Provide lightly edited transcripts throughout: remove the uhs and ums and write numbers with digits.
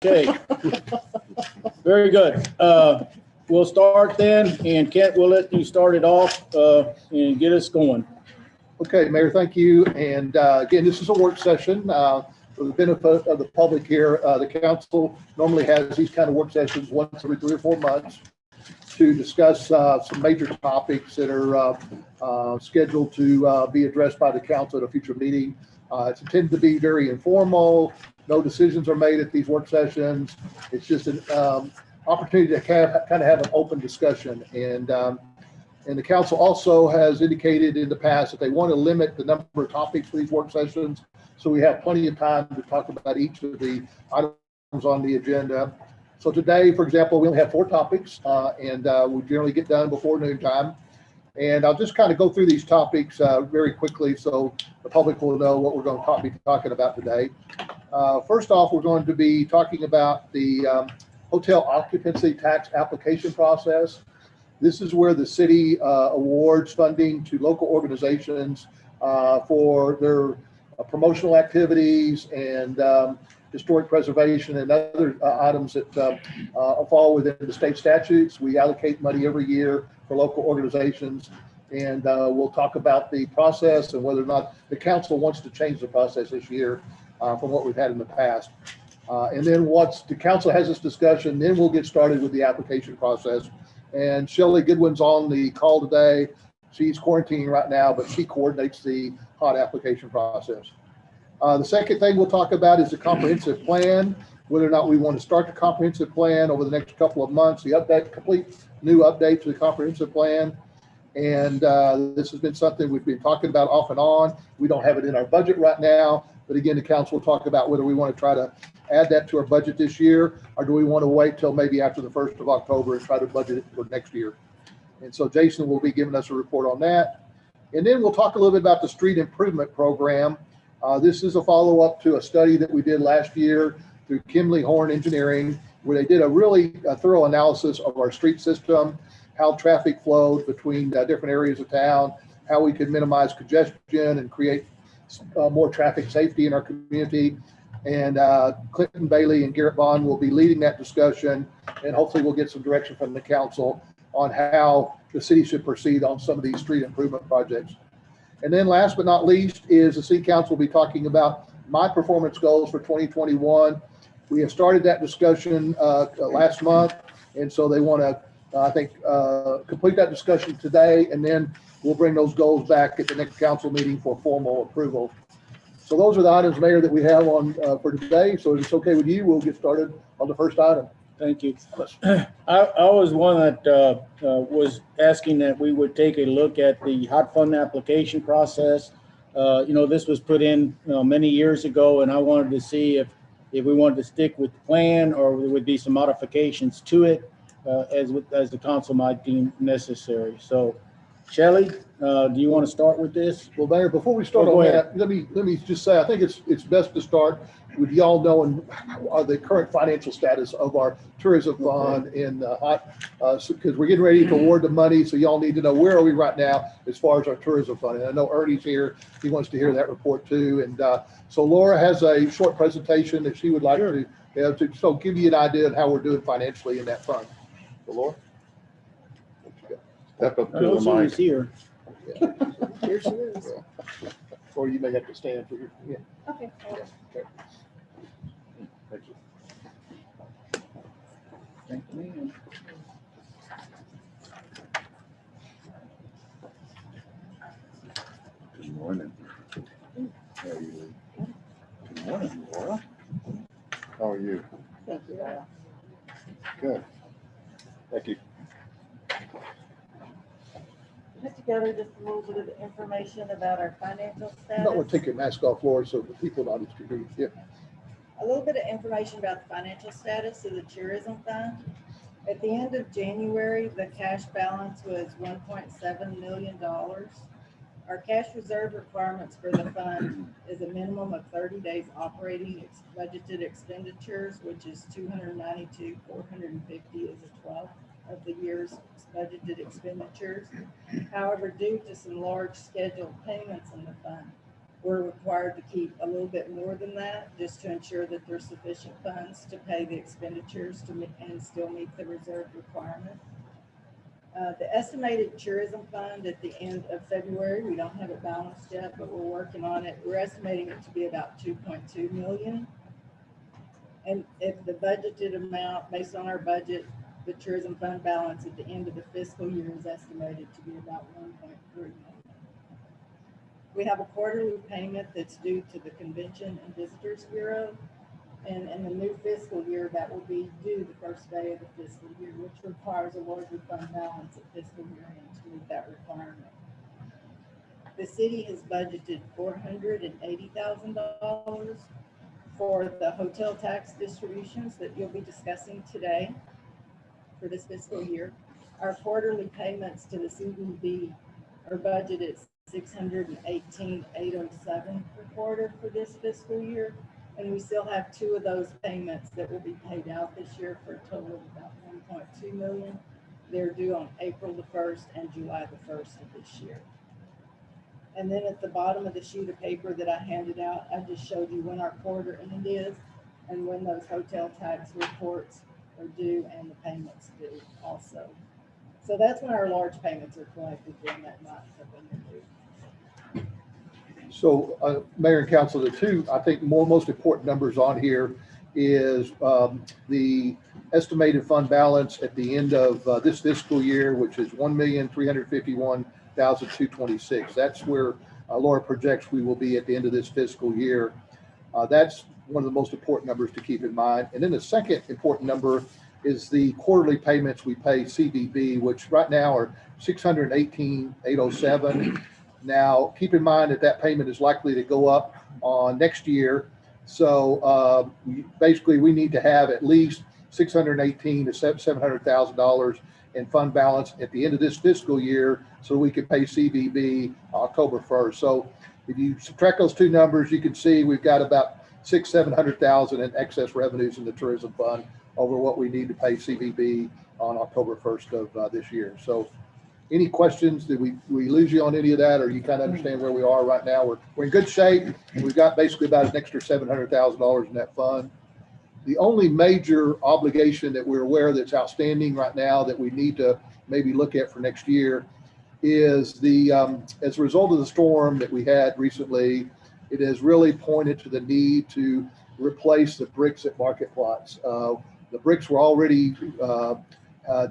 Okay, very good. We'll start then, and Kent, we'll let you start it off and get us going. Okay, Mayor, thank you. And again, this is a work session for the benefit of the public here. The council normally has these kind of work sessions once every 3 or 4 months to discuss some major topics that are scheduled to be addressed by the council at a future meeting. It's intended to be very informal. No decisions are made at these work sessions. It's just an opportunity to kind of have an open discussion. And the council also has indicated in the past that they want to limit the number of topics for these work sessions, so we have plenty of time to talk about each of the items on the agenda. So today, for example, we only have 4 topics, and we generally get done before noon time. And I'll just kind of go through these topics very quickly so the public will know what we're going to be talking about today. First off, we're going to be talking about the hotel occupancy tax application process. This is where the city awards funding to local organizations for their promotional activities and historic preservation and other items that fall within the state statutes. We allocate money every year for local organizations, and we'll talk about the process and whether or not the council wants to change the process this year from what we've had in the past. And then once the council has this discussion, then we'll get started with the application process. And Shelley Goodwin's on the call today. She's quarantining right now, but she coordinates the HOT application process. The second thing we'll talk about is the comprehensive plan, whether or not we want to start the comprehensive plan over the next couple of months, the complete new update to the comprehensive plan. And this has been something we've been talking about off and on. We don't have it in our budget right now, but again, the council will talk about whether we want to try to add that to our budget this year, or do we want to wait till maybe after the 1st of October and try to budget it for next year. And so Jason will be giving us a report on that. And then we'll talk a little bit about the street improvement program. This is a follow-up to a study that we did last year through Kimley Horn Engineering, where they did a really thorough analysis of our street system, how traffic flowed between different areas of town, how we could minimize congestion and create more traffic safety in our community. And Clinton Bailey and Garrett Bond will be leading that discussion, and hopefully we'll get some direction from the council on how the city should proceed on some of these street improvement projects. And then last but not least is the city council will be talking about my performance goals for 2021. We have started that discussion last month, and so they want to, I think, complete that discussion today, and then we'll bring those goals back at the next council meeting for formal approval. So those are the items, Mayor, that we have on for today. So if it's okay with you, we'll get started on the first item. Thank you. I was one that was asking that we would take a look at the hot fund application process. This was put in many years ago, and I wanted to see if we wanted to stick with the plan or there would be some modifications to it as the council might deem necessary. So, Shelley, do you want to start with this? Well, Mayor, before we start on that, let me just say, I think it's best to start with y'all knowing the current financial status of our tourism fund in HOT, because we're getting ready to award the money, so y'all need to know where are we right now as far as our tourism fund. And I know Ernie's here; he wants to hear that report too. And so Laura has a short presentation that she would like to give you an idea of how we're doing financially in that fund. So Laura. Step up to the mic. Here. Yeah. Here she is. Or you may have to stand for your. Yeah. Okay. Okay. Thank you. Thank you. Good morning. How are you? Good morning, Laura. How are you? Thank you. Good. Thank you. Put together just a little bit of information about our financial You might want status. to take your mask off, Laura, so the people in the audience can hear you. Yeah. A little bit of information about the financial status of the tourism fund. At the end of January, the cash balance was $1.7 million. Our cash reserve requirements for the fund is a minimum of 30 days operating budgeted expenditures, which is $292,450 is a 12th of the year's budgeted expenditures. However, due to some large scheduled payments in the fund, we're required to keep a little bit more than that, just to ensure that there's sufficient funds to pay the expenditures and still meet the reserve requirement. The estimated tourism fund at the end of February, we don't have it balanced yet, but we're working on it. We're estimating it to be about 2.2 million. And if the budgeted amount, based on our budget, the tourism fund balance at the end of the fiscal year is estimated to be about 1.3 million. We have a quarterly payment that's due to the Convention and Visitors Bureau. And in the new fiscal year, that will be due the first day of the fiscal year, which requires a larger fund balance at fiscal year end to meet that requirement. The city has budgeted $480,000 for the hotel tax distributions that you'll be discussing today for this fiscal year. Our quarterly payments to the CBB are budgeted $618,807 per quarter for this fiscal year. And we still have 2 of those payments that will be paid out this year for a total of about 1.2 million. They're due on April the 1st and July the 1st of this year. And then at the bottom of the sheet of paper that I handed out, I just showed you when our quarter end is and when those hotel tax reports are due and the payments due also. So that's when our large payments are collected during that month of when they're due. So, Mayor and Council, the two, I think, most important numbers on here is the estimated fund balance at the end of this fiscal year, which is $1,351,226. That's where Laura projects we will be at the end of this fiscal year. That's one of the most important numbers to keep in mind. And then the second important number is the quarterly payments we pay CBB, which right now are $618,807. Now, keep in mind that that payment is likely to go up on next year. So basically, we need to have at least $618,000 to $700,000 in fund balance at the end of this fiscal year so we can pay CBB October 1st. So if you subtract those two numbers, you can see we've got about $700,000 in excess revenues in the tourism fund over what we need to pay CBB on October 1st of this year. So any questions? Did we lose you on any of that, or you kind of understand where we are right now? We're in good shape. We've got basically about an extra $700,000 in that fund. The only major obligation that we're aware that's outstanding right now that we need to maybe look at for next year is the as a result of the storm that we had recently, it has really pointed to the need to replace the bricks at market plots. The bricks were already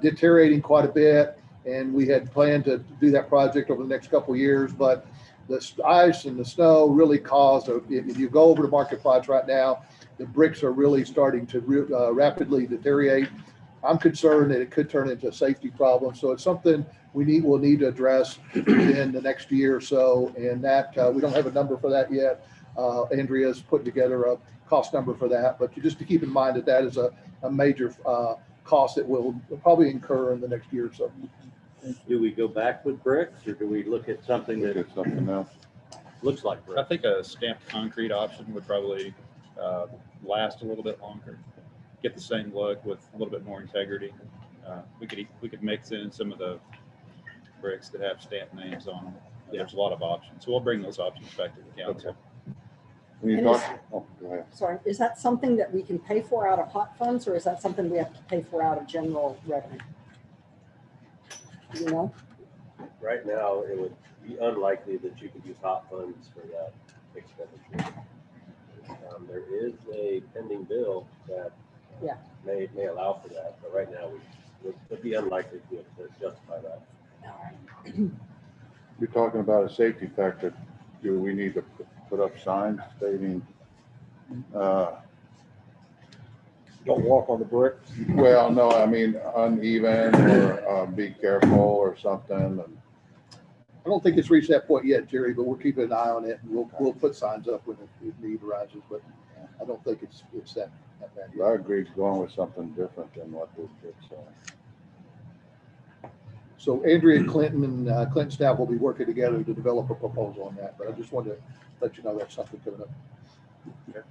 deteriorating quite a bit, and we had planned to do that project over the next couple of years, but the ice and the snow really caused, if you go over to market plots right now, the bricks are really starting to rapidly deteriorate. I'm concerned that it could turn into a safety problem. So it's something we'll need to address in the next year or so. And that we don't have a number for that yet. Andrea's putting together a cost number for that, but just to keep in mind that that is a major cost that we'll probably incur in the next year or so. Do we go back with bricks, or do we look at something Look that at something else. looks like I bricks? think a stamped concrete option would probably last a little bit longer, get the same look with a little bit more integrity. We could mix in some of the bricks that have stamped names on them. There's a lot of options, so we'll bring those options back to the council. When you And talk, oh, go ahead. Sorry, is that something that we can pay for out of hot funds, or is that something we have to pay for out of general revenue? Do you know? Right now, it would be unlikely that you could use hot funds for that expenditure. There is a pending bill that Yeah. may allow for that, but right now, it would be unlikely to be able to justify that. You're talking about a safety factor. Do we need to put up signs stating, Don't walk on the bricks. well, no, I mean uneven or be careful or something? And I don't think it's reached that point yet, Jerry, but we're keeping an eye on it, and we'll put signs up when the need arises, but I don't think it's that bad I yet. agree going with something different than what this kid said. So Andrea Clinton and Clinton staff will be working together to develop a proposal on that, but I just wanted to let you know that's something coming up. Okay.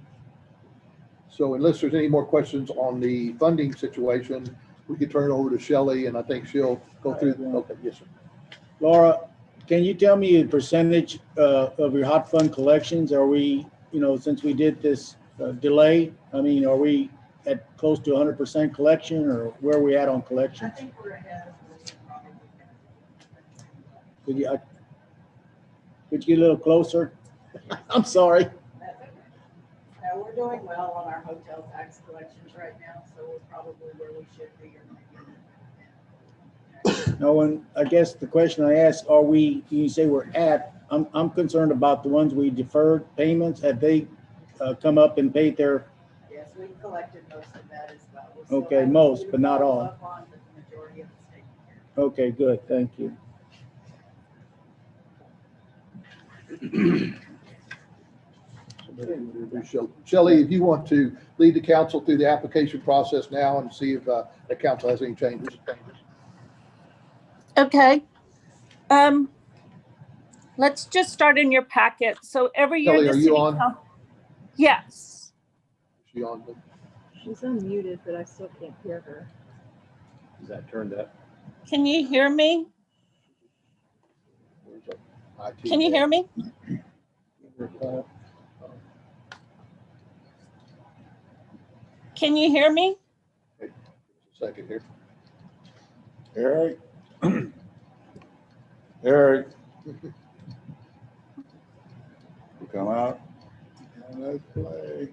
So unless there's any more questions on the funding situation, we could turn it over to Shelley, and I think she'll go through. Okay, yes, sir. Laura, can you tell me the percentage of your hot fund collections? Are we, since we did this delay, I mean, are we at close to 100% collection, or where are we at on I collections? think we're ahead of where we probably Could you get a little closer? I'm sorry. can. That's okay. No, we're doing well on our hotel tax collections right now, so we're probably where we should be or maybe. No, and I guess the question I asked, you say we're at, I'm concerned about the ones we deferred payments. Have they come up and paid their, Yes, we collected most of that as well. We're still okay, having most, to but not follow all. up on, but the majority of it's taken care of. Okay, good, thank you. Shelley, if you want to lead the council through the application process now and see if the council has any changes. Okay. Let's just start in your packet. So every year. Kelly, the are you city on? Yes. Is she on? She's unmuted, but I still can't hear her. Is that turned up? Can you hear me? Can you hear me? Can you hear me? Second here. Eric? Eric? You come out? And let's play.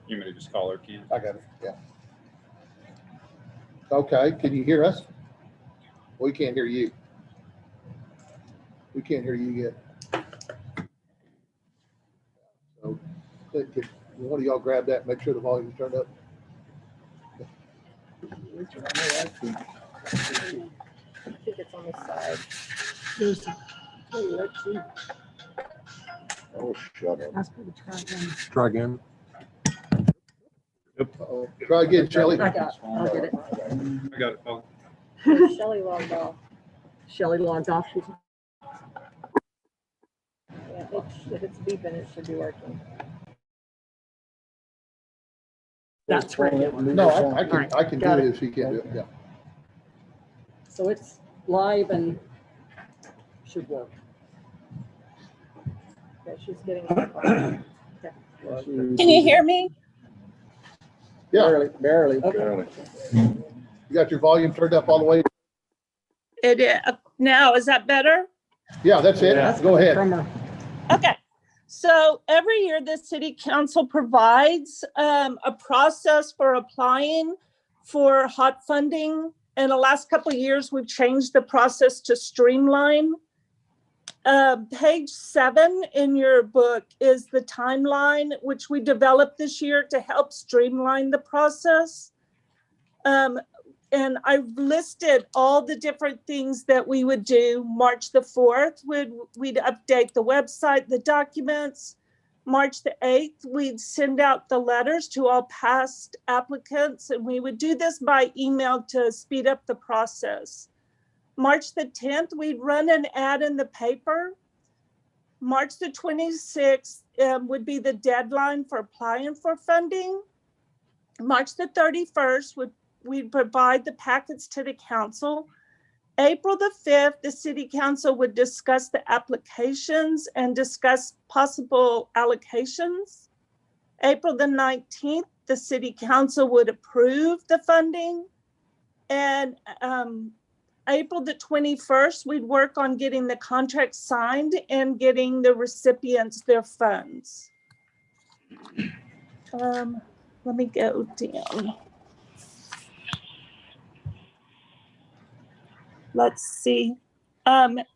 You may just call her, Ken. I got it, yeah. Okay, can you hear us? We can't hear you. We can't hear you yet. So, one of y'all grab that, make sure the volume's turned up. I think it's on the side. Hey, let's see. Oh, shut up. Ask her to try again. Try again. Uh-oh. Try again, Shelley. I got it. I'll get it. I got it, Paul. Shelley logged off. Shelley logged off. She's. Yeah, if it's beeping, it should be working. That's right. No, I can do Got it it. if she can't do it, yeah. So it's live and should work. Okay, she's getting on the phone. Okay. Can you hear me? Yeah, Barely. Okay. you got your volume turned up all the way. It is. Now, is that better? Yeah, that's it. Yeah. Go ahead. From her. Okay. So every year the city council provides a process for applying for hot funding. In the last couple of years, we've changed the process to streamline. Page 7 in your book is the timeline, which we developed this year to help streamline the process. And I've listed all the different things that we would do. March the 4th, we'd update the website, the documents. March the 8th, we'd send out the letters to all past applicants, and we would do this by email to speed up the process. March the 10th, we'd run an ad in the paper. March the 26th would be the deadline for applying for funding. March the 31st, we'd provide the packets to the council. April the 5th, the city council would discuss the applications and discuss possible allocations. April the 19th, the city council would approve the funding. And April the 21st, we'd work on getting the contract signed and getting the recipients their funds. Let me go down. Let's see.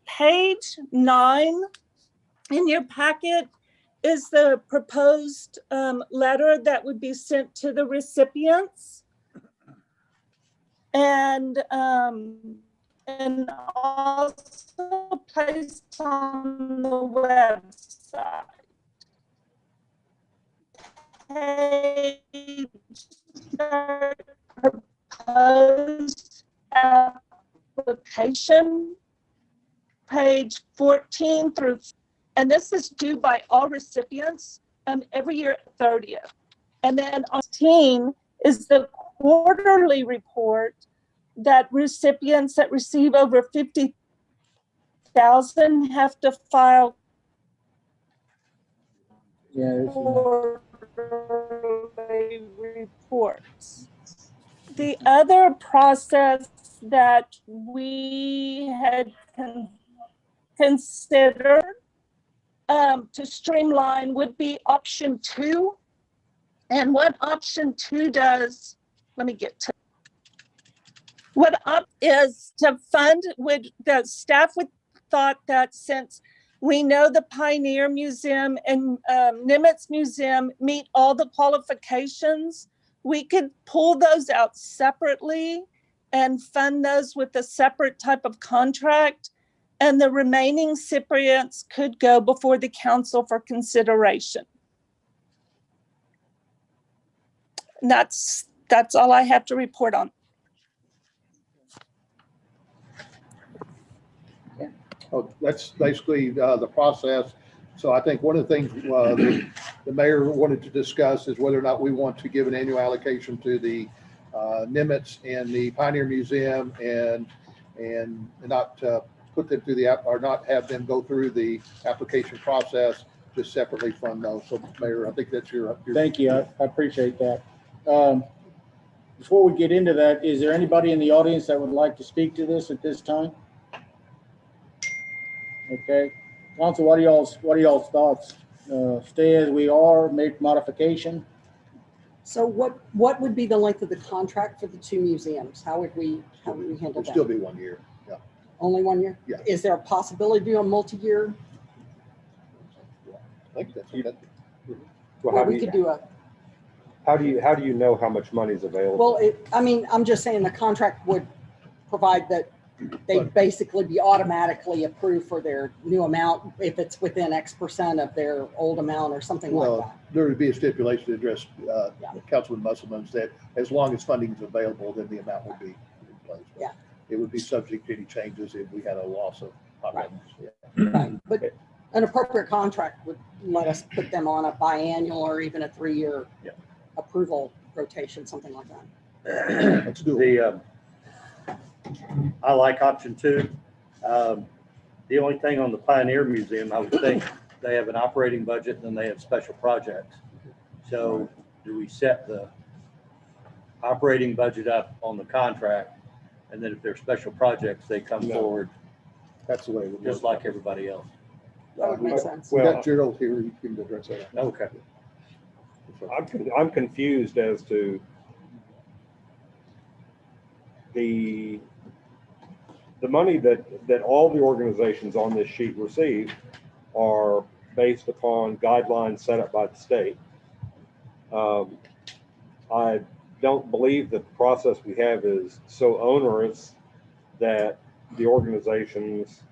Page 9 in your packet is the proposed letter that would be sent to the recipients. And also placed on the website. Page proposed application, page 14 through, and this is due by all recipients every year at 30th. And then on 16 is the quarterly report that recipients that receive over 1,000 have to file Yeah, quarterly reports. The other process that we had considered to streamline would be option 2. And what option 2 does, let me get to what up is to fund. Would the staff would thought that since we know the Pioneer Museum and Nimitz Museum meet all the qualifications, we could pull those out separately and fund those with a separate type of contract. And the remaining recipients could go before the council for consideration. And that's all I have to report on. Oh, that's basically the process. So I think one of the things the mayor wanted to discuss is whether or not we want to give an annual allocation to the Nimitz and the Pioneer Museum and not put them through the app, or not have them go through the application process, just separately fund those. So Mayor, I think that's your thank you. I appreciate that. Before we get into that, is there anybody in the audience that would like to speak to this at this time? Okay, council, what are y'all's thoughts? Stay as we are, make modification? So what would be the length of the contract for the 2 museums? How would we handle It'll that? still be 1 year. Yeah. Only 1 year? Yeah. Is there a possibility to do a multi-year? I think that's okay. Well, Or we could do a, how do you know how much money is available? well, I mean, I'm just saying the contract would provide that they'd basically be automatically approved for their new amount if it's within X percent of their old amount or something like Well, that. there would be a stipulation to address Councilman Musselman's that as long as funding is available, then the amount would be in place. Yeah. It would be subject to any changes if we had a loss of hot Right. revenues. Yeah. Right. But an appropriate contract would let us put them on a biannual or even a 3-year approval rotation, something like that. Let's do it. I like option 2. The only thing on the Pioneer Museum, I would think they have an operating budget and then they have special projects. So do we set the operating budget up on the contract? And then if there's special projects, they come forward That's the way it would just work. like everybody else. That would make sense. We Well- got Gerald here, you can address that. Okay. I'm confused as to the money that all the organizations on this sheet receive are based upon guidelines set up by the state. I don't believe that the process we have is so onerous that the organizations,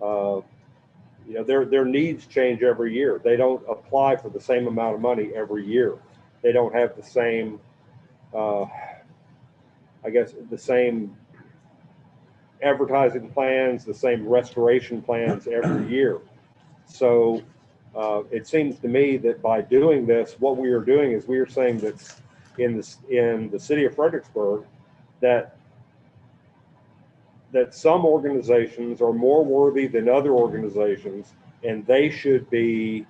their needs change every year. They don't apply for the same amount of money every year. They don't have the same, the same advertising plans, the same restoration plans every year. So it seems to me that by doing this, what we are doing is we are saying that in the city of Fredericksburg, that some organizations are more worthy than other organizations, and they should be,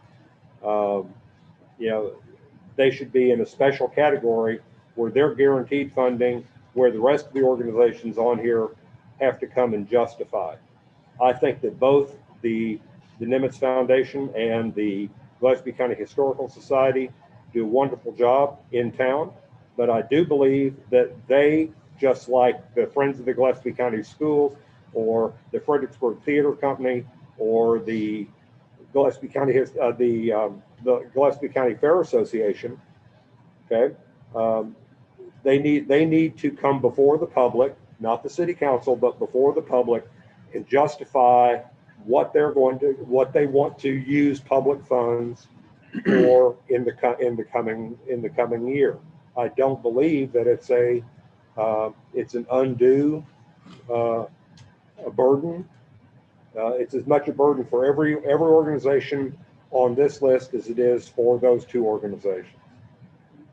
they should be in a special category where they're guaranteed funding, where the rest of the organizations on here have to come and justify. I think that both the Nimitz Foundation and the Gillespie County Historical Society do a wonderful job in town, but I do believe that they, just like the Friends of the Gillespie County Schools or the Fredericksburg Theater Company or the Gillespie County, the Gillespie County Fair Association, okay, they need to come before the public, not the city council, but before the public, and justify what they want to use public funds for in the coming year. I don't believe that it's an undue a burden. It's as much a burden for every organization on this list as it is for those 2 organizations.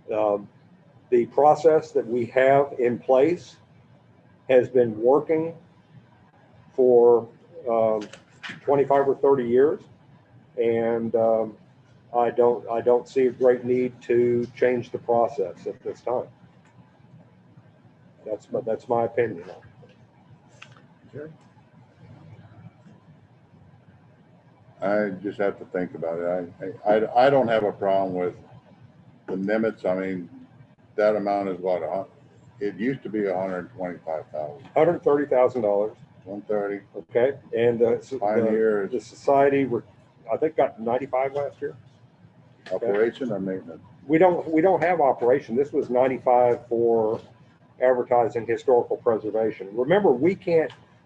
The process that we have in place has been working for 25 or 30 years. And I don't see a great need to change the process at this time. That's my opinion. I just have to think about it. I don't have a problem with the limits. I mean, that amount is what, it used to be $125,000. $130,000. 130. Okay, and Pioneers. the society, I think, got 95 last year. Operation or maintenance? We don't have operation. This was 95 for advertising historical preservation. Remember,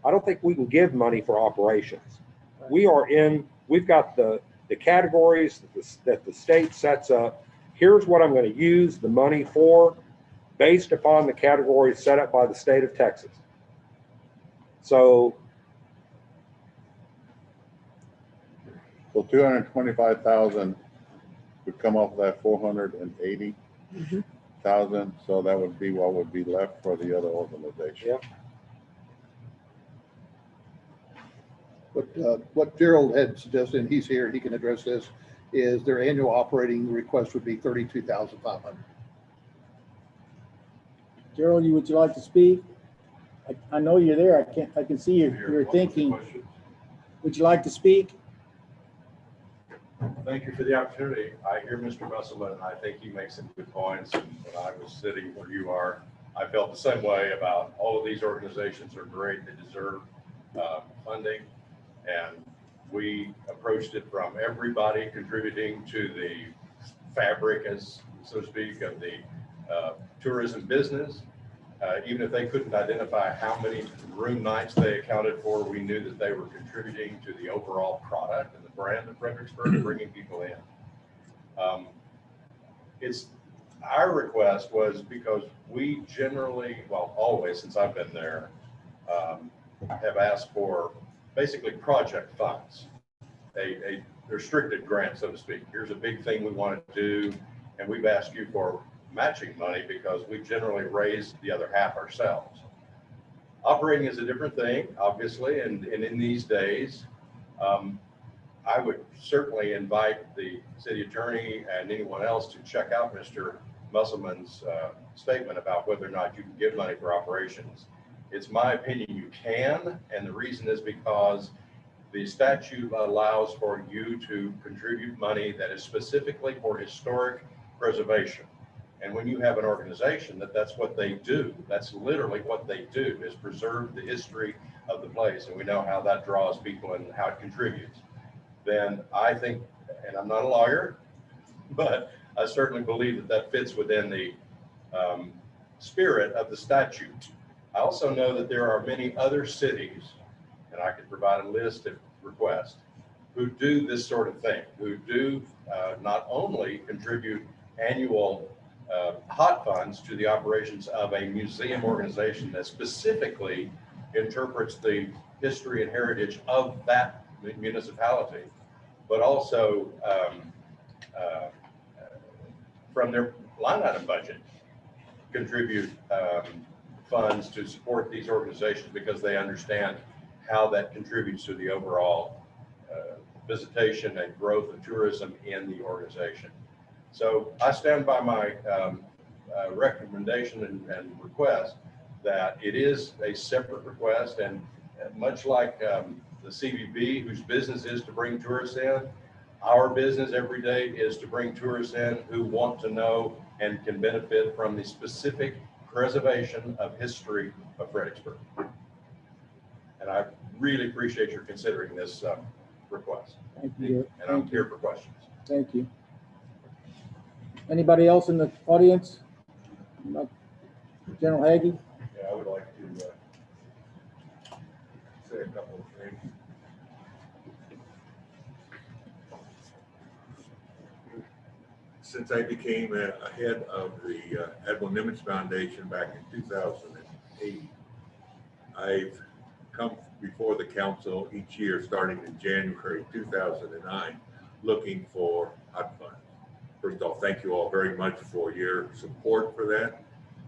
I don't think we can give money for operations. We've got the categories that the state sets up. Here's what I'm going to use the money for based upon the categories set up by the state of Texas. So 225,000 would come off of that 480,000. So that would be what would be left for the other organization. Yeah. What Gerald had suggested, and he's here, and he can address this, is their annual operating request would be $32,500. Gerald, would you like to speak? I know you're there. I can see you're thinking. Would you like to speak? Thank you for the opportunity. I hear Mr. Musselman, and I think he makes some good points. And when I was sitting where you are, I felt the same way about all of these organizations are great. They deserve funding. And we approached it from everybody contributing to the fabric, as so to speak, of the tourism business. Even if they couldn't identify how many room nights they accounted for, we knew that they were contributing to the overall product and the brand of Fredericksburg and bringing people in. Our request was because we generally, well, always since I've been there, have asked for basically project funds, a restricted grant, so to speak. Here's a big thing we want to do, and we've asked you for matching money because we generally raise the other half ourselves. Operating is a different thing, obviously, and in these days, I would certainly invite the city attorney and anyone else to check out Mr. Musselman's statement about whether or not you can give money for operations. It's my opinion you can, and the reason is because the statute allows for you to contribute money that is specifically for historic preservation. And when you have an organization that's what they do, that's literally what they do, is preserve the history of the place. And we know how that draws people and how it contributes. Then I think, and I'm not a lawyer, but I certainly believe that fits within the spirit of the statute. I also know that there are many other cities, and I could provide a list if request, who do this sort of thing, who do not only contribute annual hot funds to the operations of a museum organization that specifically interprets the history and heritage of that municipality, but also from their line item budget contribute funds to support these organizations because they understand how that contributes to the overall visitation and growth of tourism in the organization. So I stand by my recommendation and request that it is a separate request, and much like the CVB, whose business is to bring tourists in, our business every day is to bring tourists in who want to know and can benefit from the specific preservation of history of Fredericksburg. And I really appreciate your considering this request. Thank you. And I'm here for questions. Thank you. Anybody else in the audience? General Hagee? Yeah, I would like to say a couple of things. Since I became a head of the Edwin Nimitz Foundation back in 2008, I've come before the council each year, starting in January 2009, looking for hot funds. First of all, thank you all very much for your support for that.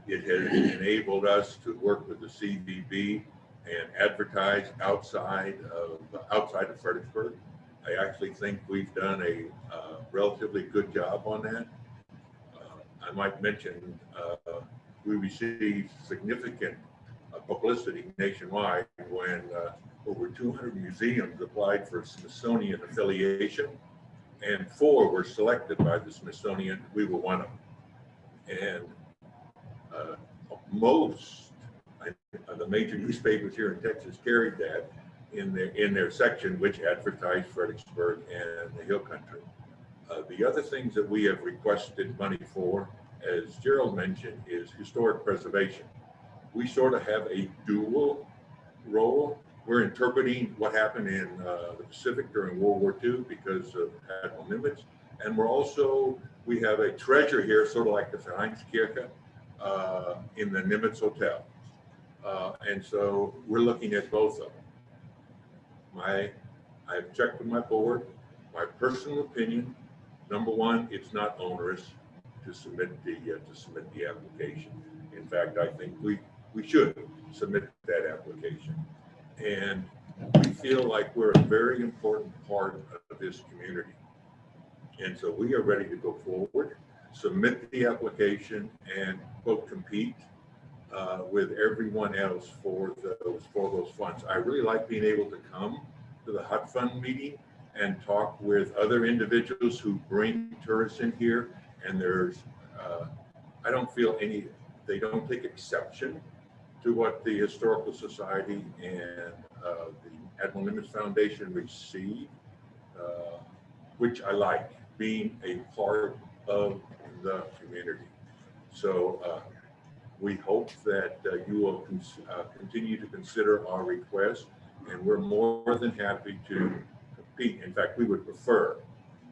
It has enabled us to work with the CVB and advertise outside of Fredericksburg. I actually think we've done a relatively good job on that. I might mention we received significant publicity nationwide when over 200 museums applied for Smithsonian affiliation, and 4 were selected by the Smithsonian. We were one of them. And most of the major newspapers here in Texas carried that in their section, which advertised Fredericksburg and the Hill Country. The other things that we have requested money for, as Gerald mentioned, is historic preservation. We sort of have a dual role. We're interpreting what happened in the Pacific during World War II because of Admiral Nimitz. And we have a treasure here, sort of like the Vereinskirche in the Nimitz Hotel. And so we're looking at both of them. I've checked with my board. My personal opinion, number one, it's not onerous to submit the application. In fact, I think we should submit that application. And we feel like we're a very important part of this community. And so we are ready to go forward, submit the application, and quote, compete with everyone else for those funds. I really like being able to come to the Hot Fund meeting and talk with other individuals who bring tourists in here. And I don't feel they don't take exception to what the Historical Society and the Admiral Nimitz Foundation receive, which I like, being a part of the community. So we hope that you will continue to consider our request, and we're more than happy to compete. In fact, we would prefer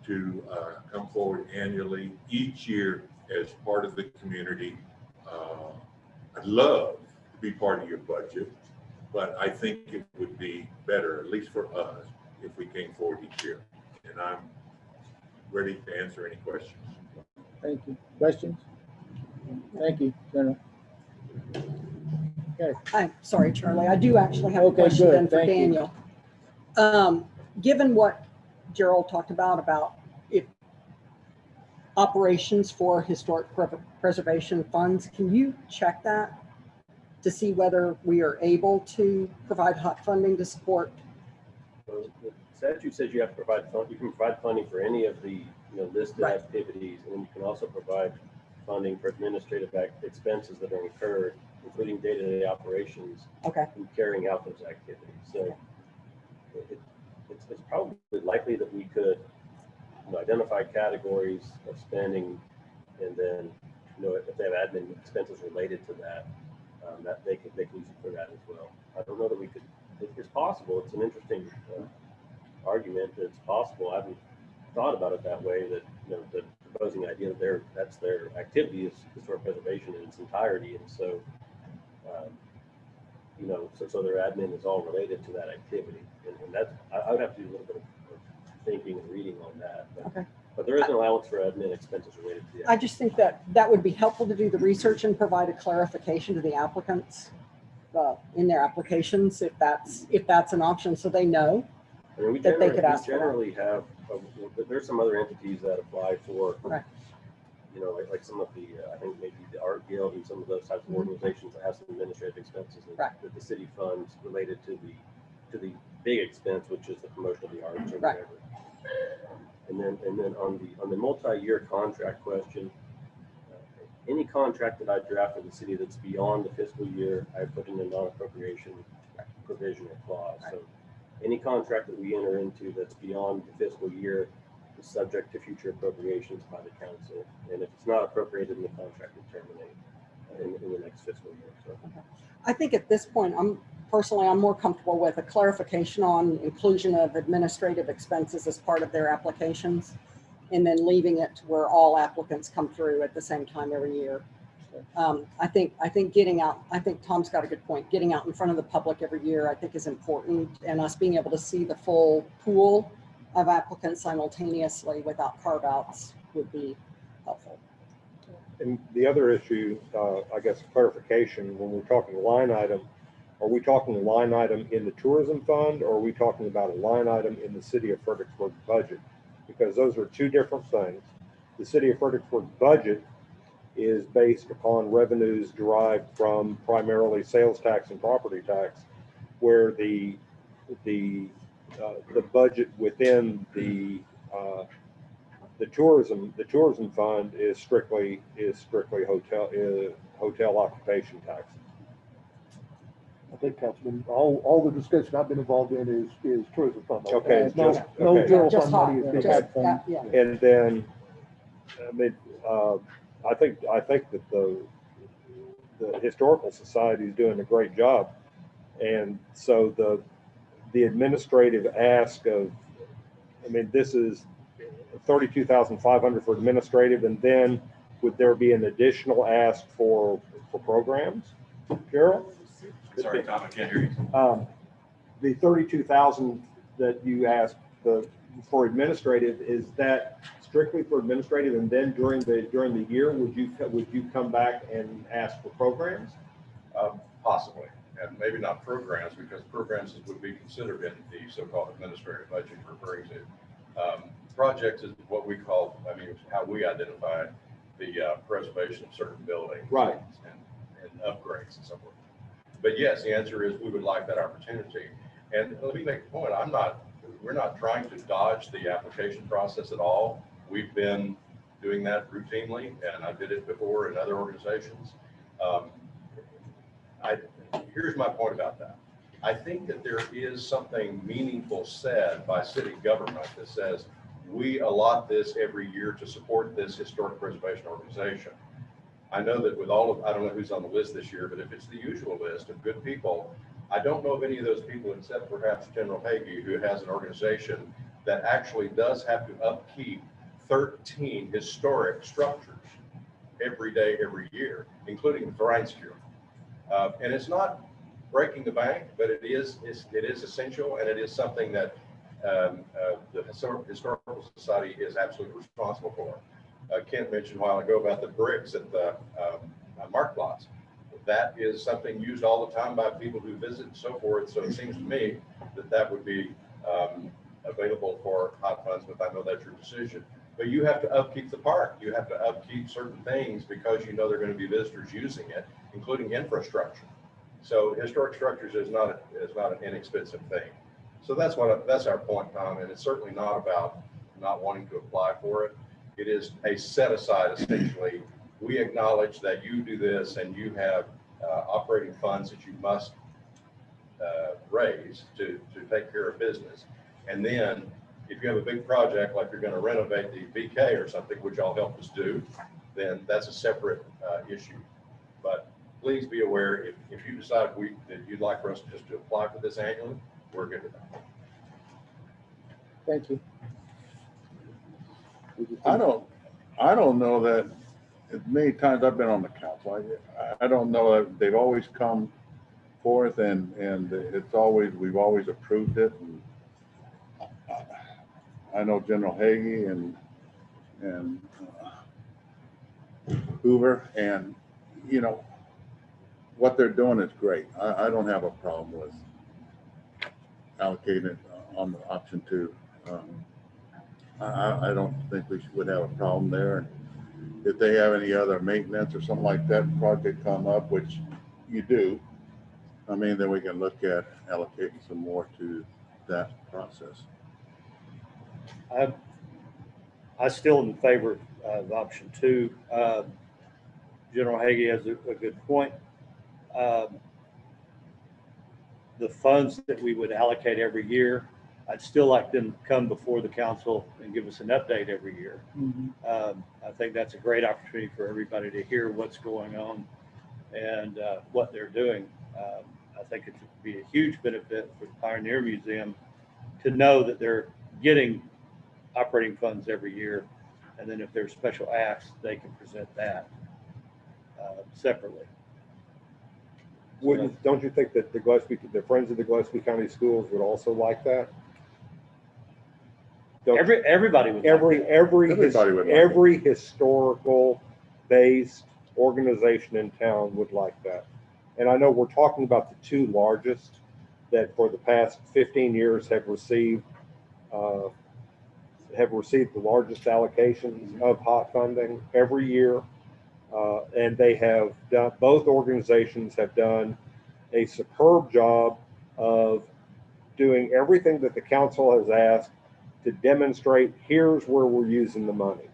to come forward annually each year as part of the community. I'd love to be part of your budget, but I think it would be better, at least for us, if we came forward each year. And I'm ready to answer any questions. Thank you. Questions? Thank you, General. Okay. I'm sorry, Charlie. I do actually have a Okay, question good. then for Thank you. Daniel. Given what Gerald talked about if operations for historic preservation funds, can you check that to see whether we are able to provide hot funding to support? So the statute says you have to provide funding. You can provide funding for any of the listed Right. activities, and then you can also provide funding for administrative expenses that are incurred, including day-to-day operations Okay. and carrying out those activities. So it's probably likely that we could identify categories of spending, and then if they have admin expenses related to that, that they can use it for that as well. I don't know that we could. It's possible. It's an interesting argument. It's possible. I haven't thought about it that way. That the proposing idea that that's their activity is historic preservation in its entirety, and so so their admin is all related to that activity, and that's I would have to do a little bit of thinking and reading on that. But, Okay. But there is an allowance for admin expenses related to the I just think that would be helpful to do the research and provide a clarification to the applicants in their applications, if that's an option, so they know. I mean, we that they could ask for that. generally have, there's some other entities that apply for, Right. like some of the, I think maybe the Art Guild and some of those types of organizations that have some administrative expenses that the city funds related to the big expense, which is the promotion of the arts or Right. whatever. And then on the multi-year contract question, any contract that I draft for the city that's beyond the fiscal year, I put in a non-appropriation provision or clause. So any contract that we enter into that's beyond the fiscal year is subject to future appropriations by the council. And if it's not appropriated in the contract, we terminate in the next fiscal year. So. Okay. I think at this point, I'm more comfortable with a clarification on inclusion of administrative expenses as part of their applications, and then leaving it to where all applicants come through at the same time every year. I think getting out, I think Tom's got a good point. Getting out in front of the public every year, I think, is important, and us being able to see the full pool of applicants simultaneously without carve-outs would be helpful. And the other issue, I guess, clarification, when we're talking line item, Are we talking a line item in the tourism fund, or are we talking about a line item in the city of Fredericksburg budget? Because those are two different things. The city of Fredericksburg budget is based upon revenues derived from primarily sales tax and property tax, where the budget within the tourism fund is strictly hotel occupation tax. I think, Councilman, all the discussion I've been involved in is tourism fund. Okay, No, just- no okay. general Just fund money hot, is just, being had. yeah. And then, I mean, I think that the historical society is doing a great job. And so the administrative ask of, I mean, this is 32,500 for administrative, and then would there be an additional ask for programs? Carol? Sorry, Tom, I can't hear you. The 32,000 that you asked for administrative, is that strictly for administrative, and then during the year would you come back and ask for programs? Possibly, and maybe not programs, because programs would be considered in the so-called administrative budget you're referring to. Projects is what we call, I mean, how we identify the preservation of certain buildings. Right. And upgrades and so forth. But yes, the answer is we would like that opportunity. And let me make a point, we're not trying to dodge the application process at all. We've been doing that routinely, and I did it before in other organizations. Here's my point about that. I think that there is something meaningful said by city government that says, we allot this every year to support this historic preservation organization. I know that with all of, I don't know who's on the list this year, but if it's the usual list of good people, I don't know of any of those people except perhaps General Hagee, who has an organization that actually does have to upkeep 13 historic structures every day, every year, including the Fredericksburg. And it's not breaking the bank, but it is essential, and it is something that the Historical Society is absolutely responsible for. Kent mentioned a while ago about the bricks at the Mark plots. That is something used all the time by people who visit and so forth. So it seems to me that would be available for hot funds, but I know that's your decision. But you have to upkeep the park. You have to upkeep certain things because you know there are going to be visitors using it, including infrastructure. So historic structures is not an inexpensive thing. So that's our point, Tom, and it's certainly not about not wanting to apply for it. It is a set aside, essentially. We acknowledge that you do this and you have operating funds that you must raise to take care of business. And then if you have a big project, like you're going to renovate the VK or something, which y'all help us do, then that's a separate issue. But please be aware, if you decide that you'd like for us just to apply for this annually, we're good with that. Thank you. I don't know that, as many times I've been on the council, I don't know that they've always come forth and we've always approved it. And I know General Hagee and Hoover, and you know, what they're doing is great. I don't have a problem with allocating it on the option 2. I don't think we would have a problem there. If they have any other maintenance or something like that project come up, which you do, I mean, then we can look at allocating some more to that process. I still in favor of option 2. General Hagee has a good point. The funds that we would allocate every year, I'd still like them to come before the council and give us an update every year. I think that's a great opportunity for everybody to hear what's going on and what they're doing. I think it would be a huge benefit for the Pioneer Museum to know that they're getting operating funds every year. And then if there's special acts, they can present that separately. Don't you think that the Friends of the Gillespie County Schools would also like that? Everybody would. Every historical based organization in town would like that. And I know we're talking about the two largest that for the past 15 years have received the largest allocations of hot funding every year. And they have done, both organizations have done a superb job of doing everything that the council has asked to demonstrate here's where we're using the money.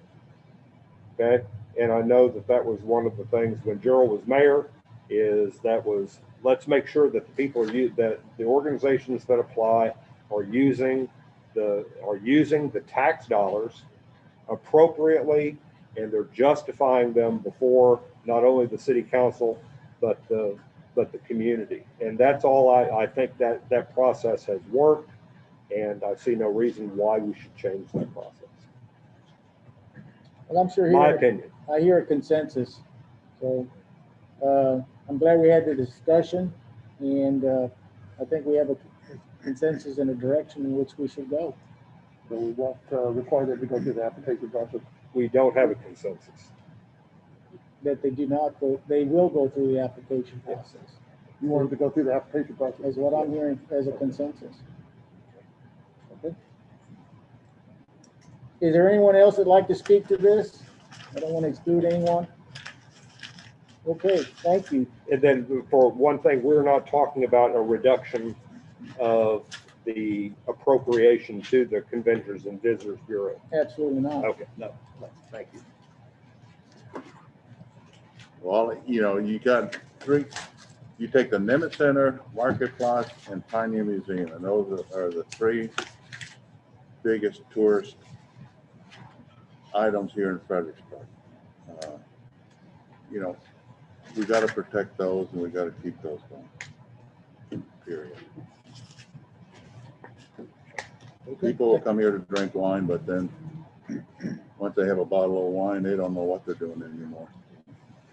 Okay, and I know that that was one of the things when Gerald was mayor, is that was, let's make sure that the people are that the organizations that apply are using the tax dollars appropriately, and they're justifying them before not only the city council but the community. And that's all I think that process has worked, and I see no reason why we should change that process. Well, I'm sure My opinion. I hear a consensus. So I'm glad we had the discussion, and I think we have a consensus in a direction in which we should go. So we won't require them to go through the application process. We don't have a consensus. That they do not go, they will go through the application process. You want them to go through the application process? Is what I'm hearing as a consensus. Okay. Is there anyone else that'd like to speak to this? I don't want to exclude anyone. Okay, thank you. And then for one thing, we're not talking about a reduction of the appropriation to the Conventions and Visitors Bureau. Absolutely not. Okay, no, thank you. Well, you know, you got three, you take the Nimitz Center, Market Plot, and Pioneer Museum, and those are the three biggest tourist items here in Fredericksburg. You know, we got to protect those, and we got to keep those going, period. People will come here to drink wine, but then once they have a bottle of wine, they don't know what they're doing anymore.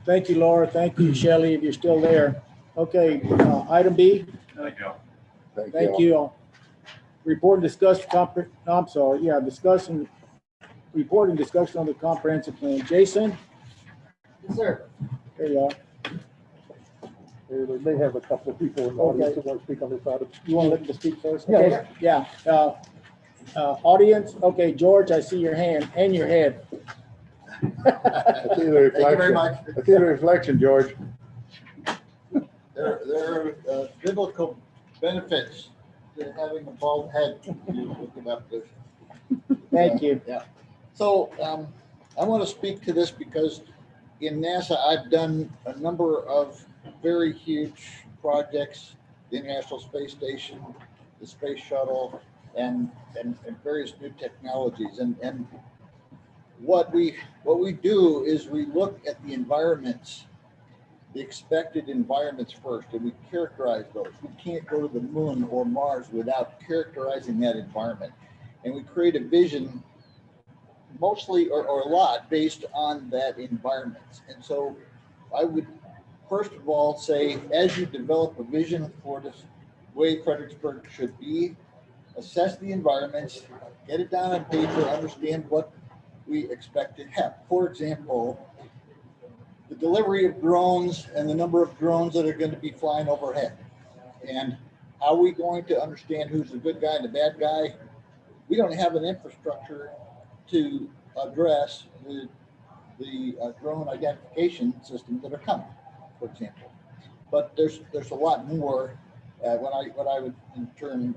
Thank you, Laura. Thank you, Shelley, if you're still there. Okay, item B. Thank you. Thank you all. Report and discuss, discuss and report and discussion on the comprehensive plan. Jason? Yes, sir. There you are. We may have a couple of people in the audience that want to speak on this item. You want to let them speak first? Yeah. Okay, yeah. Audience, okay, George, I see your hand and your head. I see the reflection. Thank you very much. I see the reflection, George. There are biblical benefits to having a bald head. If you look about this. Thank you. Yeah. So I want to speak to this because in NASA, I've done a number of very huge projects, the International Space Station, the Space Shuttle, and various new technologies. And what we do is we look at the environments, the expected environments first, and we characterize those. We can't go to the moon or Mars without characterizing that environment. And we create a vision mostly or a lot based on that environment. And so I would first of all say, as you develop a vision for this way Fredericksburg should be, assess the environments, get it down on paper, understand what we expect to have. For example, the delivery of drones and the number of drones that are going to be flying overhead. And how are we going to understand who's the good guy and the bad guy? We don't have an infrastructure to address the drone identification systems that are coming, for example. But there's a lot more what I would in term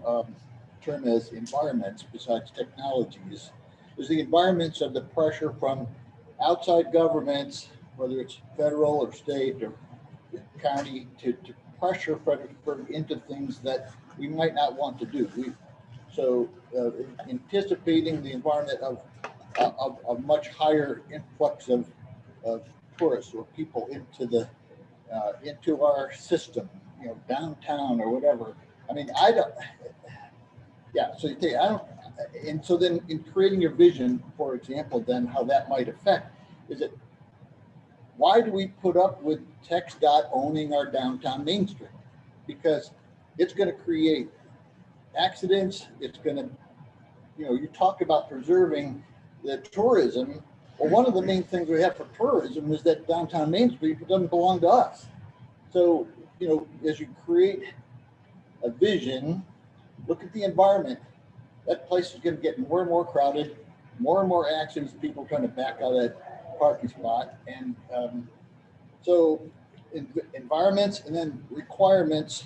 as environments besides technologies. Is the environments of the pressure from outside governments, whether it's federal or state or county, to pressure Fredericksburg into things that we might not want to do. So anticipating the environment of a much higher influx of tourists or people into our system, you know, downtown or whatever. I mean, so you take, and so then in creating your vision, for example, then how that might affect, is it, why do we put up with TxDOT owning our downtown Main Street? Because it's going to create accidents. It's going to, you talk about preserving the tourism. Well, one of the main things we have for tourism is that downtown Main Street doesn't belong to us. So you know, as you create a vision, look at the environment. That place is going to get more and more crowded, more and more accidents, people trying to back out of that parking spot. And so environments and then requirements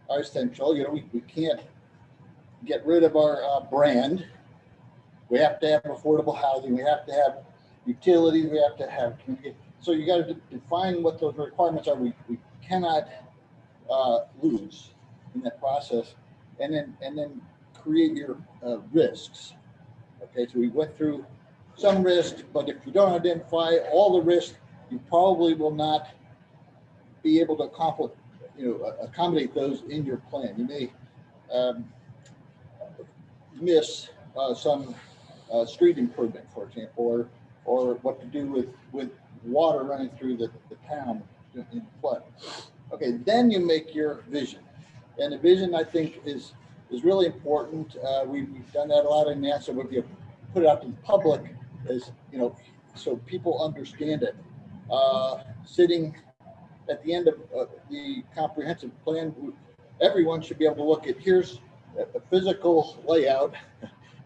are essential. You know, we can't get rid of our brand. We have to have affordable housing. We have to have utilities. We have to have community. So you got to define what those requirements are. We cannot lose in that process, and then create your risks. Okay, so we went through some risks, but if you don't identify all the risks, you probably will not be able to accomplish, accommodate those in your plan. You may miss some street improvement, for example, or what to do with water running through the town in flood. Okay, then you make your vision. And the vision, I think, is really important. We've done that a lot in NASA. We put it out to the public as, so people understand it. Sitting at the end of the comprehensive plan, everyone should be able to look at, here's a physical layout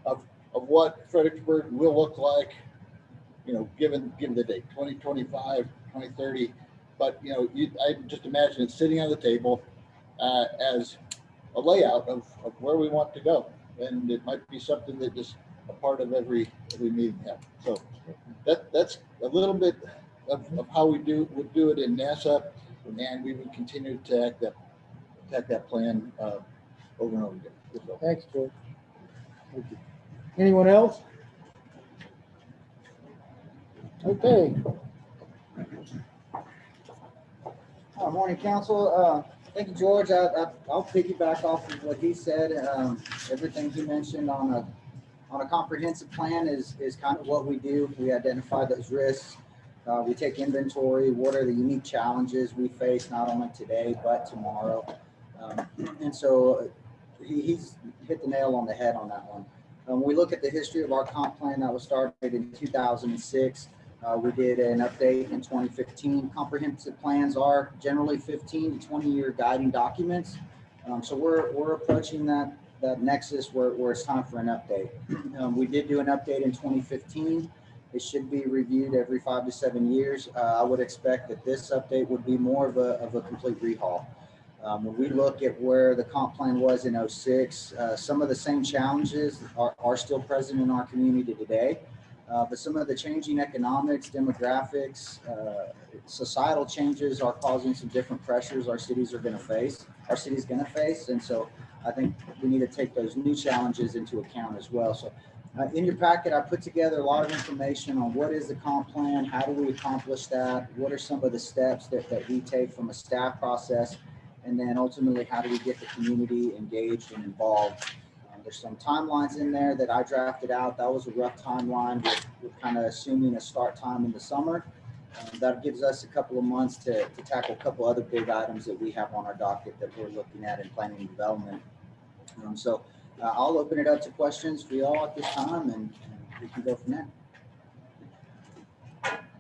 of what Fredericksburg will look like, given the date, 2025, 2030. But, I just imagine it sitting on the table as a layout of where we want to go. And it might be something that is a part of every meeting. Yeah. So that's a little bit of how we would do it in NASA, and we would continue to attack that plan over and over again. So. Thanks, George. Thank you. Anyone else? Okay. Morning, Council. Thank you, George. I'll piggyback off of what he said. Everything he mentioned on a comprehensive plan is kind of what we do. We identify those risks. We take inventory. What are the unique challenges we face, not only today, but tomorrow? And so he's hit the nail on the head on that one. When we look at the history of our comp plan that was started in 2006, we did an update in 2015. Comprehensive plans are generally 15 to 20-year guiding documents. So we're approaching that nexus where it's time for an update. We did do an update in 2015. It should be reviewed every 5 to 7 years. I would expect that this update would be more of a complete rehaul. When we look at where the comp plan was in 06, some of the same challenges are still present in our community today. But some of the changing economics, demographics, societal changes are causing some different pressures our city's going to face. And so I think we need to take those new challenges into account as well. So in your packet, I put together a lot of information on what is the comp plan, how do we accomplish that, what are some of the steps that we take from a staff process, and then ultimately, how do we get the community engaged and involved? There's some timelines in there that I drafted out. That was a rough timeline. We're kind of assuming a start time in the summer. That gives us a couple of months to tackle a couple other big items that we have on our docket that we're looking at in planning and development. So I'll open it up to questions for you all at this time, and we can go from there.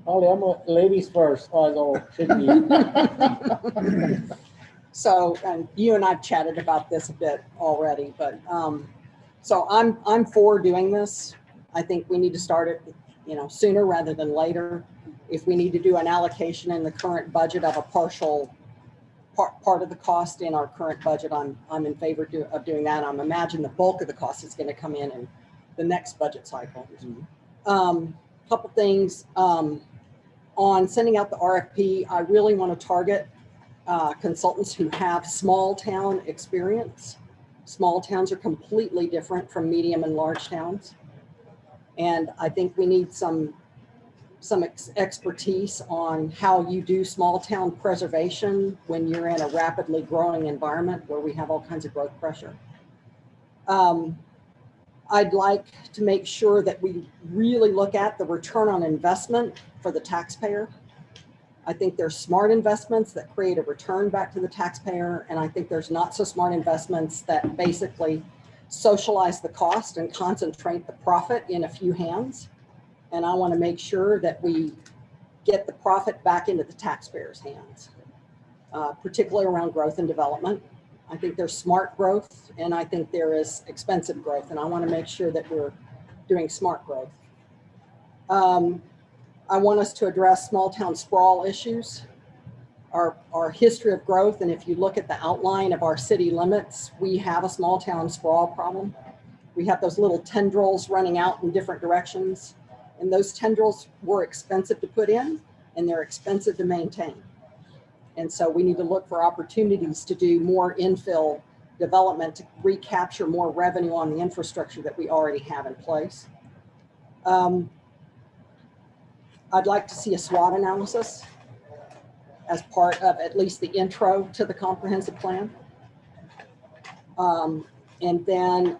Holly, I'm a ladies first, although shouldn't you? So, and you and I've chatted about this a bit already, but so I'm for doing this. I think we need to start it, sooner rather than later. If we need to do an allocation in the current budget of a partial part of the cost in our current budget, I'm in favor of doing that. I'm imagine the bulk of the cost is going to come in the next budget cycle. Couple things on sending out the RFP. I really want to target consultants who have small town experience. Small towns are completely different from medium and large towns. And I think we need some expertise on how you do small town preservation when you're in a rapidly growing environment where we have all kinds of growth pressure. I'd like to make sure that we really look at the return on investment for the taxpayer. I think there's smart investments that create a return back to the taxpayer, and I think there's not so smart investments that basically socialize the cost and concentrate the profit in a few hands. And I want to make sure that we get the profit back into the taxpayers' hands. particularly around growth and development. I think there's smart growth, and I think there is expensive growth, and I want to make sure that we're doing smart growth. I want us to address small town sprawl issues, our history of growth, and if you look at the outline of our city limits, we have a small town sprawl problem. We have those little tendrils running out in different directions, and those tendrils were expensive to put in, and they're expensive to maintain. And so we need to look for opportunities to do more infill development to recapture more revenue on the infrastructure that we already have in place. I'd like to see a SWOT analysis as part of at least the intro to the comprehensive plan. And then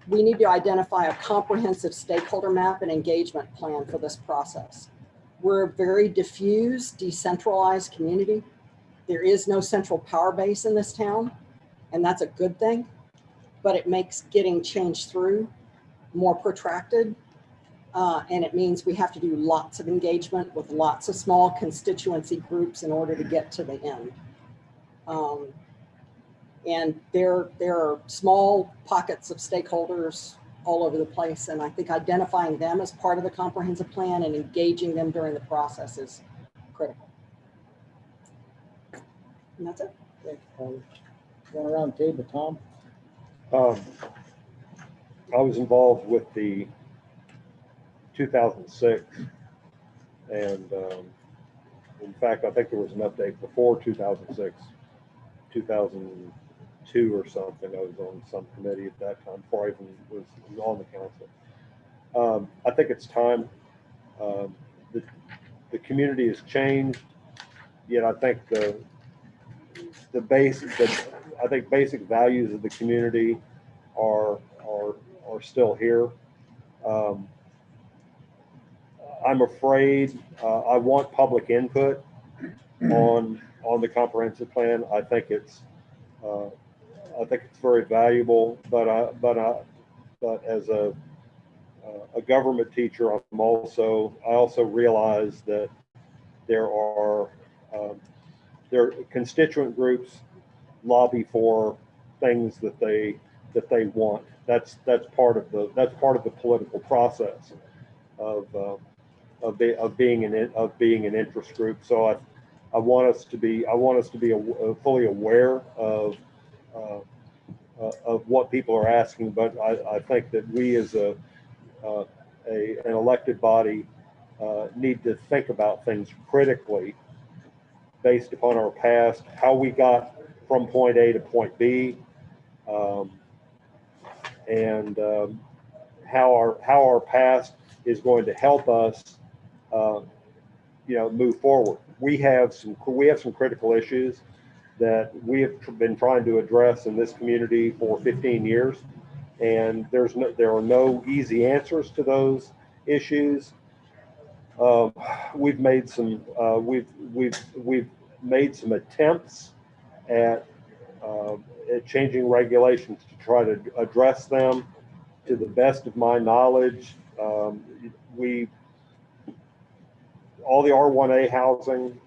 we need to identify a comprehensive stakeholder map and engagement plan for this process. We're a very diffuse, decentralized community. There is no central power base in this town, and that's a good thing, but it makes getting change through more protracted. And it means we have to do lots of engagement with lots of small constituency groups in order to get to the end. And there are small pockets of stakeholders all over the place. And I think identifying them as part of the comprehensive plan and engaging them during the process is critical. And that's it. Thank you, Holly. Going around the table, Tom? I was involved with the 2006, and in fact, I think there was an update before 2006, 2002 or something. I was on some committee at that time before I even was on the council. I think it's time. The community has changed, yet I think I think basic values of the community are still here. I'm afraid I want public input on the comprehensive plan. I think it's very valuable, but as a government teacher, I also realize that there are constituent groups lobby for things that they want. That's part of the political process of being an interest group. So I want us to be fully aware of what people are asking, but I think that we as an elected body need to think about things critically based upon our past, how we got from point A to point B, and how our past is going to help us, move forward. We have some critical issues that we have been trying to address in this community for 15 years, and there are no easy answers to those issues. We've made some attempts at changing regulations to try to address them. To the best of my knowledge, all the R1A housing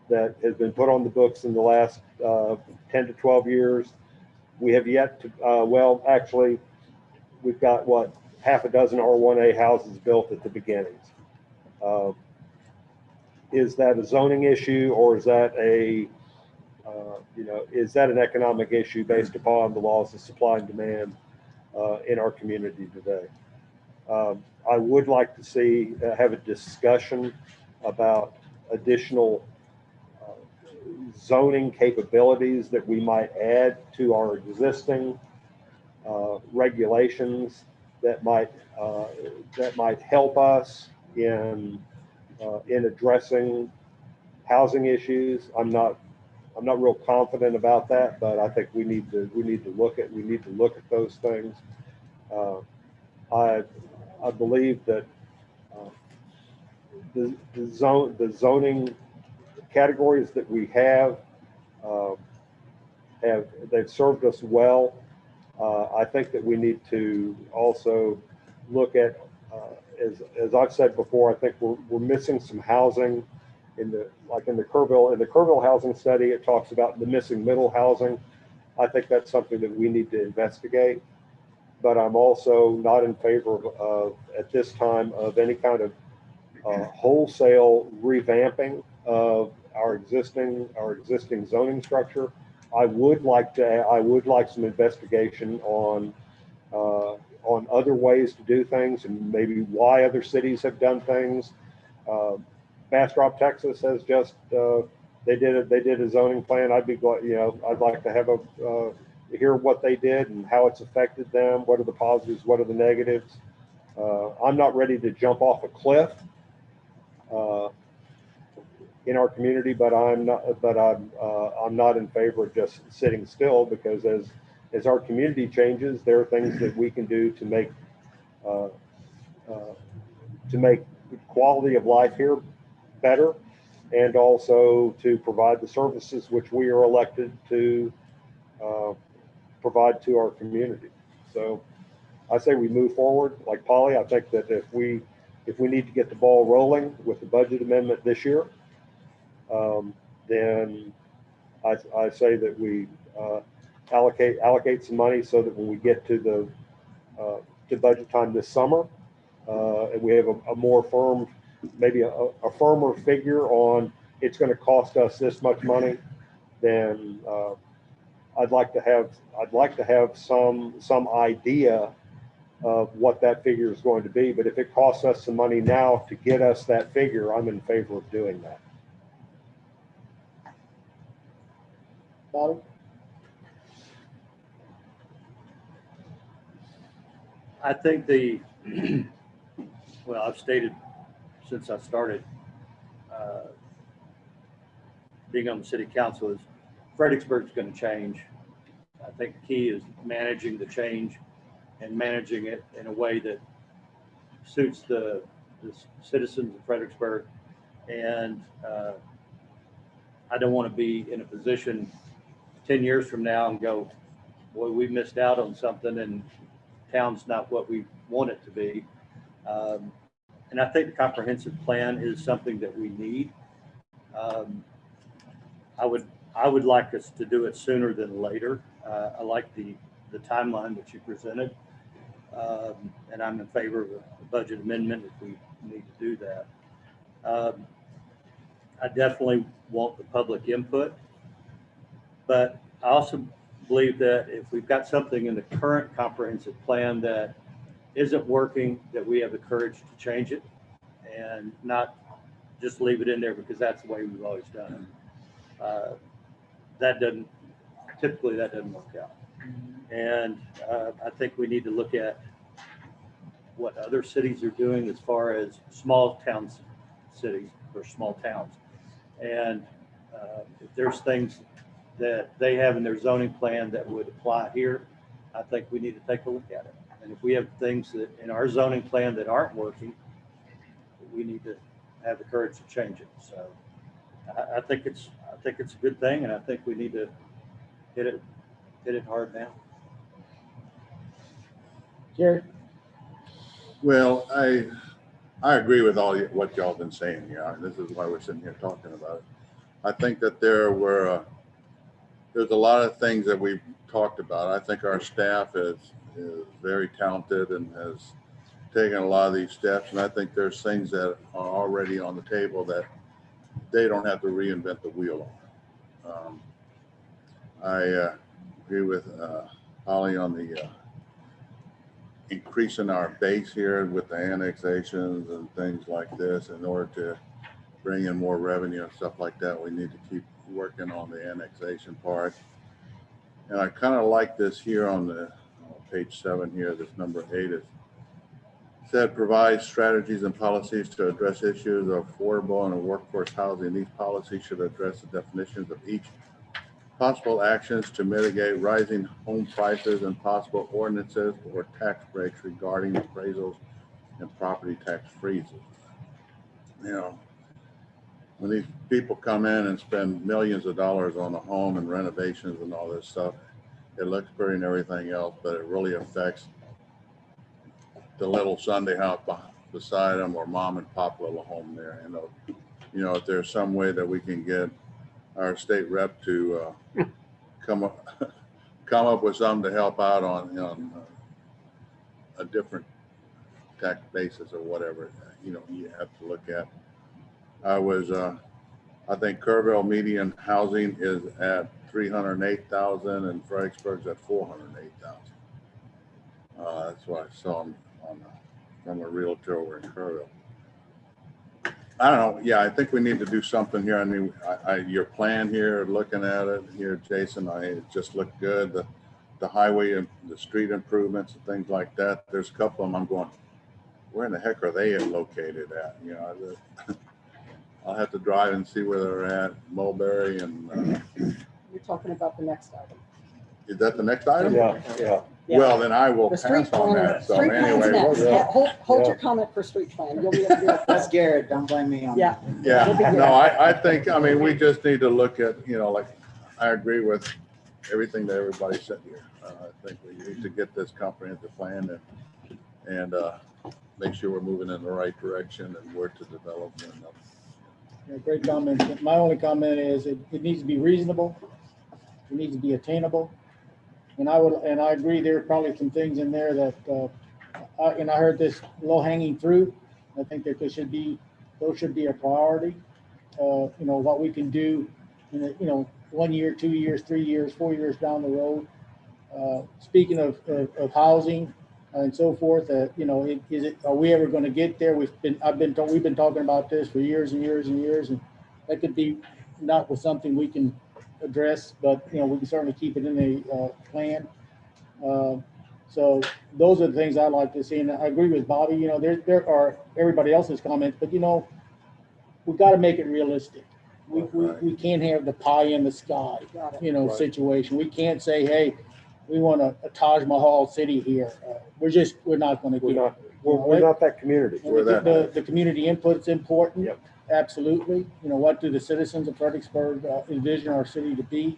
that has been put on the books in the last 10 to 12 years, we have yet to, actually, we've got half a dozen R1A houses built at the beginnings. Is that a zoning issue, or is that an economic issue based upon the laws of supply and demand in our community today? I would like to have a discussion about additional zoning capabilities that we might add to our existing regulations that might help us in addressing housing issues. I'm not real confident about that, but I think we need to look at those things. I believe that the zoning categories that we have they've served us well. I think that we need to also look at, as I've said before, I think we're missing some housing in the Kerrville housing study, it talks about the missing middle housing. I think that's something that we need to investigate. But I'm also not in favor of at this time of any kind of wholesale revamping of our existing zoning structure. I would like some investigation on other ways to do things and maybe why other cities have done things. Bastrop, Texas has just they did a zoning plan. I'd be glad, I'd like to have hear what they did and how it's affected them. What are the positives? What are the negatives? I'm not ready to jump off a cliff in our community, but I'm not in favor of just sitting still, because as our community changes, there are things that we can do to make quality of life here better, and also to provide the services which we are elected to provide to our community. So I say we move forward. Like Polly, I think that if we need to get the ball rolling with the budget amendment this year, then I say that we allocate some money so that when we get to to budget time this summer, and we have a more firm, maybe a firmer figure on it's going to cost us this much money, then I'd like to have some idea of what that figure is going to be. But if it costs us some money now to get us that figure, I'm in favor of doing that. Bobby? I think well, I've stated since I started being on the city council is Fredericksburg is going to change. I think the key is managing the change and managing it in a way that suits the citizens of Fredericksburg. And I don't want to be in a position 10 years from now and go, boy, we missed out on something and town's not what we want it to be. And I think the comprehensive plan is something that we need. I would like us to do it sooner than later. I like the timeline that you presented. And I'm in favor of a budget amendment if we need to do that. I definitely want the public input, but I also believe that if we've got something in the current comprehensive plan that isn't working, that we have the courage to change it and not just leave it in there because that's the way we've always done it. Typically that doesn't work out. And I think we need to look at what other cities are doing as far as small towns, cities or small towns. And if there's things that they have in their zoning plan that would apply here, I think we need to take a look at it. And if we have things that in our zoning plan that aren't working, we need to have the courage to change it. So I think it's a good thing, and I think we need to hit it hard now. Jerry? Well, I agree with what y'all been saying here. And this is why we're sitting here talking about it. I think that there's a lot of things that we've talked about. I think our staff is very talented and has taken a lot of these steps. And I think there's things that are already on the table that they don't have to reinvent the wheel on. I agree with Holly on the increasing our base here with the annexations and things like this. In order to bring in more revenue and stuff like that, we need to keep working on the annexation part. And I kind of like this here on the page 7 here, this number 8 is said provides strategies and policies to address issues of affordable and workforce housing. These policies should address the definitions of each possible actions to mitigate rising home prices and possible ordinances or tax breaks regarding appraisals and property tax freezes. You know, when these people come in and spend millions of dollars on a home and renovations and all this stuff, it looks pretty and everything else, but it really affects the little Sunday house beside them or mom and pop little home there. You know, you know, if there's some way that we can get our state rep to come up with something to help out on a different tax basis or whatever, you know, you have to look at. I think Kerrville median housing is at 308,000 and Fredericksburg's at 408,000. That's what I saw from a realtor over in Kerrville. I don't know. Yeah, I think we need to do something here. I mean, your plan here, looking at it here, Jason, it just looked good. The highway and the street improvements and things like that. There's a couple of them I'm going, where in the heck are they located at? You know, I'll have to drive and see where they're at. Mulberry and. You're talking about the next item. Is that the next item? Yeah, yeah. Well, then I will The pass street on plan, that. So street plan's anyway, next. yeah. Hold your comment for street plan. You'll be able to do it. That's Garrett, don't blame me on Yeah. that. yeah, We'll be good. no, I think, I mean, we just need to look at, you know, like, I agree with everything that everybody said here. I think we need to get this comprehensive plan and make sure we're moving in the right direction and work to develop. Yeah, great comment. My only comment is it needs to be reasonable. It needs to be attainable. And I agree, there are probably some things in there that, and I heard this low hanging fruit. I think that those should be a priority. You know, what we can do in, you know, 1 year, 2 years, 3 years, 4 years down the road. Speaking of housing and so forth, you know, are we ever going to get there? We've been talking about this for years and years and years, and that could be not with something we can address, but you know, we can certainly keep it in a plan. So those are the things I like to see, and I agree with Bobby. You know, there are everybody else's comments, but you know, we've got to make it realistic. We can't have the pie in the sky, you know, situation. We can't say, hey, we want a Taj Mahal city here. We're not going to do it. We're not that community. The community input is important. Yep. Absolutely. You know, what do the citizens of Fredericksburg envision our city to be?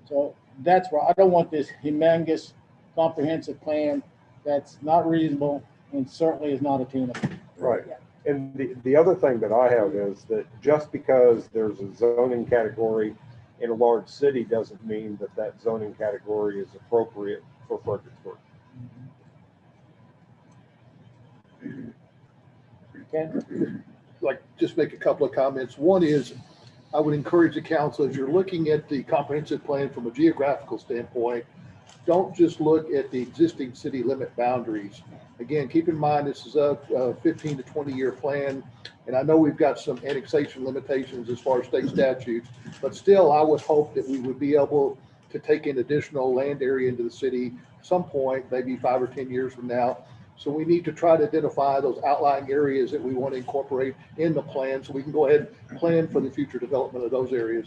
So that's where I don't want this humongous comprehensive plan that's not reasonable and certainly is not attainable. Right. And the other thing that I have is that just because there's a zoning category in a large city doesn't mean that that zoning category is appropriate for Fredericksburg. Okay. Like, just make a couple of comments. One is, I would encourage the council, as you're looking at the comprehensive plan from a geographical standpoint, don't just look at the existing city limit boundaries. Again, keep in mind, this is a 15 to 20 year plan. And I know we've got some annexation limitations as far as state statutes, but still I would hope that we would be able to take in additional land area into the city at some point, maybe 5 or 10 years from now. So we need to try to identify those outlying areas that we want to incorporate in the plan so we can go ahead and plan for the future development of those areas.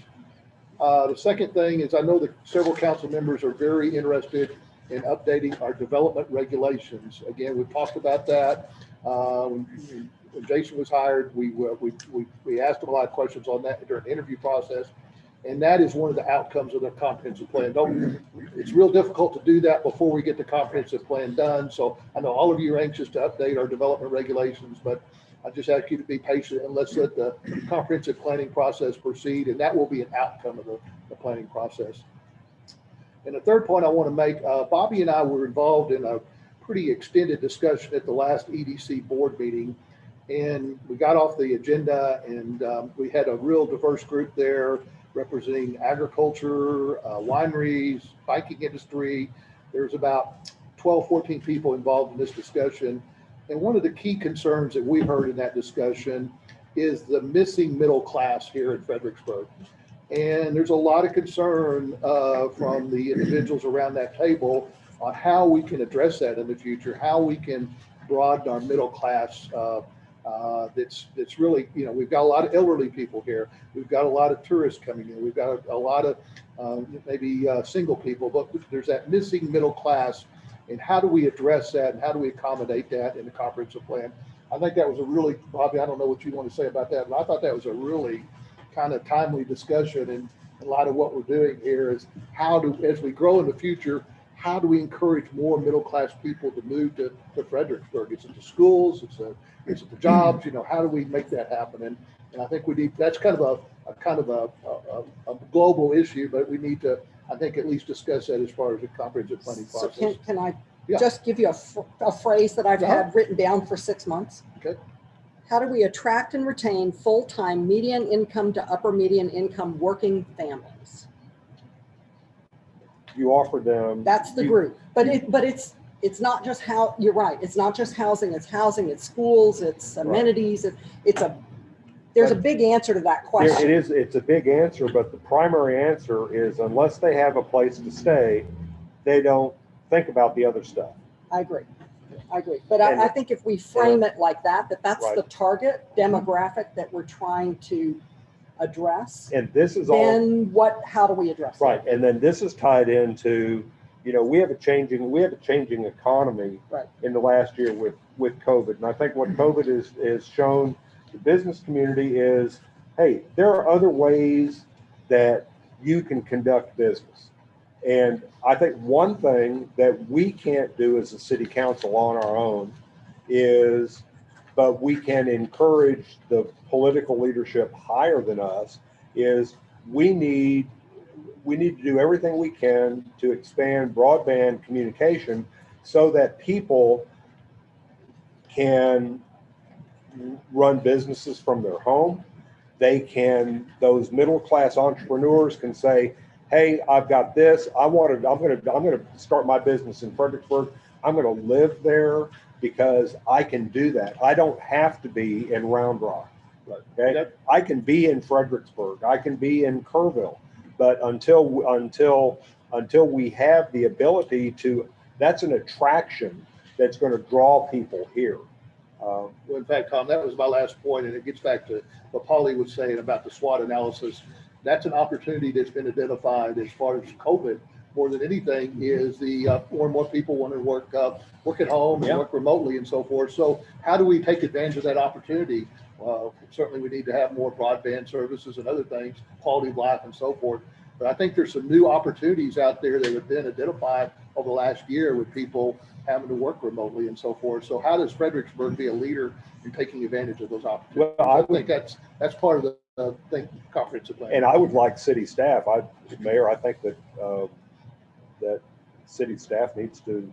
The second thing is, I know that several council members are very interested in updating our development regulations. Again, we've talked about that. When Jason was hired, we asked him a lot of questions on that during the interview process. And that is one of the outcomes of the comprehensive plan. It's real difficult to do that before we get the comprehensive plan done. So I know all of you are anxious to update our development regulations, but I just ask you to be patient and let's let the comprehensive planning process proceed. And that will be an outcome of the planning process. And the third point I want to make, Bobby and I were involved in a pretty extended discussion at the last EDC board meeting. And we got off the agenda and we had a real diverse group there, representing agriculture, wineries, banking industry. There's about 12, 14 people involved in this discussion. And one of the key concerns that we heard in that discussion is the missing middle class here in Fredericksburg. And there's a lot of concern from the individuals around that table on how we can address that in the future, how we can broaden our middle class that's really, you know, we've got a lot of elderly people here. We've got a lot of tourists coming in. We've got a lot of maybe single people, but there's that missing middle class. And how do we address that? And how do we accommodate that in the comprehensive plan? I think that was a really, Bobby, I don't know what you want to say about that, but I thought that was a really kind of timely discussion. And a lot of what we're doing here is how do, as we grow in the future, how do we encourage more middle-class people to move to Fredericksburg? It's at the schools, it's at the jobs, how do we make that happen? And I think we need, that's kind of a global issue, but we need to, I think, at least discuss that as far as the comprehensive planning So process. can I Yeah. just give you a phrase that I've Uh-huh. had written down for 6 months? Okay. How do we attract and retain full-time median income to upper median income working families? You offer them. That's the group, but it's not just how, you're right, it's not just housing, it's schools, it's amenities, there's a big answer to that question. It's a big answer, but the primary answer is unless they have a place to stay, they don't think about the other stuff. I agree. But I think if we frame it like that's Right. the target demographic that we're trying to address, And this is all. then how do we address it? Right, and then this is tied into, we have a changing economy Right. in the last year with COVID. And I think what COVID is shown the business community is, hey, there are other ways that you can conduct business. And I think one thing that we can't do as a city council on our own is, but we can encourage the political leadership higher than us, is we need to do everything we can to expand broadband communication so that people can run businesses from their home. Those middle-class entrepreneurs can say, hey, I've got this. I'm going to start my business in Fredericksburg. I'm going to live there because I can do that. I don't have to be in Round Rock. Okay? I can be in Fredericksburg. I can be in Kerrville. But until we have the ability to, that's an attraction that's going to draw people here. Well, in fact, Tom, that was my last point, and it gets back to what Polly was saying about the SWOT analysis. That's an opportunity that's been identified as far as COVID more than anything is the more and more people want to work at home and work remotely and so forth. So how do we take advantage of that opportunity? Certainly we need to have more broadband services and other things, quality of life and so forth. But I think there's some new opportunities out there that have been identified over the last year with people having to work remotely and so forth. So how does Fredericksburg be a leader in taking advantage of those opportunities? Well, I think that's part of the comprehensive plan. And I would like city staff, Mayor, I think that that city staff needs to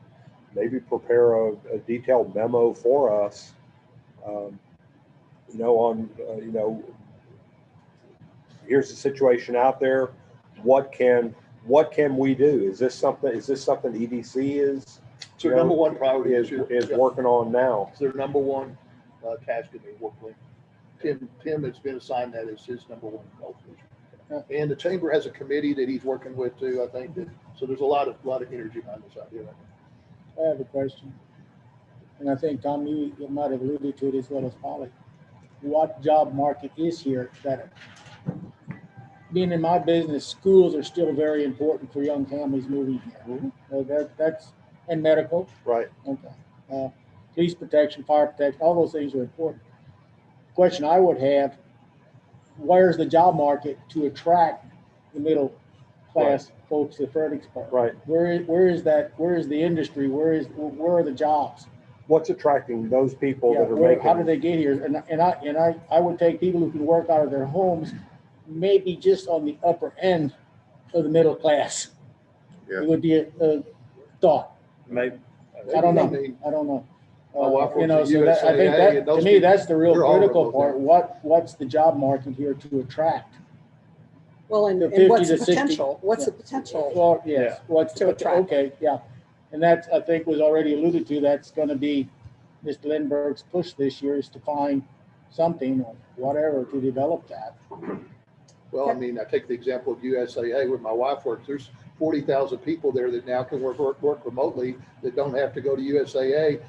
maybe prepare a detailed memo for us, here's the situation out there. What can we do? Is this something EDC is? It's their number one priority is working on now. It's their number one task in their work plan. Tim has been assigned that as his number one goal. And the chamber has a committee that he's working with too, I think. So there's a lot of energy behind this idea. I have a question. And I think, Tom, you might have alluded to it as well as Polly. What job market is here that, being in my business, schools are still very important for young families moving here. That's, and medical. Right. Okay. Police protection, fire protection, all those things are important. Question I would have, where's the job market to attract the middle class folks to Fredericksburg? Right. Where is that? Where is the industry? Where are the jobs? What's attracting those people that are making? How do they get here? And I would take people who can work out of their homes, maybe just on the upper end of the middle class. Yeah. It would be a thought. Maybe. I don't know. My wife works at So that, I think USAA, that, and those to me, people, that's the real they're all critical remote part. What's the job market here to attract? Well, and The 50 what's the to 60 potential? What's the yeah. potential? Well, yes, what's To the, attract. okay, yeah. And that's, I think was already alluded to, that's gonna be Mr. Lindbergh's push this year is to find something or whatever to develop that. Well, I mean, I take the example of USAA where my wife works. There's 40,000 people there that now can work remotely that don't have to go to USAA.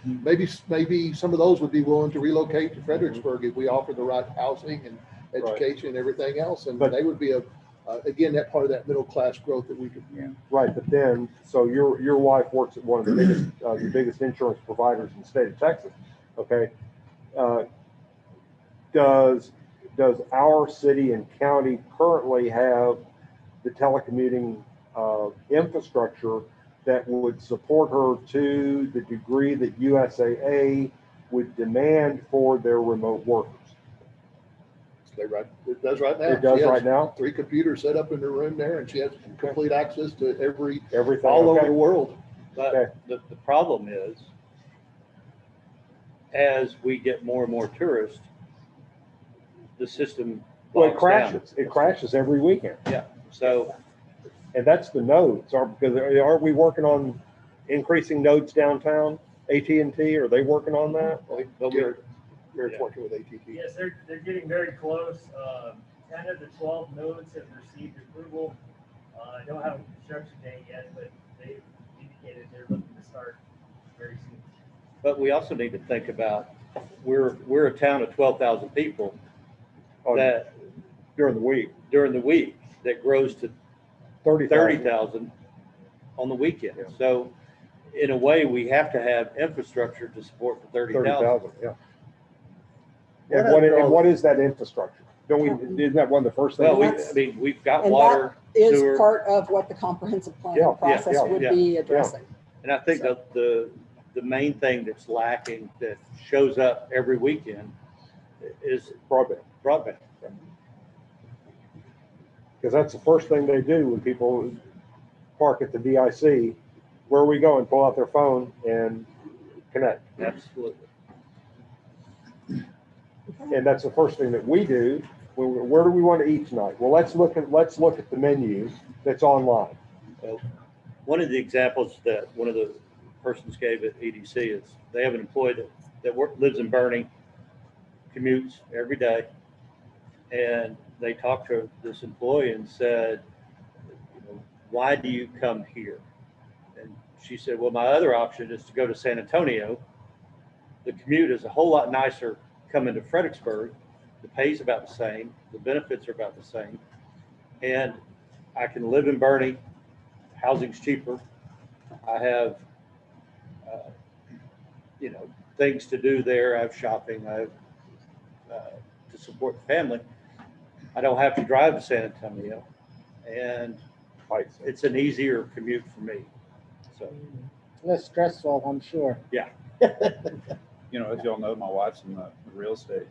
Maybe some of those would be willing to relocate to Fredericksburg if we offer the right housing and education and everything else. And they would be again, that part of that middle class growth that we could. Yeah. Right, but then, so your wife works at one of the biggest insurance providers in the state of Texas. Okay, does our city and county currently have the telecommuting infrastructure that would support her to the degree that USAA would demand for their remote workers. It does right now. It does She has right now? 3 computers set up in her room there, and she has complete access to Everything. all over okay. the world. But the problem is, as we get more and more tourists, the system Well, it bogs crashes. down. It crashes every weekend. Yeah, so, And that's the nodes. Because aren't we working on increasing nodes downtown? AT&T, are they working on that? but we're, Garrett's Yeah. working with AT&T. Yes, they're getting very close. 10 of the 12 nodes have received approval. I don't have a construction date yet, but they've indicated they're looking to start very soon. but we also need to think about, we're a town of 12,000 people Oh, that during the week. That grows to 30,000 on the weekend. Yeah. So in a way, we have to have infrastructure to support the 30,000. Yeah. What And after all- what is that infrastructure? Don't we, isn't that one of the first things? Well, we've got And water, that is sewer. part of what the comprehensive planning Yeah, process yeah, would yeah, be addressing. And I think that the main thing that's lacking that shows up every weekend is Broadband. Because that's the first thing they do when people park at the DIC. Where are we going? Pull out their phone and connect. Absolutely. And that's the first thing that we do. Where do we want to eat tonight? Well, let's look at the menu that's online. One of the examples that one of the persons gave at EDC is they have an employee that lives in Bernie, commutes every day. And they talked to this employee and said, why do you come here? And she said, well, my other option is to go to San Antonio. The commute is a whole lot nicer coming to Fredericksburg. The pay's about the same. The benefits are about the same. And I can live in Bernie. Housing's cheaper. I have, things to do there. I have shopping. I have to support the family. I don't have to drive to San Antonio, and it's an easier commute for me. So Less stressful, I'm sure. yeah. You know, as y'all know, my wife's in the real estate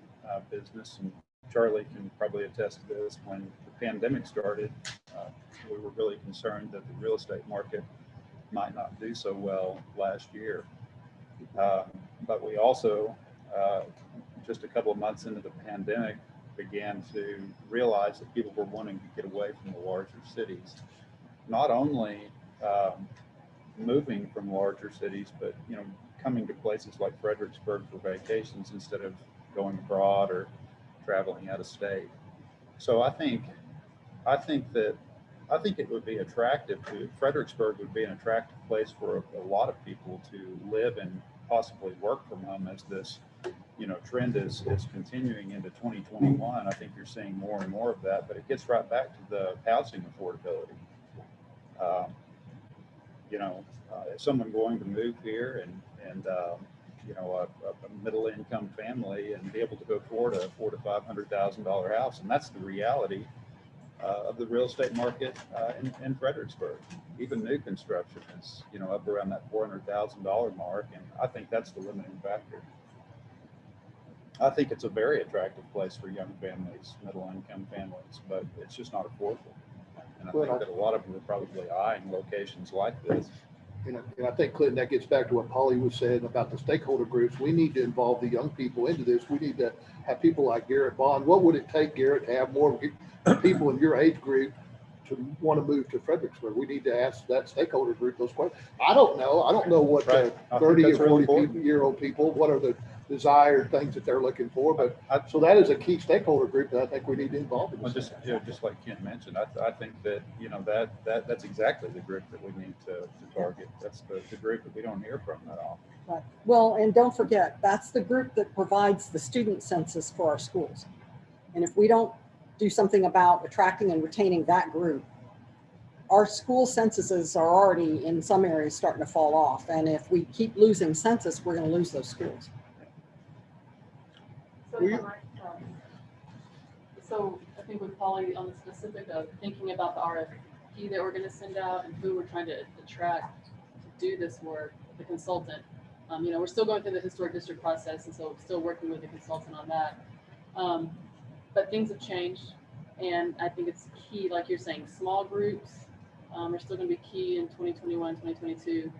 business, and Charlie can probably attest to this. When the pandemic started, we were really concerned that the real estate market might not do so well last year. But we also, just a couple of months into the pandemic, began to realize that people were wanting to get away from the larger cities. Not only moving from larger cities, but coming to places like Fredericksburg for vacations instead of going abroad or traveling out of state. So I think it would be attractive Fredericksburg would be an attractive place for a lot of people to live and possibly work from home as this, trend is continuing into 2021. I think you're seeing more and more of that, but it gets right back to the housing affordability. If someone going to move here and a middle income family and be able to afford a $400,000 to $500,000 house, and that's the reality of the real estate market in Fredericksburg. Even new construction is, up around that $400,000 mark, and I think that's the limiting factor. I think it's a very attractive place for young families, middle income families, but it's just not affordable. And I think that a lot of them are probably eyeing locations like this. And I think, Clinton, that gets back to what Polly was saying about the stakeholder groups. We need to involve the young people into this. We need to have people like Garrett Bond. What would it take, Garrett, to have more people in your age group to want to move to Fredericksburg? We need to ask that stakeholder group those questions. I don't know what Right. the 30 or 40 really year old people, what are the desired things that they're looking for? But so that is a key stakeholder group that I think we need to involve in. Well, just like Ken mentioned, I think that that's exactly the group that we need to target. That's the group that we don't hear from that often. Right. Well, and don't forget, that's the group that provides the student census for our schools. And if we don't do something about attracting and retaining that group, our school censuses are already in some areas starting to fall off. And if we keep losing census, we're going to lose those schools. So I think with Polly on the specific of thinking about the RFP that we're going to send out and who we're trying to attract, do this work, the consultant. We're still going through the historic district process, and so still working with the consultant on that. But things have changed, and I think it's key, like you're saying, small groups are still going to be key in 2021, 2022.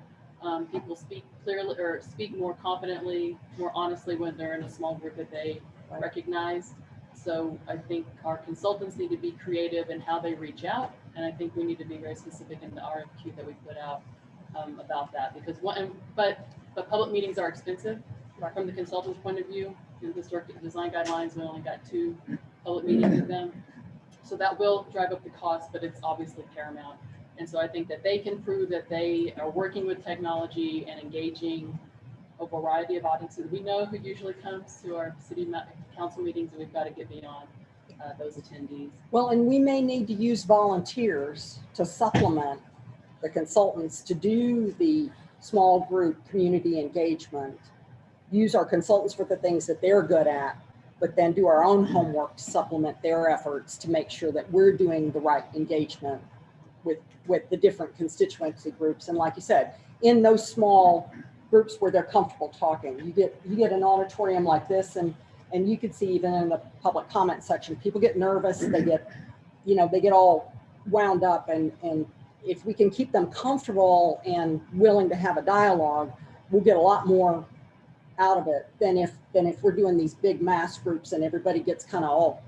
People speak clearly or speak more confidently, more honestly when they're in a small group that they recognize. So I think our consultants need to be creative in how they reach out, and I think we need to be very specific in the RFQ that we put out about that, because but public meetings are expensive from the consultant's point of view. In the historic design guidelines, we only got 2 public meetings with them, so that will drive up the cost, but it's obviously paramount. And so I think that they can prove that they are working with technology and engaging a variety of audiences. We know who usually comes to our city council meetings, and we've got to get beyond those attendees. Well, and we may need to use volunteers to supplement the consultants to do the small group community engagement, use our consultants for the things that they're good at, but then do our own homework to supplement their efforts to make sure that we're doing the right engagement with the different constituency groups. And like you said, in those small groups where they're comfortable talking, you get an auditorium like this, and you could see even in the public comment section, people get nervous, they get all wound up, and if we can keep them comfortable and willing to have a dialogue, we'll get a lot more out of it than if we're doing these big mass groups and everybody gets kind of all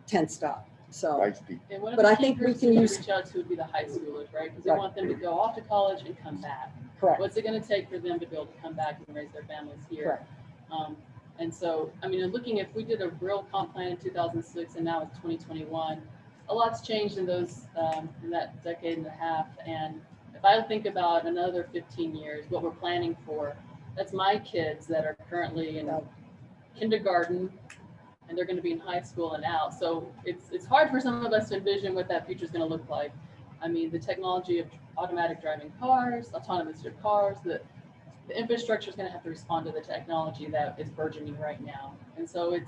tensed up. So, and one of but the I key think we groups can to use. reach out to would be the high schoolers, right? Because they Right. want them to go off to college and come back. Correct. What's it going to take for them to be able to come back and raise their families here? Correct. And so, I mean, looking, if we did a real comp plan in 2006 and now it's 2021, a lot's changed in those in that decade and a half. And if I think about another 15 years, what we're planning for, that's my kids that are currently in kindergarten, and they're going to be in high school and out. So it's hard for some of us to envision what that future is going to look like. I mean, the technology of automatic driving cars, autonomous cars, the infrastructure is going to have to respond to the technology that is burgeoning right now. And so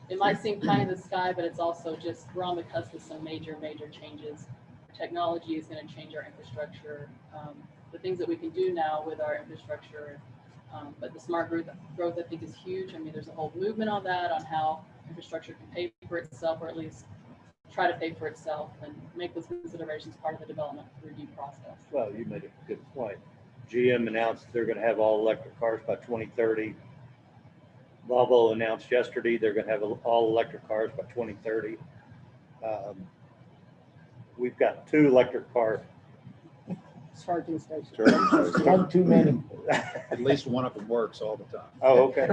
it might seem pie in the sky, but it's also just, we're on the cusp of some major changes. Technology is going to change our infrastructure. The things that we can do now with our infrastructure, but the smart growth I think is huge. I mean, there's a whole movement on that, on how infrastructure can pay for itself, or at least try to pay for itself, and make those considerations part of the development review process. Well, you made a good point. GM announced they're going to have all electric cars by 2030. Volvo announced yesterday they're going to have all electric cars by 2030. We've got 2 electric car Charging stations. Not too many. At least one of them works all the time. Oh, okay.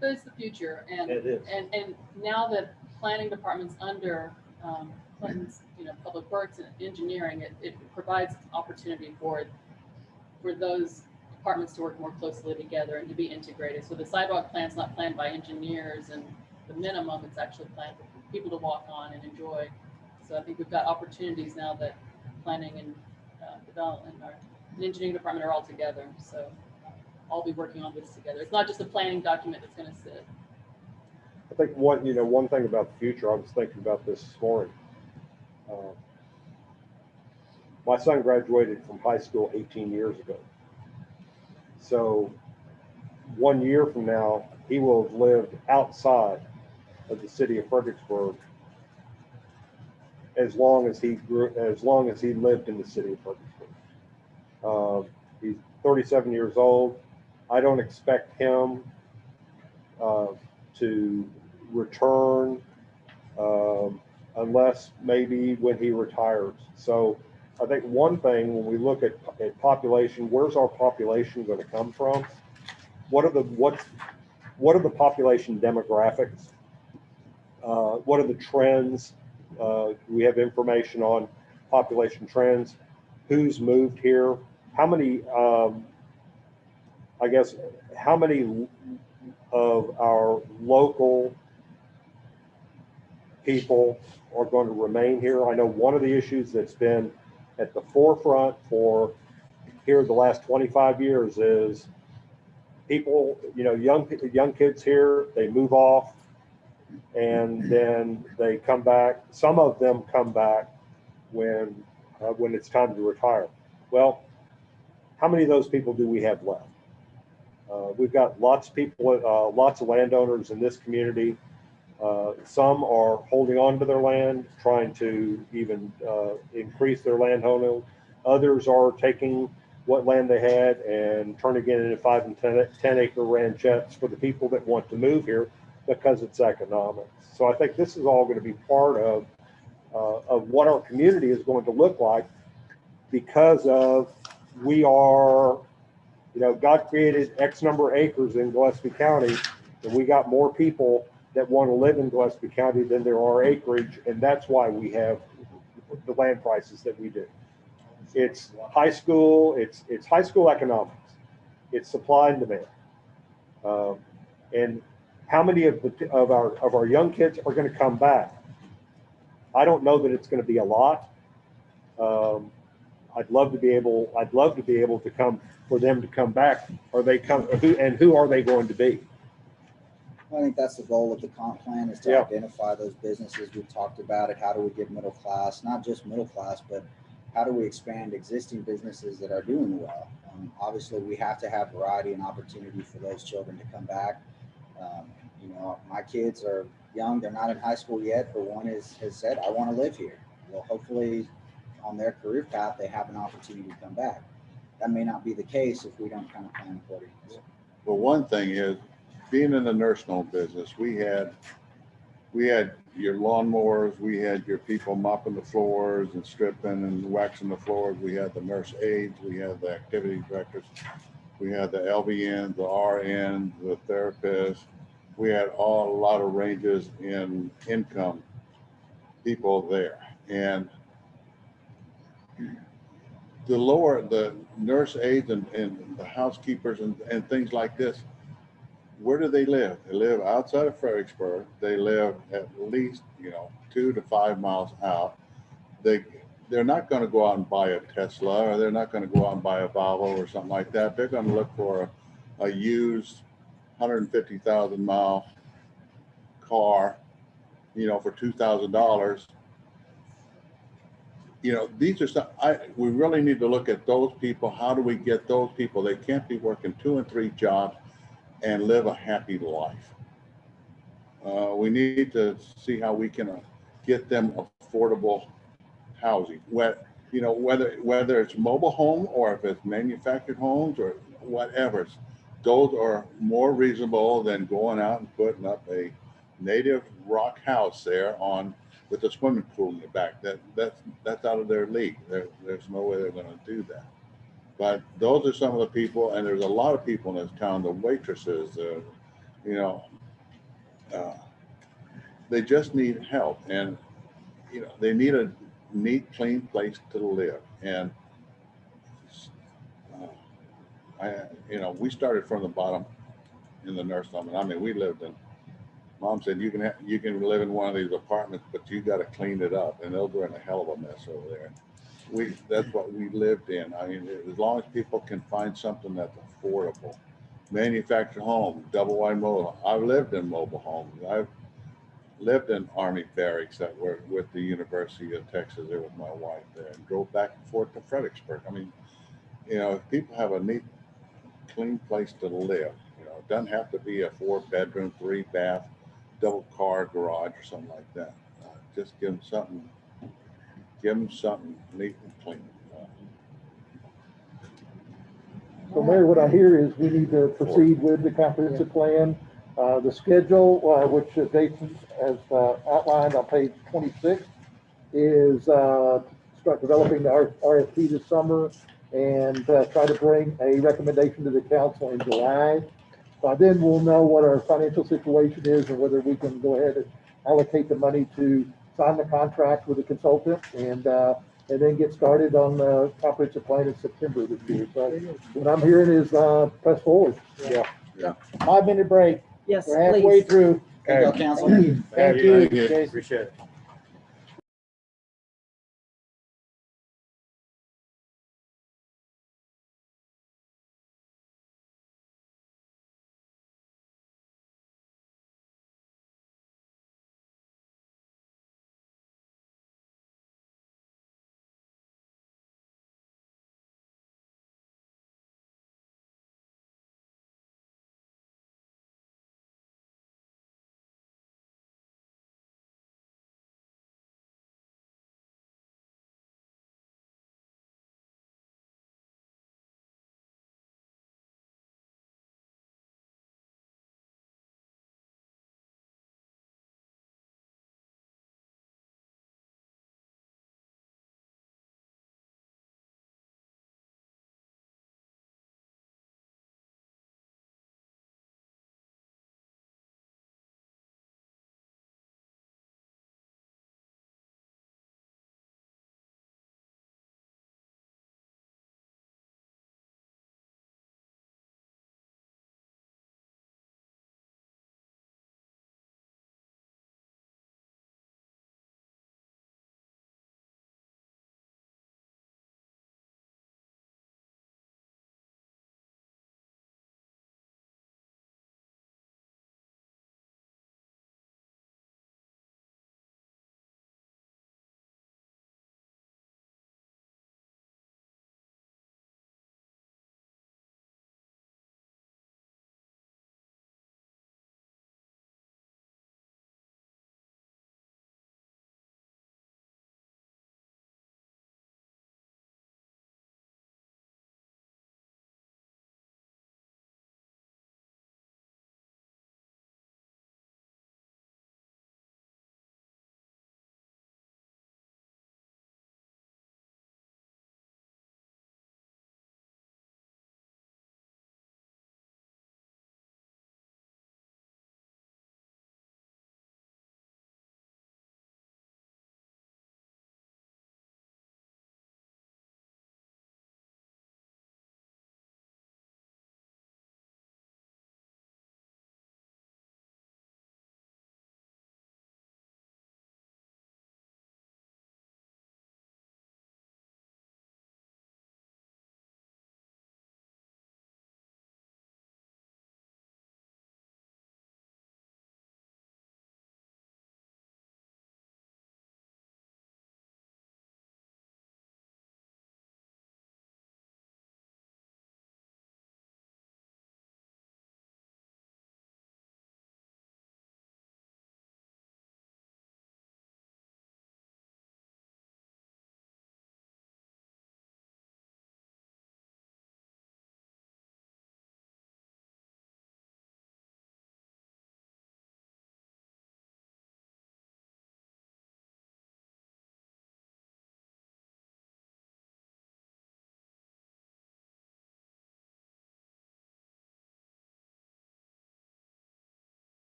But it's the future, and It is. and now that planning departments under Clinton's, public works and engineering, it provides opportunity for those departments to work more closely together and to be integrated. So the sidewalk plan's not planned by engineers, and the minimum, it's actually planned for people to walk on and enjoy. So I think we've got opportunities now that planning and development and engineering department are all together. So I'll be working on this together. It's not just a planning document that's going to sit. I think one thing about the future, I was thinking about this morning. My son graduated from high school 18 years ago. So 1 year from now, he will have lived outside of the city of Fredericksburg as long as he lived in the city of Fredericksburg. He's 37 years old. I don't expect him to return unless maybe when he retires. So I think one thing, when we look at population, where's our population going to come from? What are the population demographics? What are the trends? We have information on population trends. Who's moved here? How many? How many of our local people are going to remain here? I know one of the issues that's been at the forefront for here the last 25 years is people, young kids here, they move off and then they come back. Some of them come back when it's time to retire. Well, how many of those people do we have left? We've got lots of people, lots of landowners in this community. Some are holding on to their land, trying to even increase their land holding. Others are taking what land they had and turning it into 5 and 10 acre ranchettes for the people that want to move here because it's economic. So I think this is all going to be part of what our community is going to look like, because of we are, you know, God created X number of acres in Gillespie County, and we got more people that want to live in Gillespie County than there are acreage, and that's why we have the land prices that we do. It's high school, it's high school economics, it's supply and demand, and how many of our young kids are going to come back? I don't know that it's going to be a lot. I'd love to be able to come for them to come back. Are they come? Who are they going to be? I think that's the goal of the comp plan, is to identify those businesses. We've talked about it. How do we get middle class, not just middle class, but how do we expand existing businesses that are doing well? Obviously, we have to have variety and opportunity for those children to come back. You know, my kids are young. They're not in high school yet, but one has said, I want to live here. Well, hopefully on their career path, they have an opportunity to come back. That may not be the case if we don't kind of plan accordingly. But one thing is, being in the nursing home business, we had your lawnmowers, we had your people mopping the floors and stripping and waxing the floors. We had the nurse aides, we had the activity directors, we had the LVNs, the RNs, the therapists. We had a lot of ranges in income people there. And the nurse aides and the housekeepers and things like this, where do they live? They live outside of Fredericksburg. They live at least, 2 to 5 miles out. They're not going to go out and buy a Tesla, or they're not going to go out and buy a Volvo or something like that. They're going to look for a used 150,000 mile car, for $2,000. These are some, we really need to look at those people. How do we get those people? They can't be working 2 and 3 jobs and live a happy life. We need to see how we can get them affordable housing. Whether it's mobile home or if it's manufactured homes or whatever, those are more reasonable than going out and putting up a native rock house there with a swimming pool in the back. That's out of their league. There's no way they're going to do that. But those are some of the people, and there's a lot of people in this town, the waitresses, they just need help, and, they need a neat, clean place to live. And, we started from the bottom in the nursing home. I mean, we lived in, Mom said, you can live in one of these apartments, but you got to clean it up, and those were in a hell of a mess over there. That's what we lived in. I mean, as long as people can find something that's affordable. Manufactured home, double wide mobile. I've lived in mobile homes. I've lived in Army barracks that were with the University of Texas there with my wife there, and drove back and forth to Fredericksburg. I mean, if people have a neat, clean place to live, it doesn't have to be a 4-bedroom, 3-bath, double car garage or something like that. Just give them something neat and clean. So Mayor, what I hear is we need to proceed with the comprehensive plan. The schedule, which Jason has outlined on page 26, is start developing the RFP this summer and try to bring a recommendation to the council in July. By then we'll know what our financial situation is and whether we can go ahead and allocate the money to sign the contract with the consultant and then get started on the comprehensive plan in September this year. So what I'm hearing is press forward. Yeah. 5-minute break. Yes, We're halfway please. through. Thank you, council. Thank you, Thank you. Jason. Appreciate it.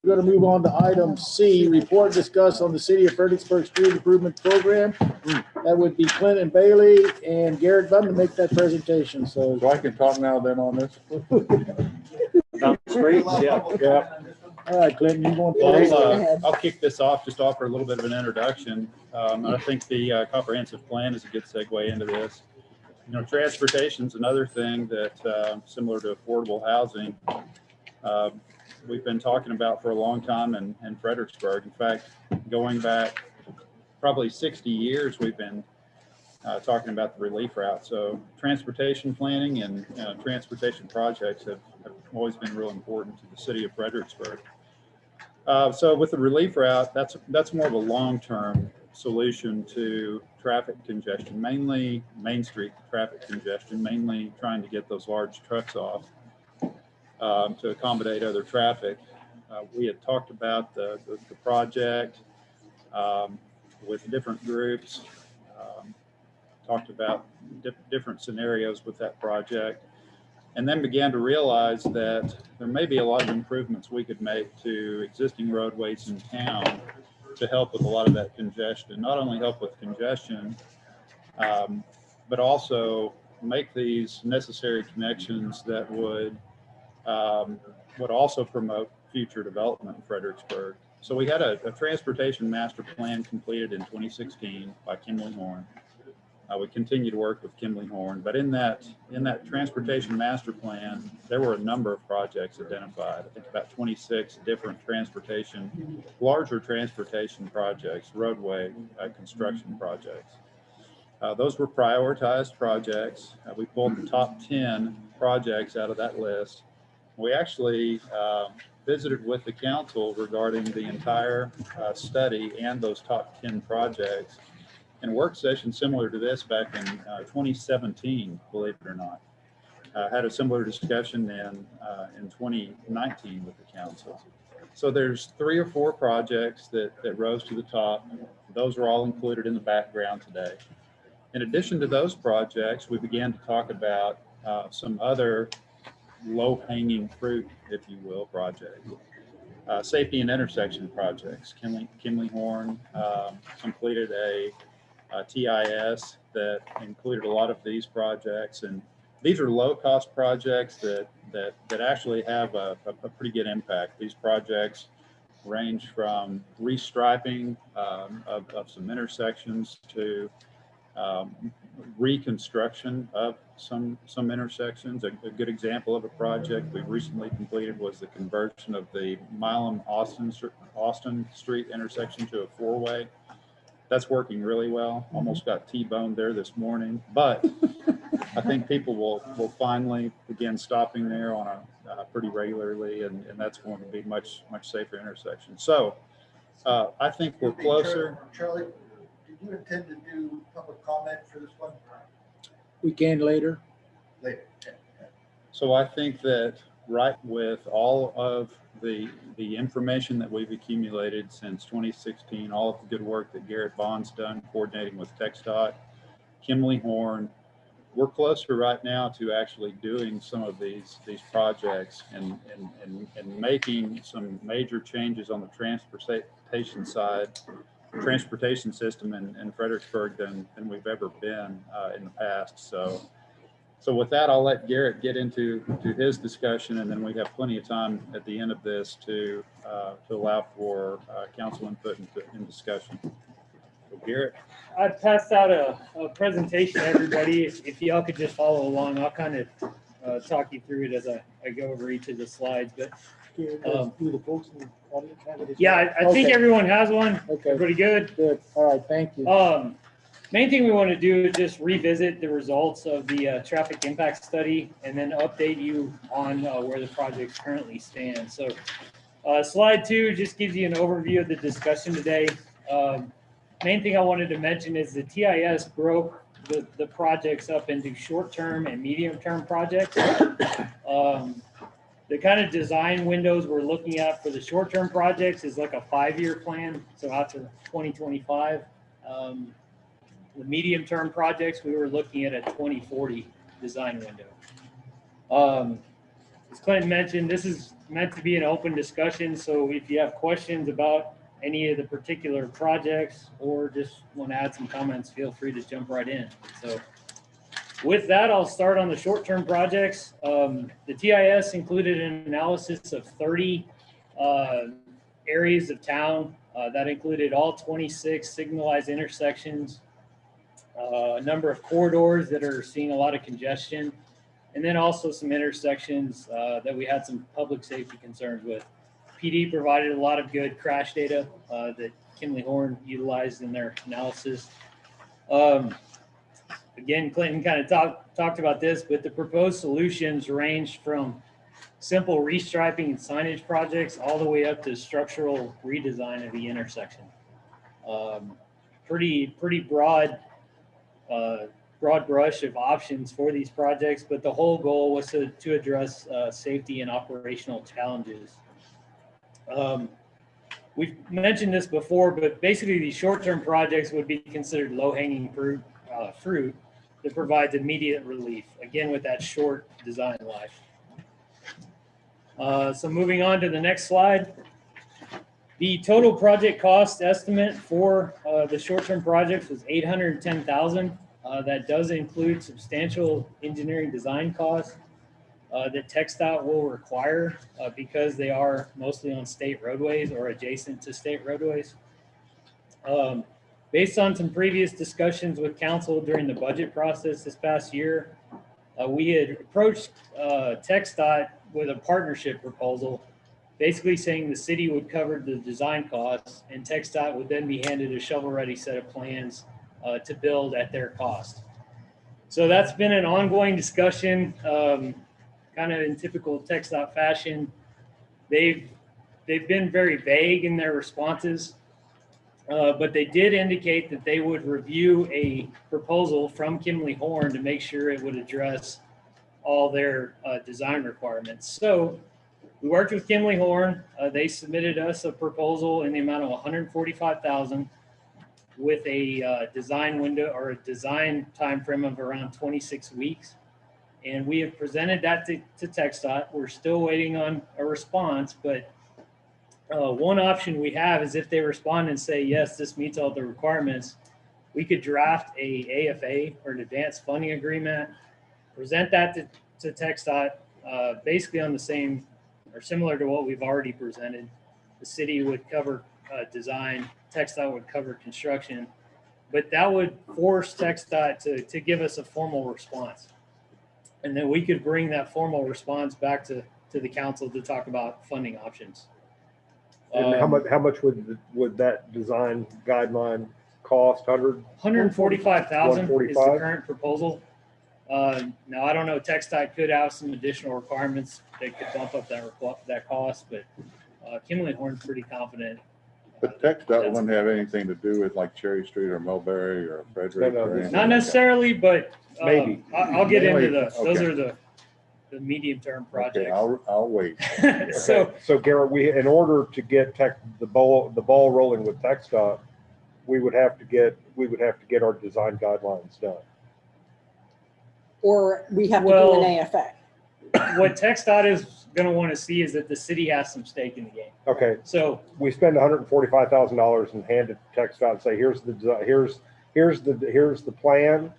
We're going to move on to item C, report discussed on the City of Fredericksburg Street Improvement Program. That would be Clinton Bailey and Garrett Button to make that presentation. So I can talk now then on this? About the streets, yeah. Yeah. all right, Clinton, you want to? Well, I'll kick this off, just offer a little bit of an introduction. I think the comprehensive plan is a good segue into this. You know, transportation's another thing that, similar to affordable housing, we've been talking about for a long time in Fredericksburg. In fact, going back probably 60 years, we've been talking about the relief route. So transportation planning and transportation projects have always been real important to the city of Fredericksburg. So with the relief route, that's more of a long-term solution to traffic congestion, mainly Main Street traffic congestion, mainly trying to get those large trucks off to accommodate other traffic. We had talked about the project with different groups, talked about different scenarios with that project, and then began to realize that there may be a lot of improvements we could make to existing roadways in town to help with a lot of that congestion. Not only help with congestion, but also make these necessary connections that would also promote future development in Fredericksburg. So we had a transportation master plan completed in 2016 by Kimley Horn. We continue to work with Kimley Horn, but in that transportation master plan, there were a number of projects identified. I think about 26 different larger transportation projects, roadway construction projects. Those were prioritized projects. We pulled the top 10 projects out of that list. We actually visited with the council regarding the entire study and those top 10 projects in a work session similar to this back in 2017, believe it or not. Had a similar discussion in 2019 with the council. So there's 3 or 4 projects that rose to the top. Those are all included in the background today. In addition to those projects, we began to talk about some other low-hanging fruit, if you will, projects. Safety and intersection projects. Kimley Horn completed a TIS that included a lot of these projects, and these are low-cost projects that actually have a pretty good impact. These projects range from restriping of some intersections to reconstruction of some intersections. A good example of a project we recently completed was the conversion of the Milam Austin Street intersection to a 4-way. That's working really well. Almost got T-boned there this morning, but I think people will finally begin stopping there on a pretty regularly, and that's going to be much safer intersection. So I think we're closer. Charlie, did you intend to do public comment for this one? We can later. Later. So I think that right with all of the information that we've accumulated since 2016, all of the good work that Garrett Bond's done coordinating with TxDOT, Kimley Horn, we're closer right now to actually doing some of these projects and making some major changes on the transportation side, transportation system in Fredericksburg than we've ever been in the past. So with that, I'll let Garrett get into his discussion, and then we have plenty of time at the end of this to allow for council input and discussion. So Garrett. I passed out a presentation to everybody. If y'all could just follow along, I'll kind of talk you through it as I go over each of the slides. But Do the folks in the audience have it as yeah, well? I think everyone has one. Okay. Everybody good? Good. All right. Thank you. Main thing we want to do is just revisit the results of the traffic impact study and then update you on where the projects currently stand. So slide 2 just gives you an overview of the discussion today. Main thing I wanted to mention is the TIS broke the projects up into short-term and medium-term projects. The kind of design windows we're looking at for the short-term projects is like a 5-year plan, so out to 2025. The medium-term projects, we were looking at a 2040 design window. as Clinton mentioned, this is meant to be an open discussion. So if you have questions about any of the particular projects or just want to add some comments, feel free to jump right in. So with that, I'll start on the short-term projects. The TIS included an analysis of 30 areas of town. That included all 26 signalized intersections, a number of corridors that are seeing a lot of congestion, and then also some intersections that we had some public safety concerns with. PD provided a lot of good crash data that Kimley Horn utilized in their analysis. Again, Clinton kind of talked about this, but the proposed solutions ranged from simple restriping and signage projects all the way up to structural redesign of the intersection. Pretty broad brush of options for these projects, but the whole goal was to address safety and operational challenges. We've mentioned this before, but basically these short-term projects would be considered low-hanging fruit that provides immediate relief, again with that short design life. So moving on to the next slide. The total project cost estimate for the short-term projects was $810,000. That does include substantial engineering design costs that TxDOT will require because they are mostly on state roadways or adjacent to state roadways. Based on some previous discussions with council during the budget process this past year, we had approached TxDOT with a partnership proposal, basically saying the city would cover the design costs and TxDOT would then be handed a shovel-ready set of plans to build at their cost. So that's been an ongoing discussion, kind of in typical TxDOT fashion. They've been very vague in their responses, but they did indicate that they would review a proposal from Kimley Horn to make sure it would address all their design requirements. So we worked with Kimley Horn. They submitted us a proposal in the amount of $145,000 with a design window or a design time frame of around 26 weeks. And we have presented that to TxDOT. We're still waiting on a response, but one option we have is if they respond and say, yes, this meets all the requirements, we could draft a AFA or an advanced funding agreement, present that to TxDOT, basically on the same or similar to what we've already presented. The city would cover design, TxDOT would cover construction, but that would force TxDOT to give us a formal response. And then we could bring that formal response back to the council to talk about funding options. And how much would that design guideline cost? $145,000 is the current proposal. Now I don't know, TxDOT could have some additional requirements that could bump up that cost, but Kimley Horn's pretty confident. But TxDOT wouldn't have anything to do with like Cherry Street or Mulberry or Frederick or anything. Not necessarily, but maybe. I'll get into those are the medium-term projects. Okay, I'll wait. So Garrett, in order to get the ball rolling with TxDOT, we would have to get our design guidelines done. Or we have to do an AFA. What TxDOT is going to want to see is that the city has some stake in the game. Okay. So we spend $145,000 and hand it to TxDOT and say, here's the plan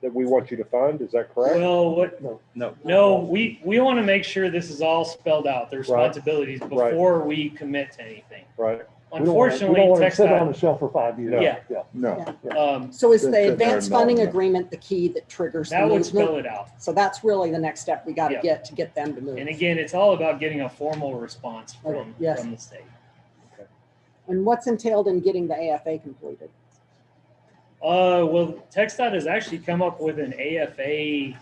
that we want you to fund. Is that correct? Well, no. We want to make sure this is all spelled out, the responsibilities before we commit to anything. Right. Unfortunately, we don't want to sit TxDOT on the shelf for 5 years. No. So is the advanced funding agreement the key that triggers the That would movement? spell it out. So that's really the next step we got to get them to move. And again, it's all about getting a formal response from the state. And what's entailed in getting the AFA completed? Well, TxDOT has actually come up with an AFA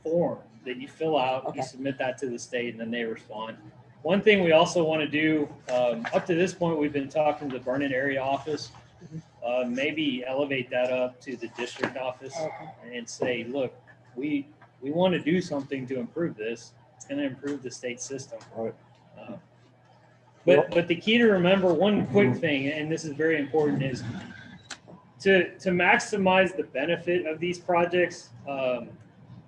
form that you fill out, you submit that to the state, and then they respond. One thing we also want to do, up to this point, we've been talking to the Vernon area office, maybe elevate that up to the district office and say, look, we want to do something to improve this. It's going to improve the state system. But the key to remember, one quick thing, and this is very important, is to maximize the benefit of these projects.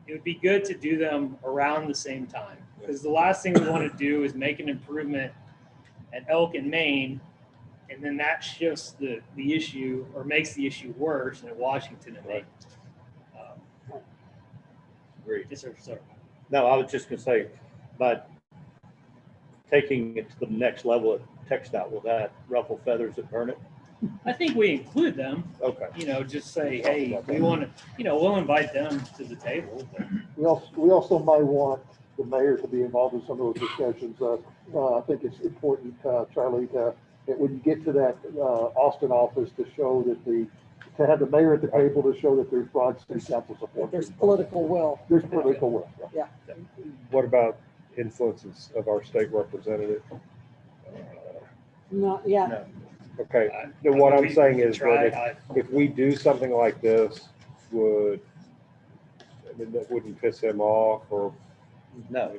it would be good to do them around the same time. Because the last thing we want to do is make an improvement at Elk and Maine, and then that shifts the issue or makes the issue worse at Washington and Maine. Agreed. Yes, sir. Sorry. No, I was just gonna say, but taking it to the next level at TxDOT, will that ruffle feathers at Burnett? I think we include them. Okay. You know, just say, hey, we want to, you know, we'll invite them to the table. But We also might want the mayor to be involved in some of those discussions. I think it's important, Charlie, that when you get to that Austin office, to show that to have the mayor at the table to show that there's broad city council support. There's political will. There's political will. Yeah. What about influences of our state representative? Not yet. No. Okay, then what I'm saying is try. that if we do something like this, I mean, that wouldn't piss him off, or? No.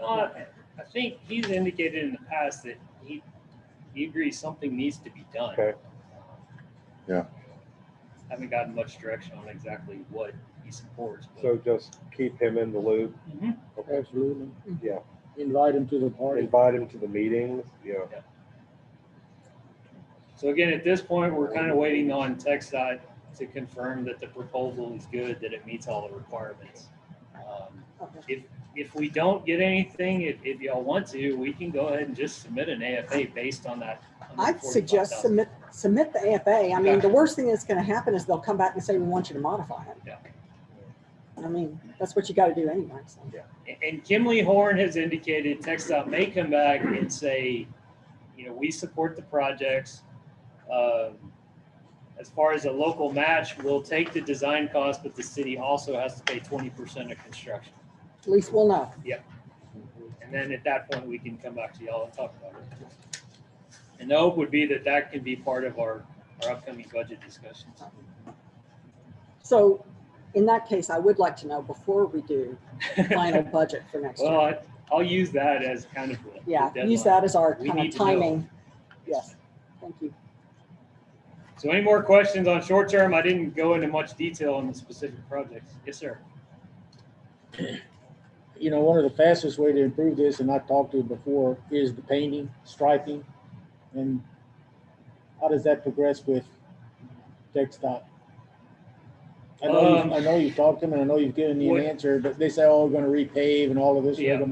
I think he's indicated in the past that he agrees something needs to be done. Okay. Yeah. Haven't gotten much direction on exactly what he supports. But. So just keep him in the loop. Mhm. Okay. Absolutely. Yeah. Invite him to the party. Invite him to the meetings, yeah. So again, at this point, we're kind of waiting on TxDOT to confirm that the proposal is good, that it meets all the requirements. If we don't get anything, if y'all want to, we can go ahead and just submit an AFA based on that. I'd suggest submit the AFA. I mean, the worst thing that's going to happen is they'll come back and say, we want you to modify it. Yeah. I mean, that's what you got to do anyway. So. Yeah. And Kimley Horn has indicated TxDOT may come back and say, you know, we support the projects. As far as a local match, we'll take the design cost, but the city also has to pay 20% of construction. At least we'll know. Yep. And then at that point, we can come back to y'all and talk about it. And the hope would be that that can be part of our upcoming budget discussions. So in that case, I would like to know before we do final budget for next year. Well, I'll use that as kind of the Use that as our We kind need of to know. timing. Yes, thank you. So any more questions on short term? I didn't go into much detail on the specific projects. Yes, sir. You know, one of the fastest way to improve this, and I've talked to it before, is the painting, striping. And how does that progress with TxDOT? I know you've talked to them, and I know you've given me an answer, but they say, oh, we're gonna repave and all of this. Yeah,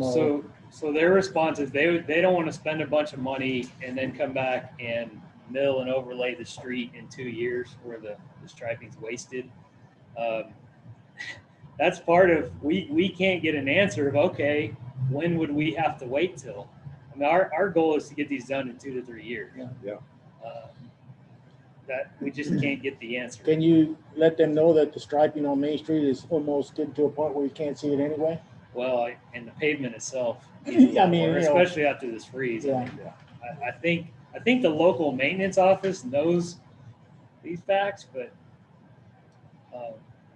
so their response is they don't want to spend a bunch of money and then come back and mill and overlay the street in 2 years where the striping's wasted. That's part of, we can't get an answer of, okay, when would we have to wait till? I mean, our goal is to get these done in 2 to 3 years. Yeah. That we just can't get the answer. Can you let them know that the striping on Main Street is almost getting to a point where you can't see it anyway? Well, and the pavement itself, I mean, you know. especially after this freeze. Yeah. I think the local maintenance office knows these facts, but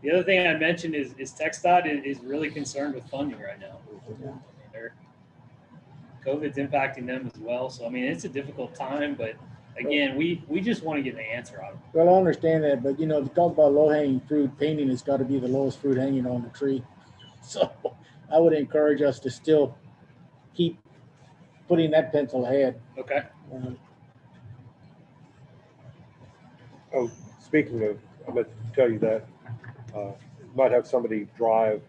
the other thing I mentioned is TxDOT is really concerned with funding right now. COVID's impacting them as well. So, I mean, it's a difficult time, but again, we just want to get an answer out of it. Well, I understand that, but you know, if you talk about low-hanging fruit, painting has got to be the lowest fruit hanging on the tree. So I would encourage us to still keep putting that pencil ahead. Okay. Oh, speaking of, I'm going to tell you that might have somebody drive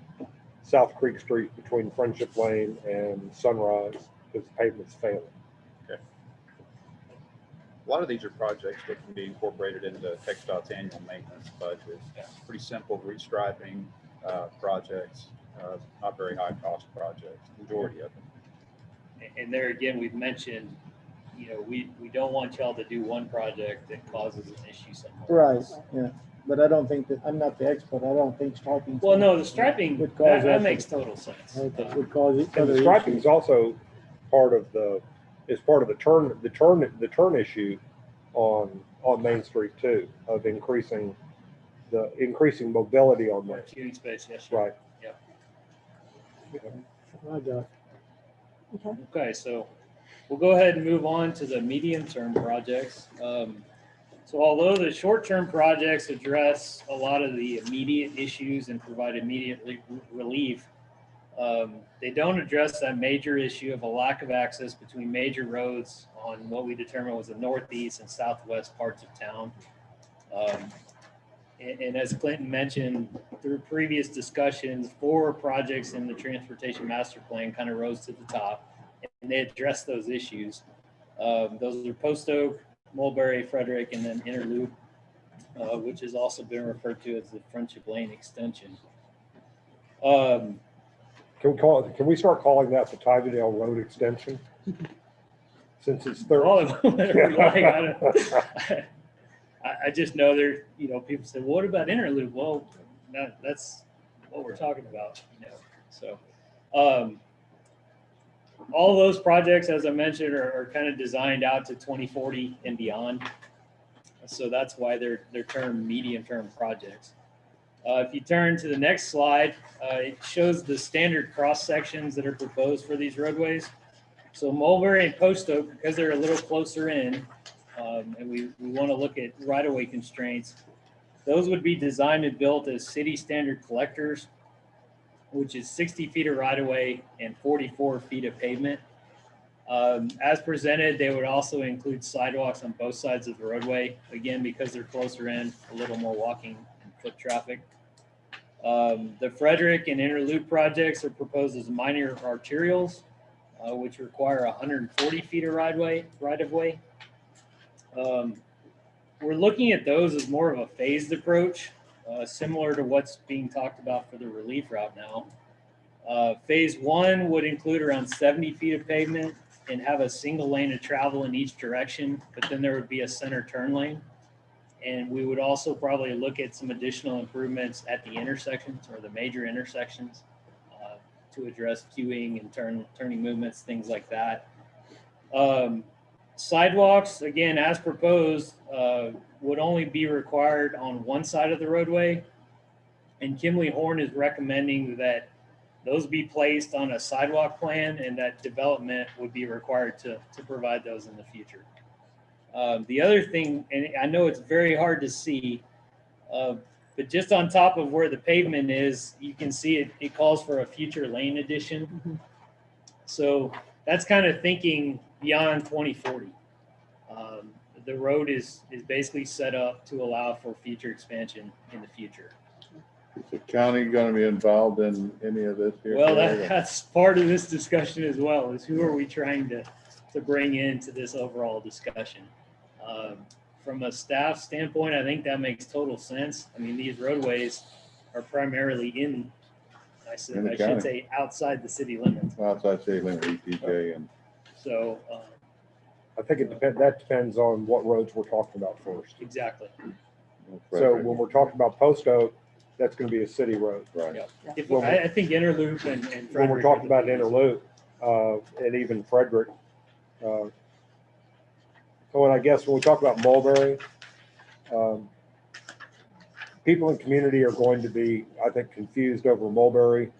South Creek Street between Friendship Lane and Sunrise because the pavement's failing. Okay. A lot of these are projects that can be incorporated into TxDOT's annual maintenance budget. Pretty simple restriping projects, not very high cost projects, majority of them. And there again, we've mentioned, you know, we don't want y'all to do one project that causes an issue somewhere. Right, yeah. But I don't think that, I'm not the expert, I don't think striping. Well, no, the striping, would cause that us makes to- total sense. Okay, would cause it. And the striping is also part of the turn issue on Main Street too, of increasing mobility on Main. Queuing space, yes. Right. Yep. I got it. Okay, so we'll go ahead and move on to the medium-term projects. So although the short-term projects address a lot of the immediate issues and provide immediate relief, they don't address that major issue of a lack of access between major roads on what we determined was the northeast and southwest parts of town. And as Clinton mentioned, through previous discussions, 4 projects in the transportation master plan kind of rose to the top, and they addressed those issues. Those are Post Oak, Mulberry, Frederick, and then Interlude, which has also been referred to as the Friendship Lane Extension. Can we start calling that the Tidydale Road Extension? Since it's third. I just know there, people say, what about Interlude? Well, that's what we're talking about, So, all those projects, as I mentioned, are kind of designed out to 2040 and beyond. So that's why they're termed medium-term projects. If you turn to the next slide, it shows the standard cross sections that are proposed for these roadways. So Mulberry and Post Oak, because they're a little closer in, and we want to look at right-of-way constraints, those would be designed and built as city standard collectors, which is 60 feet of right-of-way and 44 feet of pavement. As presented, they would also include sidewalks on both sides of the roadway, again, because they're closer in, a little more walking and foot traffic. The Frederick and Interlude projects are proposed as minor arterials, which require 140 feet of right-of-way. We're looking at those as more of a phased approach, similar to what's being talked about for the relief route now. Phase 1 would include around 70 feet of pavement and have a single lane of travel in each direction, but then there would be a center turn lane. And we would also probably look at some additional improvements at the intersections or the major intersections to address queuing and turning movements, things like that. Sidewalks, again, as proposed, would only be required on one side of the roadway. And Kimley Horn is recommending that those be placed on a sidewalk plan and that development would be required to provide those in the future. The other thing, and I know it's very hard to see, but just on top of where the pavement is, you can see it calls for a future lane addition. Mm-hmm. So that's kind of thinking beyond 2040. The road is basically set up to allow for future expansion in the future. Is the county going to be involved in any of this here? Well, that's part of this discussion as well, is who are we trying to bring into this overall discussion? From a staff standpoint, I think that makes total sense. I mean, these roadways are primarily I should say outside the city limits. Outside city limits, ETJ, and so I think that depends on what roads we're talking about first. Exactly. So when we're talking about Post Oak, that's going to be a city road. Right. Yeah. I think Interloop and Frederick. When we're talking about Interloop and even Frederick. So and I guess when we talk about Mulberry, people in the community are going to be, I think, confused over Mulberry.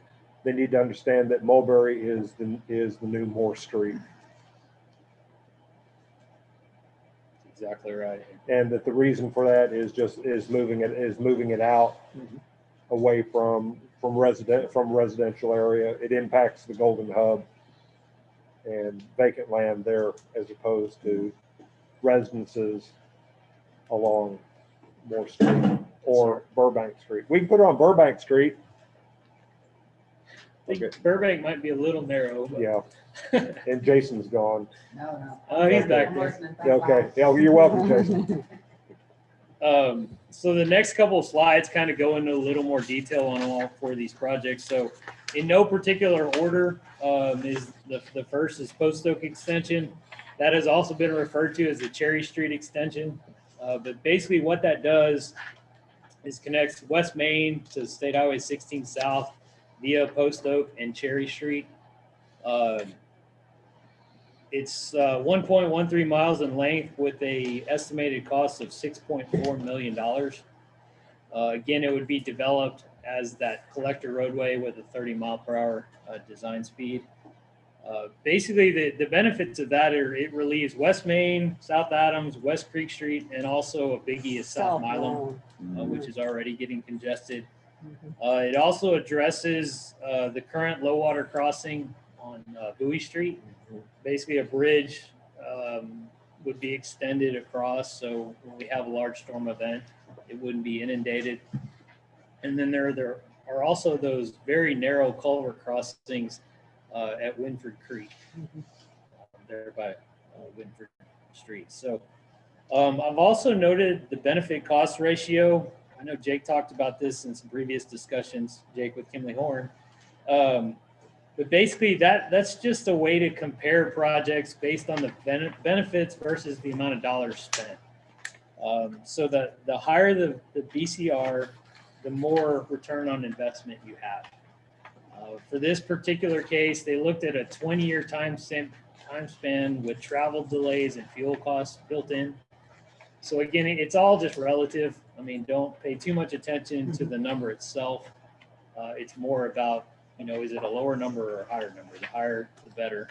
They need to understand that Mulberry is the new Moore Street. Exactly right. And that the reason for that is moving it out away from residential area. It impacts the Golden Hub and vacant land there as opposed to residences along Moore Street or Burbank Street. We can put it on Burbank Street. I think Burbank might be a little narrow. But... Yeah. And Jason's gone. No. Oh, he's back there. Okay. Yeah, you're welcome, Jason. So the next couple of slides kind of go into a little more detail on all four of these projects. So in no particular order, is the first is Post Oak Extension. That has also been referred to as the Cherry Street Extension. But basically what that does is connects West Main to State Highway 16 South via Post Oak and Cherry Street. It's 1.13 miles in length with a estimated cost of $6.4 million. Again, it would be developed as that collector roadway with a 30 mile per hour design speed. Basically, the benefits of that are it relieves West Main, South Adams, West Creek Street, and also a biggie is South Milam, which is already getting congested. It also addresses the current low water crossing on Bowie Street. Basically, a bridge would be extended across, so when we have a large storm event, it wouldn't be inundated. And then there are also those very narrow culvert crossings at Winford Creek, there by Winford Street. So I've also noted the benefit cost ratio. I know Jake talked about this in some previous discussions, Jake with Kimley Horn. But basically that's just a way to compare projects based on the benefits versus the amount of dollars spent. So that the higher the BCR, the more return on investment you have. For this particular case, they looked at a 20-year time span with travel delays and fuel costs built in. So again, it's all just relative. I mean, don't pay too much attention to the number itself. It's more about, is it a lower number or a higher number? The higher, the better.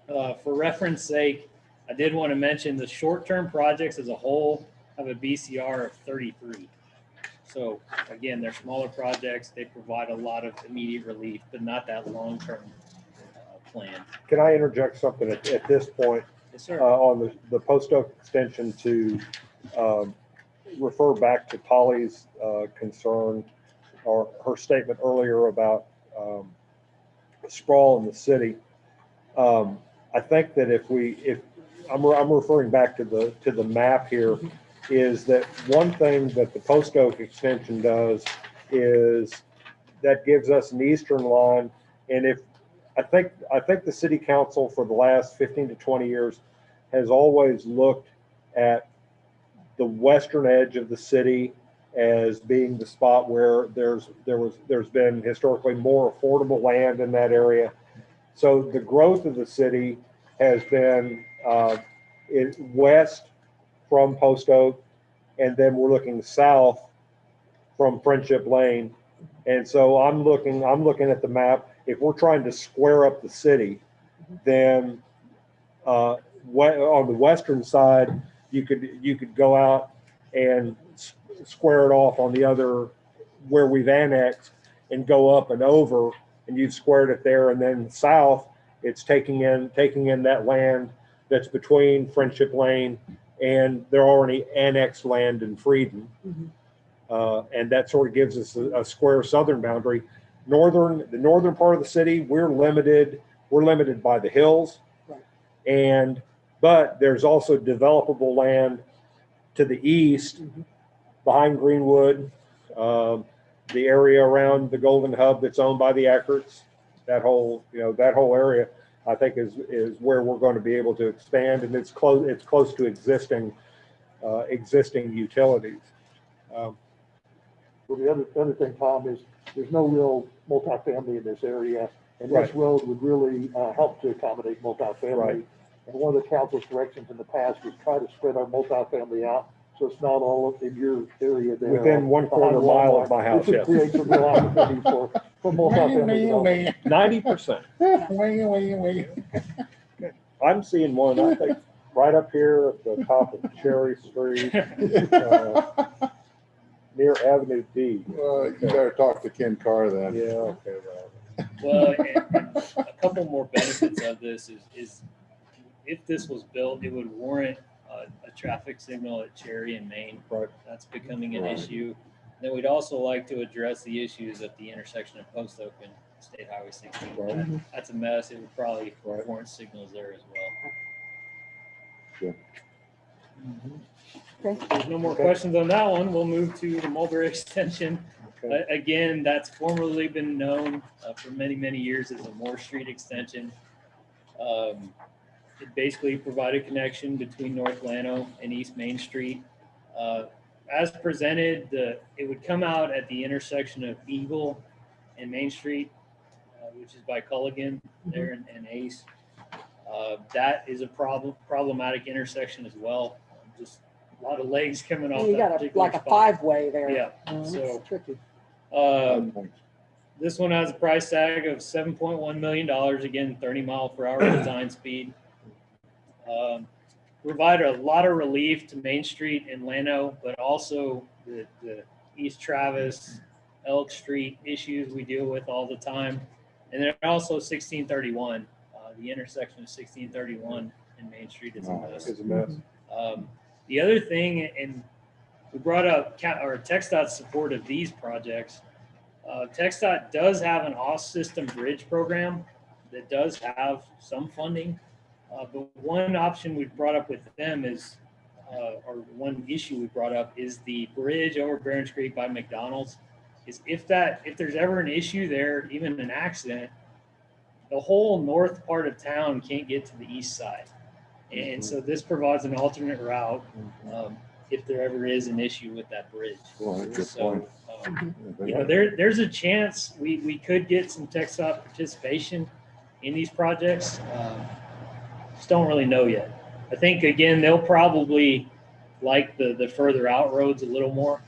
For reference sake, I did want to mention the short-term projects as a whole have a BCR of 33. So again, they're smaller projects. They provide a lot of immediate relief, but not that long-term plan. Can I interject something at this point? Yes, sir. On the Stoke extension to refer back to Polly's concern or her statement earlier about sprawl in the city. I think that if I'm referring back to the map here, is that one thing that the Stoke extension does is that gives us an eastern line. And if I think the city council for the last 15 to 20 years has always looked at the western edge of the city as being the spot where there's been historically more affordable land in that area. So the growth of the city has been west from Post Oak, and then we're looking south from Friendship Lane. And so I'm looking at the map. If we're trying to square up the city, then on the western side, you could go out and square it off on the other where we've annexed and go up and over, and you've squared it there. And then south, it's taking in that land that's between Friendship Lane and they're already annexed land in Frieden. And that sort of gives us a square southern boundary. The northern part of the city, we're limited by the hills. But there's also developable land to the east behind Greenwood, the area around the Golden Hub that's owned by the Eckerts. That whole area, I think is where we're going to be able to expand, and it's close to existing utilities. Well, the other thing, Tom, is there's no real multifamily in this area, and this road would really help to accommodate multifamily. Right. And one of the council's directions in the past was try to spread our multifamily out, so it's not all in your area there. Within 1/4 mile of my house, This would create some real opportunities for multifamily development. 90%. I'm seeing one, I think, right up here at the top of Cherry Street, near Avenue D. You better talk to Ken Carr then. Yeah, okay, right. Well, and a couple more benefits of this is if this was built, it would warrant a traffic signal at Cherry and Main. That's becoming an issue. Then we'd also like to address the issues at the intersection of Post Oak and State Highway 16. That's a mess. It would probably warrant signals there as well. Okay. There's no more questions on that one. We'll move to the Mulder Extension. Again, that's formerly been known for many, many years as a Moore Street Extension. It basically provided connection between North Llano and East Main Street. As presented, it would come out at the intersection of Eagle and Main Street, which is by Culligan there and Ace. That is a problematic intersection as well. Just a lot of legs coming off. You got like a 5-way there. Yeah. So So tricky. This one has a price tag of $7.1 million, again, 30-mile-per-hour design speed. Provide a lot of relief to Main Street and Llano, but also the East Travis, Elk Street issues we deal with all the time. And then also 1631, the intersection of 1631 and Main Street is a mess. It's a mess. The other thing, and we brought up TxDOT's support of these projects. TxDOT does have an off-system bridge program that does have some funding. But one option we brought up with them is, or one issue we brought up is the bridge over Barron Street by McDonald's. Is if there's ever an issue there, even an accident, the whole north part of town can't get to the east side. And so this provides an alternate route if there ever is an issue with that bridge. Well, that's a good So, point. there's a chance we could get some TxDOT participation in these projects. Just don't really know yet. I think, again, they'll probably like the further out roads a little more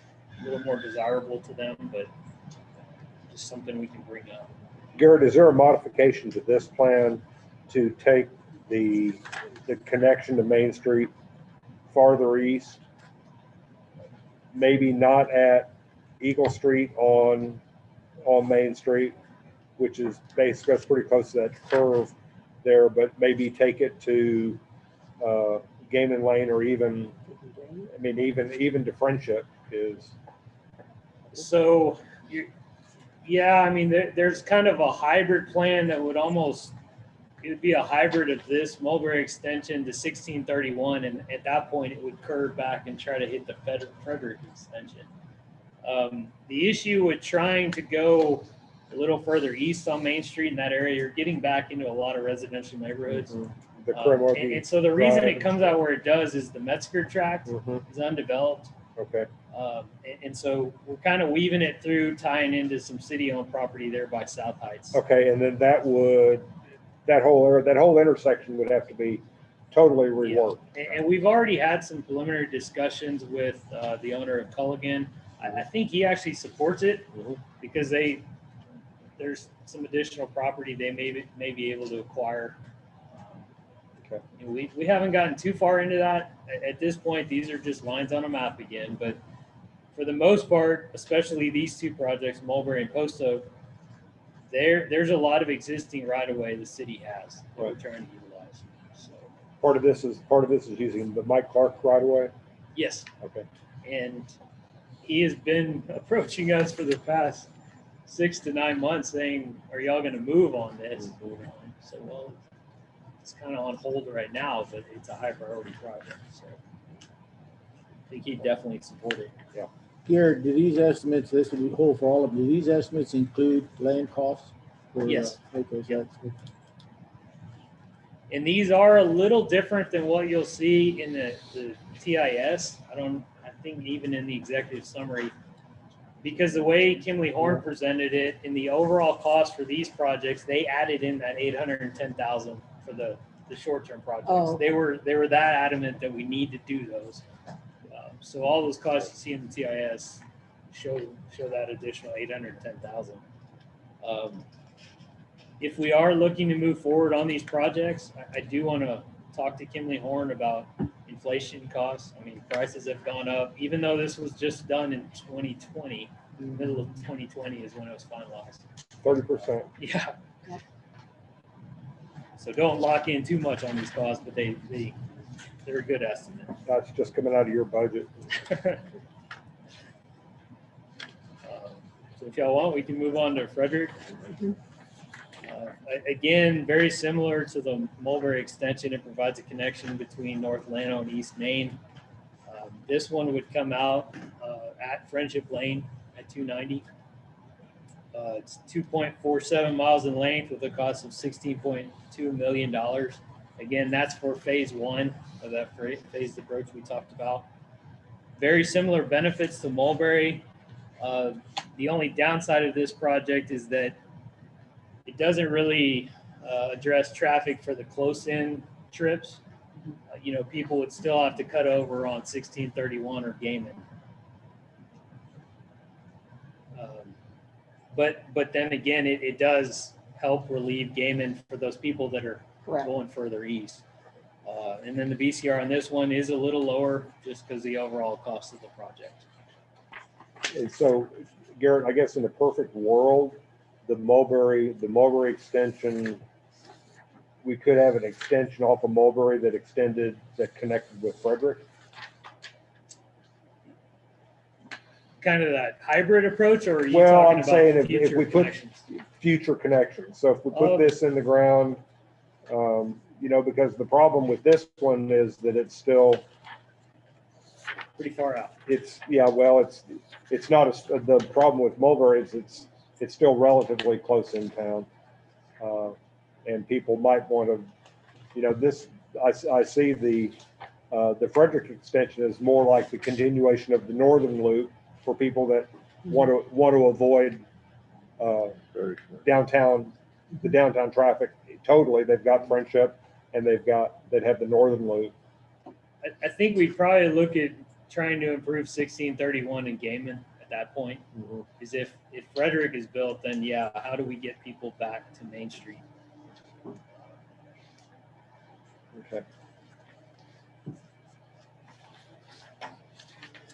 desirable to them, but just something we can bring up. Garrett, is there a modification to this plan to take the connection to Main Street farther east? Maybe not at Eagle Street on Main Street, which is basically, that's pretty close to that curve there, but maybe take it to Gaming Lane, or even to Friendship is. So, yeah, I mean, there's kind of a hybrid plan that would almost, it would be a hybrid of this Mulder Extension to 1631, and at that point it would curve back and try to hit the Frederick Extension. The issue with trying to go a little further east on Main Street in that area, you're getting back into a lot of residential neighborhoods. And so the reason it comes out where it does is the Metzger tract is undeveloped. Okay. And so we're kind of weaving it through, tying into some city-owned property there by South Heights. Okay, and then that whole intersection would have to be totally reworked. Yeah. And we've already had some preliminary discussions with the owner of Culligan. I think he actually supports it because there's some additional property they may be able to acquire. Okay. We haven't gotten too far into that. At this point, these are just lines on a map again, but for the most part, especially these two projects, Mulberry and Post Oak, there's a lot of existing right-of-way the city has that we're trying to utilize. So Part of this is using the Mike Clark right-of-way? yes. Okay. And he has been approaching us for the past 6 to 9 months saying, are y'all going to move on this? So, well, it's kind of on hold right now, but it's a high priority project. So I think he'd definitely support it. Yeah. Garrett, do these estimates, this would be whole for all of them, do these estimates include land costs? Yes. Okay, so that's good. And these are a little different than what you'll see in the TIS. I think even in the executive summary, because the way Kimley Horn presented it in the overall cost for these projects, they added in that $810,000 for the short-term projects. Oh, okay. They were that adamant that we need to do those. So all those costs you see in the TIS show that additional $810,000. If we are looking to move forward on these projects, I do want to talk to Kimley Horn about inflation costs. I mean, prices have gone up, even though this was just done in 2020. Middle of 2020 is when it was finalized. 30%. Yeah. So don't lock in too much on these costs, but they're a good estimate. That's just coming out of your budget. So if y'all want, we can move on to Frederick. Again, very similar to the Mulberry Extension, it provides a connection between North Llano and East Main. This one would come out at Friendship Lane at 290. It's 2.47 miles in length with a cost of $16.2 million. Again, that's for phase one of that phased approach we talked about. Very similar benefits to Mulberry. The only downside of this project is that it doesn't really address traffic for the close-in trips. People would still have to cut over on 1631 or Gaiman. But then again, it does help relieve Gaiman for those people that are Correct. going further east. And then the BCR on this one is a little lower just because the overall cost of the project. And so, Garrett, I guess in a perfect world, the Mulberry extension, we could have an extension off of Mulberry that connected with Frederick. Kind of that hybrid approach, or are you Well, talking I'm saying about if future we put connections? future connections. So if we put Oh. this in the ground, because the problem with this one is that it's still, Pretty far out. it's not the problem with Mulberry is it's still relatively close in town. And people might want to, I see the Frederick extension is more like the continuation of the northern loop for people that want to avoid the downtown traffic totally. They've got Friendship and they'd have the northern loop. I think we'd probably look at trying to improve 1631 and Gaiman at that point. Is if Frederick is built, then yeah, how do we get people back to Main Street? Okay.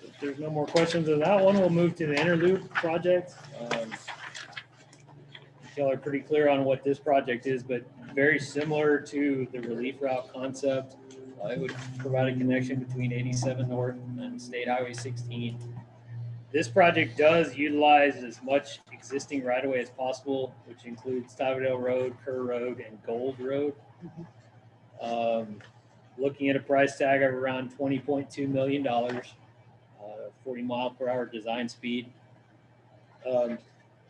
If there's no more questions on that one, we'll move to the Interlude Project. Y'all are pretty clear on what this project is, but very similar to the relief route concept. It would provide a connection between 87 North and State Highway 16. This project does utilize as much existing right-of-way as possible, which includes Tabardale Road, Kerr Road, and Gold Road. Looking at a price tag of around $20.2 million, 40 mile per hour design speed.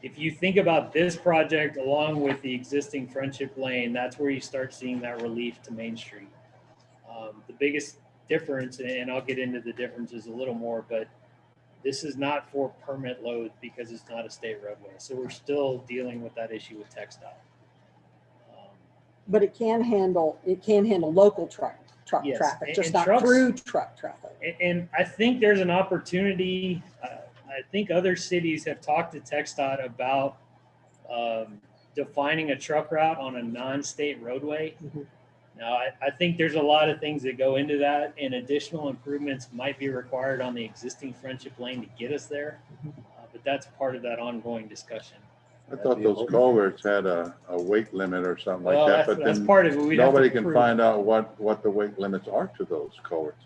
If you think about this project along with the existing Friendship Lane, that's where you start seeing that relief to Main Street. The biggest difference, and I'll get into the differences a little more, but this is not for permit load because it's not a state roadway. So we're still dealing with that issue with textile. But it can handle local truck Yes, traffic, just and not trucks- through truck traffic. And I think there's an opportunity. I think other cities have talked to TxDOT about defining a truck route on a non-state roadway. Now, I think there's a lot of things that go into that, and additional improvements might be required on the existing Friendship Lane to get us there. But that's part of that ongoing discussion. I thought those culverts had a weight limit or something like Well, that, that's- but that's then part of it. We'd have to nobody can prove. find out what the weight limits are to those culverts.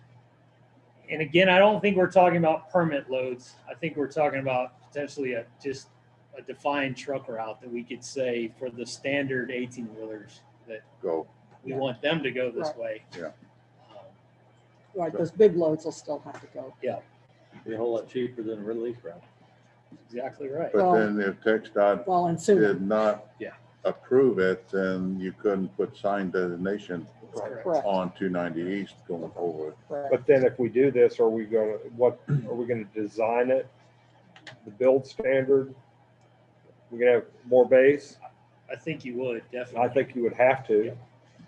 And again, I don't think we're talking about permit loads. I think we're talking about potentially just a defined truck route that we could say for the standard 18-wheelers that Go. we want them to go this Right. way. Yeah. Right, those big loads will still have to go. Yeah, Be a whole lot cheaper than a relief route. exactly right. But then if TxDOT Well, and soon. did not Yeah. approve it, then you couldn't put sign designation Correct. on 290 East going over it. Correct. But then if we do this, are we going to design it, the build standard? We're going to have more base? I think you would I definitely. think you would have to,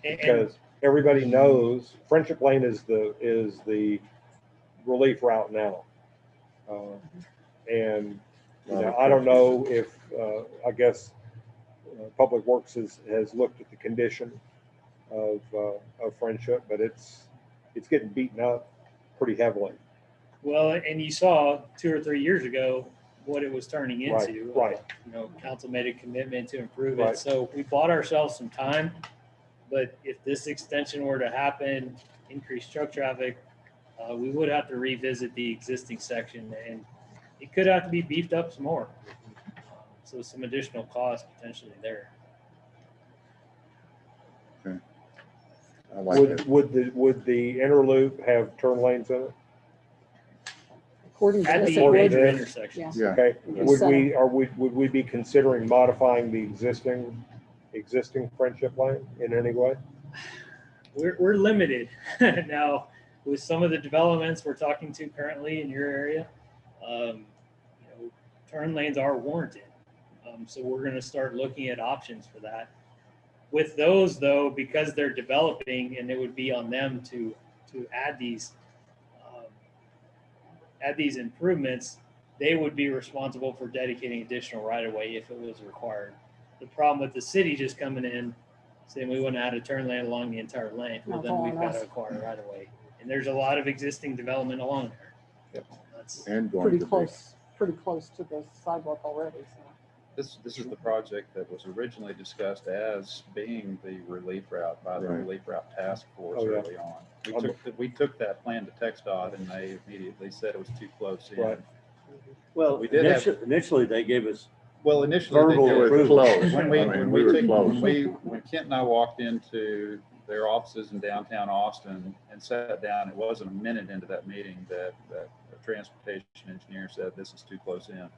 And because everybody knows Friendship Lane is the relief route now. And I don't know if I guess Public Works has looked at the condition of Friendship, but it's getting beaten up pretty heavily. well, and you saw 2 or 3 years ago what it was turning into. Right. Council made a commitment to improve Right. it. So we bought ourselves some time. But if this extension were to happen, increase truck traffic, we would have to revisit the existing section, and it could have to be beefed up some more. So some additional cost potentially there. I like it. Would the interloop have turn lanes in it? According to At this, the it would. major intersections. Yeah. Okay, Yes, would we be considering modifying the existing Friendship Lane in any way? We're limited now with some of the developments we're talking to currently in your area. Turn lanes are warranted. So we're going to start looking at options for that. With those though, because they're developing and it would be on them to add these improvements, they would be responsible for dedicating additional right of way if it was required. The problem with the city just coming in, saying we wouldn't have to turn lane along the entire lane, well, then we've got to acquire right of way. And there's a lot of existing development along there. Yep. That's And going Pretty to be. pretty close to the sidewalk already, so. This is the project that was originally discussed as being the relief route by the Right. relief route task force Oh, yeah. early on. We took that plan to TxDOT and they immediately said it was too close in. Right. Well, We did have- initially they gave us Well, initially, verbal they did. approval. Close. When I we, mean, when we we were took, close. when Kent and I walked into their offices in downtown Austin and sat down, it wasn't a minute into that meeting that a transportation engineer said, this is too close in.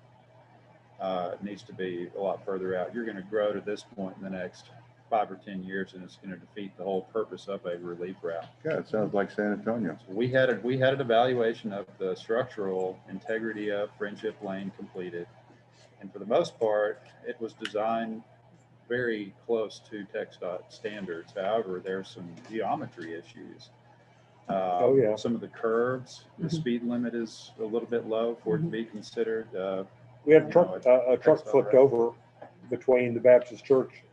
It needs to be a lot further out. You're gonna grow to this point in the next 5 or 10 years, and it's gonna defeat the whole purpose of a relief route. Yeah, it sounds like San Antonio. We had an evaluation of the structural integrity of Friendship Lane completed. And for the most part, it was designed very close to TxDOT standards. However, there's some geometry issues. Oh, yeah. Some of the curves, the speed limit is a little bit low for it to be considered. We had a truck flipped over between the Baptist church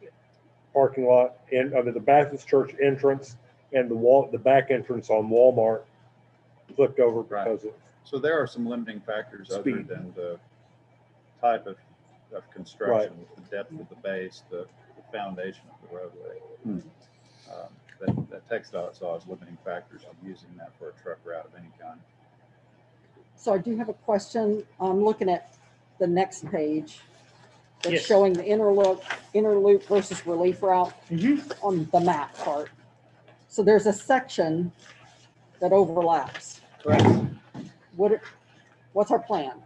parking lot and the Baptist church entrance and the back entrance on Walmart flipped over because of. So there are some limiting factors other Speed. than the type of construction, the depth of the base, the foundation of the roadway. That TxDOT saw as limiting factors of using that for a truck route of any kind. So I do have a question. I'm looking at the next page. That's Yes. showing the interloop versus relief route on the map part. So there's a section that overlaps. correct. What's our plan?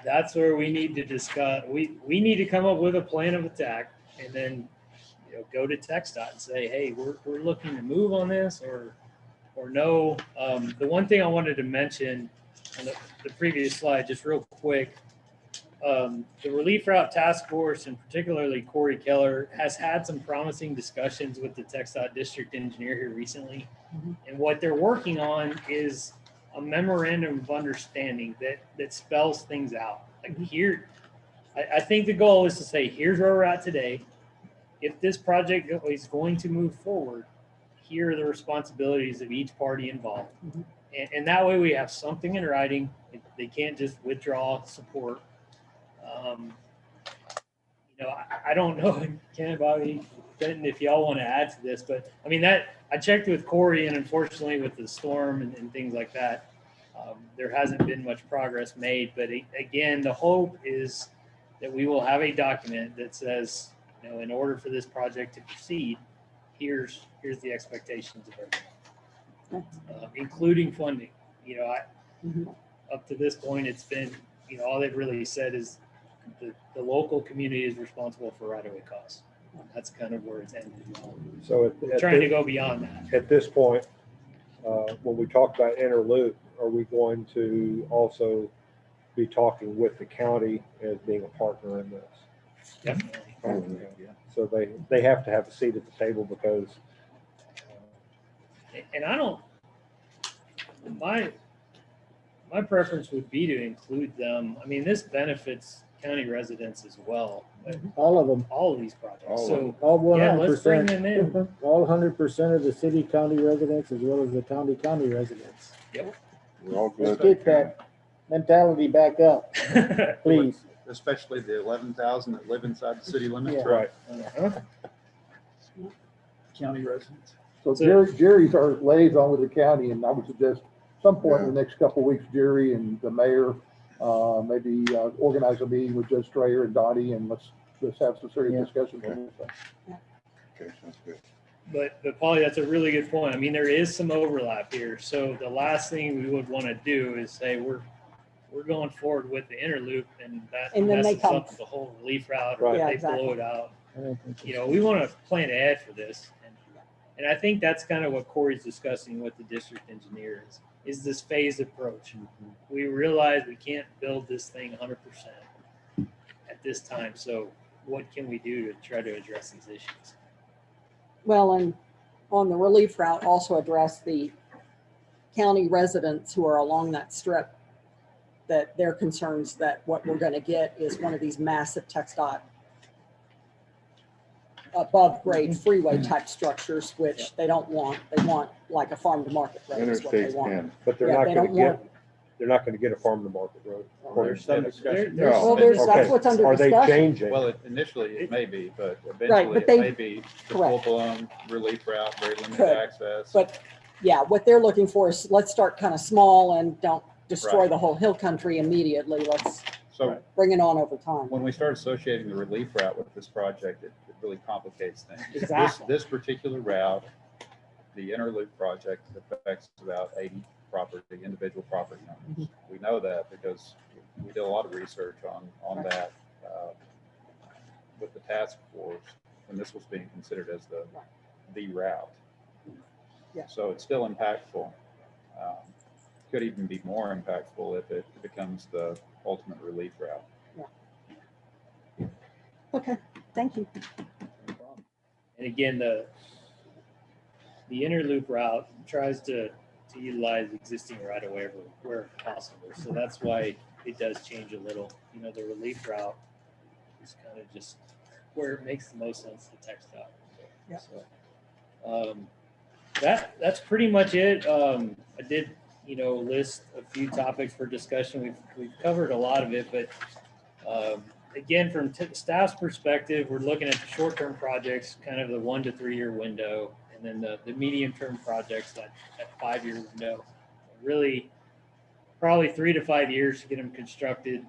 That's where we need to discuss, we need to come up with a plan of attack and then, go to TxDOT and say, hey, we're looking to move on this or no. The one thing I wanted to mention on the previous slide, just real quick, the Relief Route Task Force and particularly Corey Keller has had some promising discussions with the TxDOT district engineer here recently. And what they're working on is a memorandum of understanding that spells things out. Like here, I think the goal is to say, here's where we're at today. If this project is going to move forward, here are the responsibilities of each party involved. And that way we have something in writing. They can't just withdraw support. I don't know, Ken, Bobby, Benton, if y'all want to add to this, but I mean, I checked with Corey, and unfortunately with the storm and things like that, there hasn't been much progress made. But again, the hope is that we will have a document that says, in order for this project to proceed, here's the expectations of everyone, including funding. Up to this point, it's been, all they've really said is the local community is responsible for right-of-way costs. That's kind of where it's ended. So Trying to go beyond that. At this point, when we talk about Interloop, are we going to also be talking with the county as being a partner in this? Definitely. So they have to have a seat at the table because. And I don't, my preference would be to include them. I mean, this benefits county residents as well. But All of them. all of these projects. So All 100%. yeah, let's bring them in. All 100% of the city county residents as well as the county residents. Yep. We're all Let's good. get that mentality back up, please. Especially the 11,000 that live inside the city limits. Yeah. Right. County residents. So Jerry's our liaison with the county, and I would suggest some point in the next couple of weeks, Jerry and the mayor, maybe organize a meeting with Judge Strayer and Dottie, and let's have some serious discussions on this. Okay, sounds good. But Polly, that's a really good point. I mean, there is some overlap here. So the last thing we would want to do is say we're going forward with the interloop, and that And then they messes come. up the whole relief route, or Right. Yeah, they exactly. blow it out. We want to plan ahead for this. And I think that's kind of what Corey's discussing with the district engineer is this phased approach. We realize we can't build this thing 100% at this time. So what can we do to try to address these issues? Well, and on the relief route, also address the county residents who are along that strip that they're concerns that what we're gonna get is one of these massive TxDOT above grade freeway type structures, which they don't want. They want like a farm to market road is what they Interstate want. 10. But they're Yeah, not they gonna don't get, want- they're not gonna get a farm to market road. There's some discussion. Well, there's, that's Okay. what's under Are they discussion. changing? Well, initially it may be, but Right, eventually but it they- may be the correct. full-blown relief route, very limited Could, access. But yeah, what they're looking for is let's start kind of small and don't destroy Right. the whole hill country immediately. Let's So bring it on over time. when we start associating the relief route with this project, it really complicates things. Exactly. This particular route, the Interlude Project, affects about 80 individual property owners. We know that because we did a lot of research on that with the task force when this was being considered as the route. Yeah. So it's still impactful. Could even be more impactful if it becomes the ultimate relief route. Okay, thank you. And again, the interloop route tries to utilize existing right of way where possible. So that's why it does change a little. You know, the relief route is kind of just where it makes the most sense to TxDOT. Yeah. So, that's pretty much it. I did, list a few topics for discussion. We've covered a lot of it, but again, from staff's perspective, we're looking at the short-term projects, kind of the 1 to 3 year window, and then the medium-term projects, that 5 year window. Really, probably 3 to 5 years to get them constructed,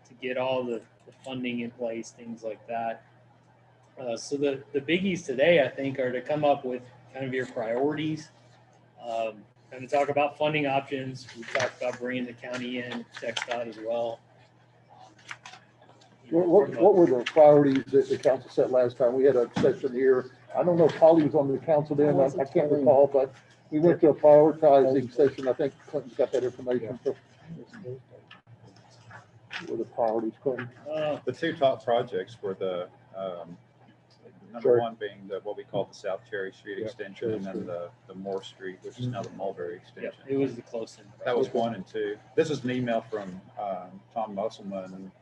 to get all the funding in place, things like that. So the biggies today, I think, are to come up with kind of your priorities, kind of talk about funding options. We talked about bringing the county in, TxDOT as well. What were the priorities that the council set last time? We had a session here. I don't know if Polly was on the council then. I can't recall, but we went to a prioritizing session. I think Clinton's got that information. So, what were the priorities, Clinton? The two top projects were the number one being what we call the South Cherry Street extension, and then the Moore Street, which is now the Mulder Extension. It was the close end. That was 1 and 2. This is an email from Tom Musselman,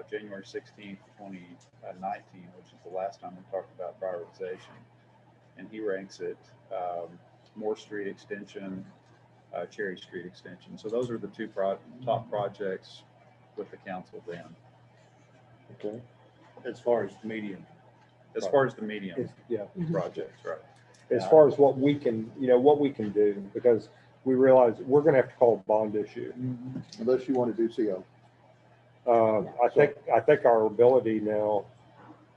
January 16th, 2019, which is the last time we talked about prioritization. And he ranks it Moore Street Extension, Cherry Street Extension. So those are the two top projects with the council then. Okay. As far as the medium. As far as the medium Yeah. projects, right? As far as what we can do, because we realize we're gonna have to call a bond issue. Unless you want to do CO. I think our ability now.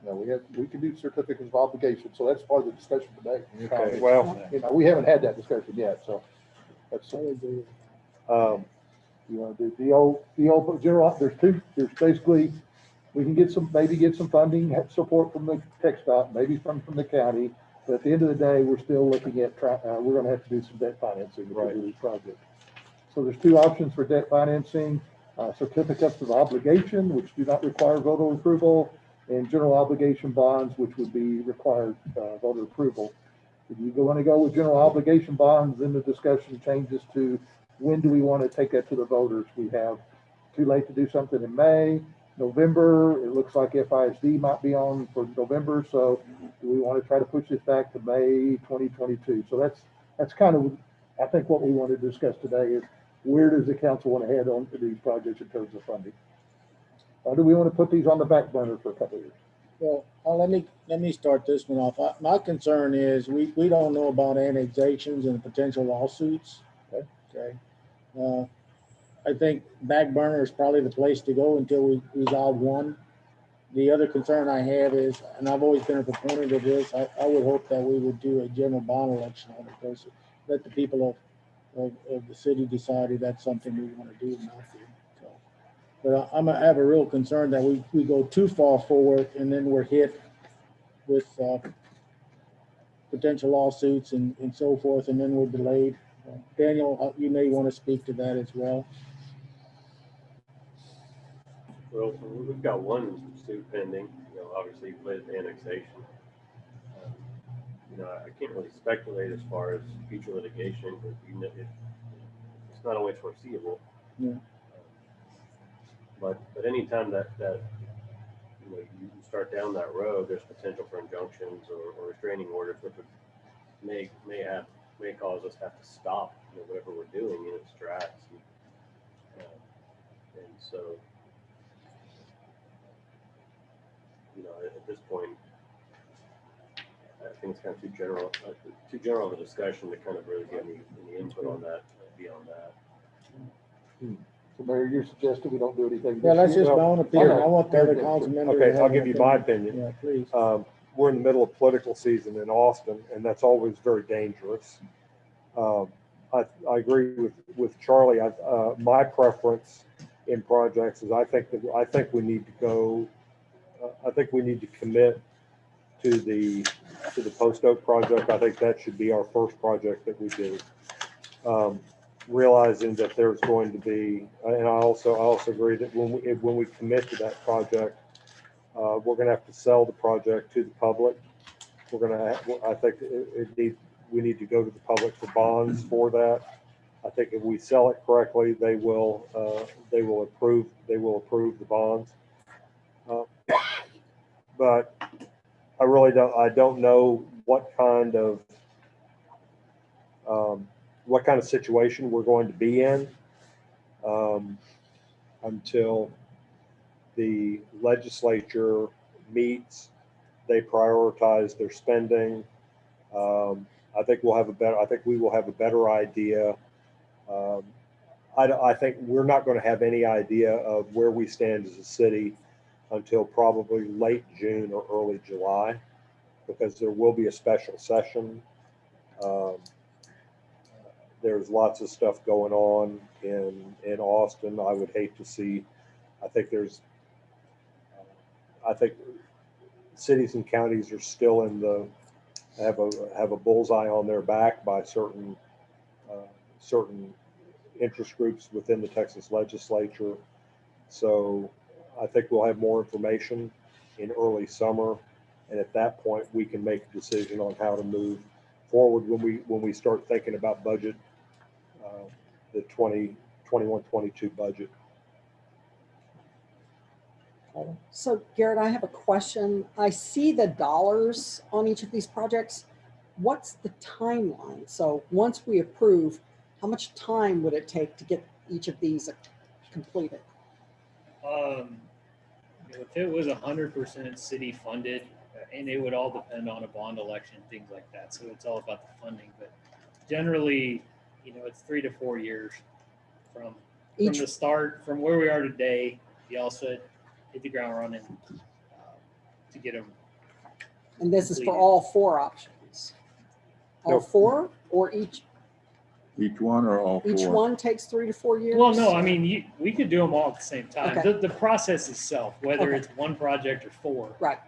No, we can do certificates of obligation. So that's part of the discussion today. Okay, well, we haven't had that discussion yet, so that's. You want to do the old general, there's basically, we can maybe get some funding, support from the TxDOT, maybe from the county. But at the end of the day, we're still looking at, we're going to have to do some debt financing for these projects. So there's two options for debt financing, certificates of obligation, which do not require voter approval, and general obligation bonds, which would be required voter approval. If you want to go with general obligation bonds, then the discussion changes to when do we want to take that to the voters? We have too late to do something in May, November. It looks like FISD might be on for November. So do we want to try to push this back to May 2022? So that's kind of, I think, what we want to discuss today is where does the council want to head on to these projects in terms of funding? Or do we want to put these on the back burner for a couple of years? Well, let me start this one off. My concern is we don't know about annexations and potential lawsuits. Okay. I think back burner is probably the place to go until we resolve one. The other concern I have is, and I've always been a proponent of this, I would hope that we would do a general bond election on it, because let the people of the city decide if that's something we want to do or not do. So, but I have a real concern that we go too far forward and then we're hit with potential lawsuits and so forth, and then we're delayed. Daniel, you may want to speak to that as well. Well, we've got one suit pending, obviously with annexation. I can't really speculate as far as future litigation, but it's not always foreseeable. Yeah. But anytime that you start down that road, there's potential for injunctions or restraining orders, which would may cause us to have to stop whatever we're doing in its tracks. And so, at this point, I think it's kind of too general of a discussion to kind of really give me any input on that beyond that. So Mayor, you're suggesting we don't do anything? Yeah, that's this year? just my own opinion. I want the other council members. to Okay, have I'll an give you my opinion. Yeah, please. We're in the middle of political season in Austin, and that's always very dangerous. I agree with Charlie. My preference in projects is I think we need to go. I think we need to commit to the Post Oak project. I think that should be our first project that we do. Realizing that there's going to be, and I also agree that when we commit to that project, we're going to have to sell the project to the public. I think we need to go to the public for bonds for that. I think if we sell it correctly, they will approve the bonds. But I really don't know what kind of situation we're going to be in until the legislature meets, they prioritize their spending. I think we will have a better idea. I think we're not going to have any idea of where we stand as a city until probably late June or early July, because there will be a special session. There's lots of stuff going on in Austin. I would hate to see. I think cities and counties are still have a bullseye on their back by certain interest groups within the Texas legislature. So I think we'll have more information in early summer, and at that point we can make a decision on how to move forward when we start thinking about budget, the 2021-22 budget. So Garrett, I have a question. I see the dollars on each of these projects. What's the timeline? So once we approve, how much time would it take to get each of these completed? If it was 100% city funded, and it would all depend on a bond election, things like that. So it's all about the funding, but generally, it's 3 to 4 years from the start, from where we are today. You also hit the ground running to get them. And this is for all 4 options? All 4 or each? Each one or all 4? Each one takes 3 to 4 years? Well, no, I mean, we could do them all at the same time. Okay. The process itself, whether it's one project or 4. Right.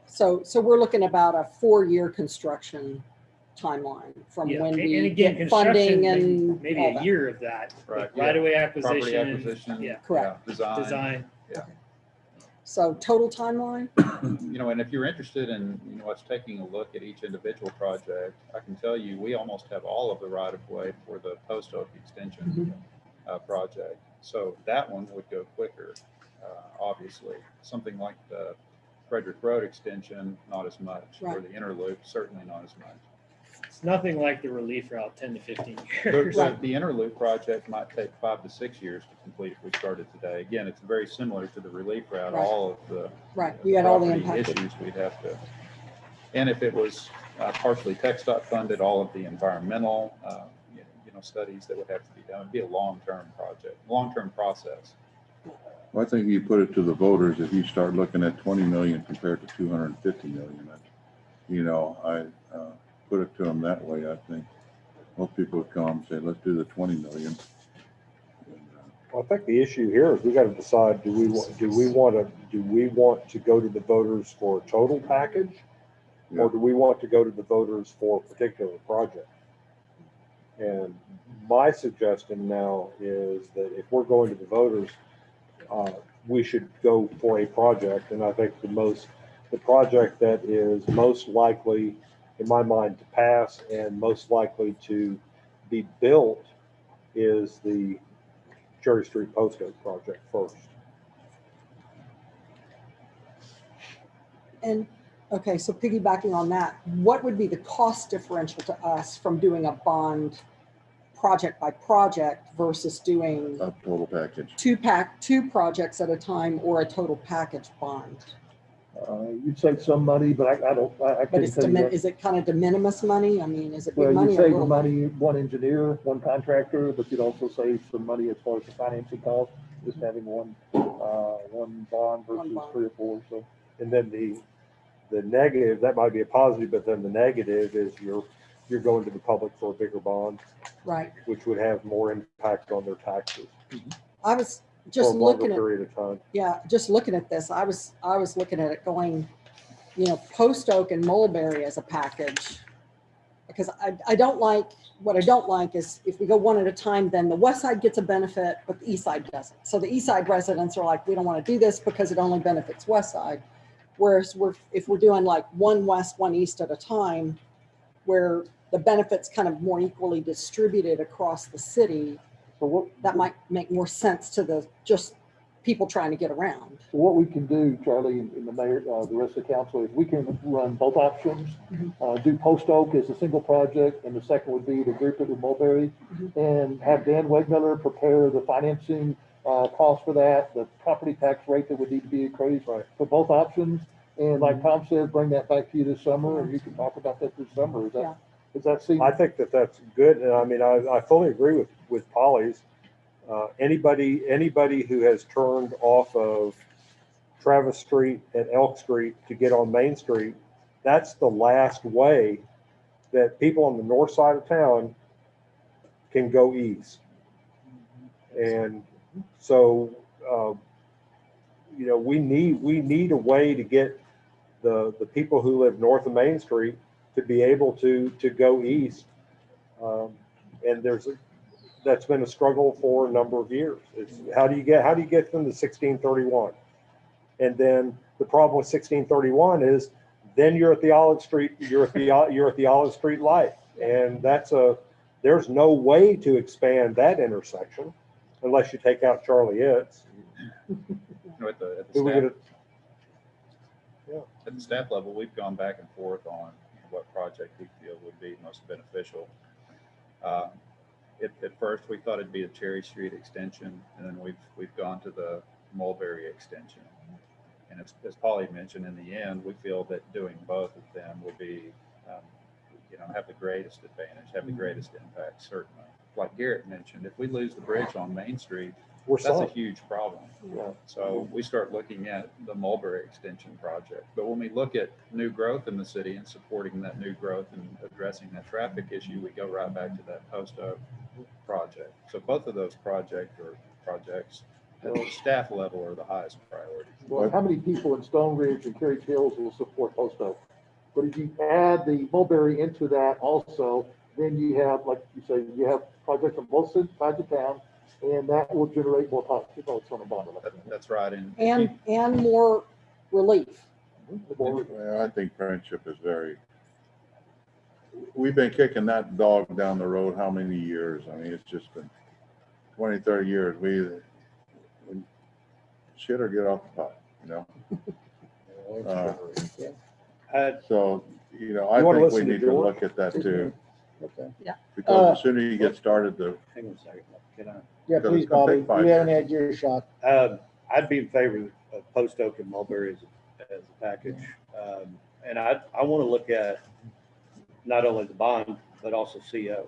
So we're looking about a 4-year construction timeline from when we get funding and maybe all a that. year of that. Right. Right-of-way Property acquisition. acquisition. Yeah. Correct. Design. Yeah. So total timeline? And if you're interested in, us taking a look at each individual project, I can tell you, we almost have all of the right of way for the Post Oak Extension project. So that one would go quicker, obviously. Something like the Frederick Road Extension, not as much, or the Interlude, certainly not as much. It's nothing like the relief route, 10 to 15 But years. the Interlude project might take 5 to 6 years to complete if we started today. Again, it's very similar to the relief route. Right. All of the We had all the property impact. issues we'd have to. And if it was partially TxDOT funded, all of the environmental, studies that would have to be done. It'd be a long-term project, long-term process. Well, I think you put it to the voters, if you start looking at 20 million compared to 250 million, I put it to them that way. I think most people would come and say, let's do the 20 million. Well, I think the issue here is we got to decide, do we want to go to the voters for a total package? Yeah. Or do we want to go to the voters for a particular project? And my suggestion now is that if we're going to the voters, we should go for a project. And I think the project that is most likely, in my mind, to pass and most likely to be built is the Cherry Street Post Oak project first. And, okay, so piggybacking on that, what would be the cost differential to us from doing a bond project by project versus doing A total package. two projects at a time or a total package bond? You'd save some money, but I don't, I But couldn't it's, tell you that. is it kind of de minimis money? I mean, is it Well, big you money or save little money, one engineer, one contractor, but you'd also save some money as far as the financing cost, just having one bond versus bond. 3 or 4, so. And then the negative, that might be a positive, but then the negative is you're going to the public for a bigger bond, Right. which would have more impact on their taxes I was for a just longer looking at, period of time. yeah, just looking at this, I was looking at it going, you know, Post Oak and Mulberry as a package. Because I don't like, what I don't like is if we go one at a time, then the west side gets a benefit, but the east side doesn't. So the east side residents are like, we don't want to do this because it only benefits west side. Whereas if we're doing like one west, one east at a time, where the benefits kind of more equally distributed across the city, that might make more sense to the just people trying to get around. So what we can do, Charlie, and the mayor, the rest of the council, is we can run both options. Do Post Oak as a single project, and the second would be to group it with Mulberry, and have Dan Wegmiller prepare the financing cost for that, the property tax rate that would need to be increased for both options. And like Tom said, bring that back to you this summer, and you can talk about that this summer. Is that, does that seem? I think that's good. And I mean, I fully agree with Polly's. Anybody who has turned off of Travis Street and Elk Street to get on Main Street, that's the last way that people on the north side of town can go east. And so, you know, we need a way to get the people who live north of Main Street to be able to go east. And that's been a struggle for a number of years. It's how do you get them to 1631? And then the problem with 1631 is then you're at the Olive Street, you're at the Olive Street light. And there's no way to expand that intersection unless you take out Charlie Itz. At the Who we staff, gonna- at the staff level, we've gone back and forth on what project we feel would be most beneficial. At first, we thought it'd be a Cherry Street extension, and then we've gone to the Mulberry extension. And as Polly mentioned, in the end, we feel that doing both of them will be, have the greatest advantage, have the greatest impact, certainly. Like Garrett mentioned, if we lose the bridge on Main Street, that's a huge problem. Yeah. So we start looking at the Mulberry extension project. But when we look at new growth in the city and supporting that new growth and addressing that traffic issue, we go right back to that Post Oak project. So both of those projects at the staff level are the highest priority. Well, how many people in Stone Ridge and Carriage Hills will support Post Oak? But if you add the Mulberry into that also, then you have, like you say, you have projects on both sides of town, and that will generate more positive votes on the bottom. That's right. And more relief. Well, I think Friendship is we've been kicking that dog down the road how many years? I mean, it's just been 20, 30 years. We shit or get off the pot, you know? So, I think we need to look at that too. Okay. Yeah. Because the sooner you get started, Hang on a second. Can I? Yeah, Because please, it's gonna Bobby, take 5 you haven't years. had your shot. I'd be in favor of Post Oak and Mulberry as a package. And I want to look at not only the bond, but also CO.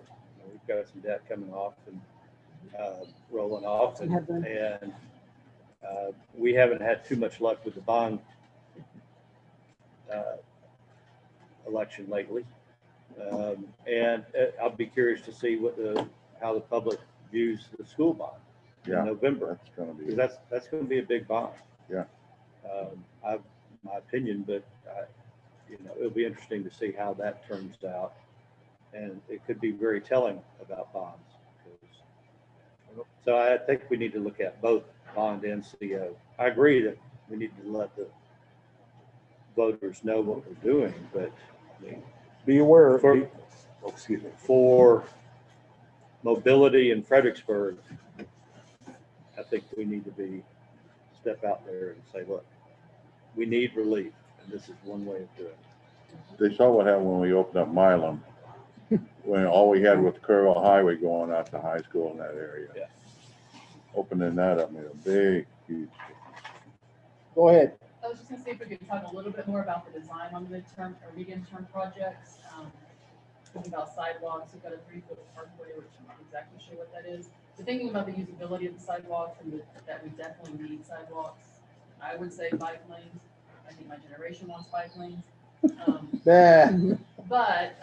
We've got some debt coming off and rolling off. And we haven't had too much luck with the bond election lately. And I'll be curious to see how the public views the school bond in November. That's going to be, Because that's going to be a big bond. yeah. My opinion, but it'll be interesting to see how that turns out, and it could be very telling about bonds. So I think we need to look at both bond and CO. I agree that we need to let the voters know what we're doing, but I mean, be aware. For mobility in Fredericksburg, I think we need to step out there and say, look, we need relief. And this is one way of doing it. They saw what happened when we opened up Milam, when all we had was Kerrville Highway going out to high school in that area. Yeah. Opening that up made a big, huge. Go ahead. I was just gonna see if we could talk a little bit more about the design on midterm or medium-term projects. Thinking about sidewalks, we've got a 3-foot parkway, which I'm not exactly sure what that is. But thinking about the usability of the sidewalks and that we definitely need sidewalks, I would say 5 lanes. I think my generation wants 5 lanes. But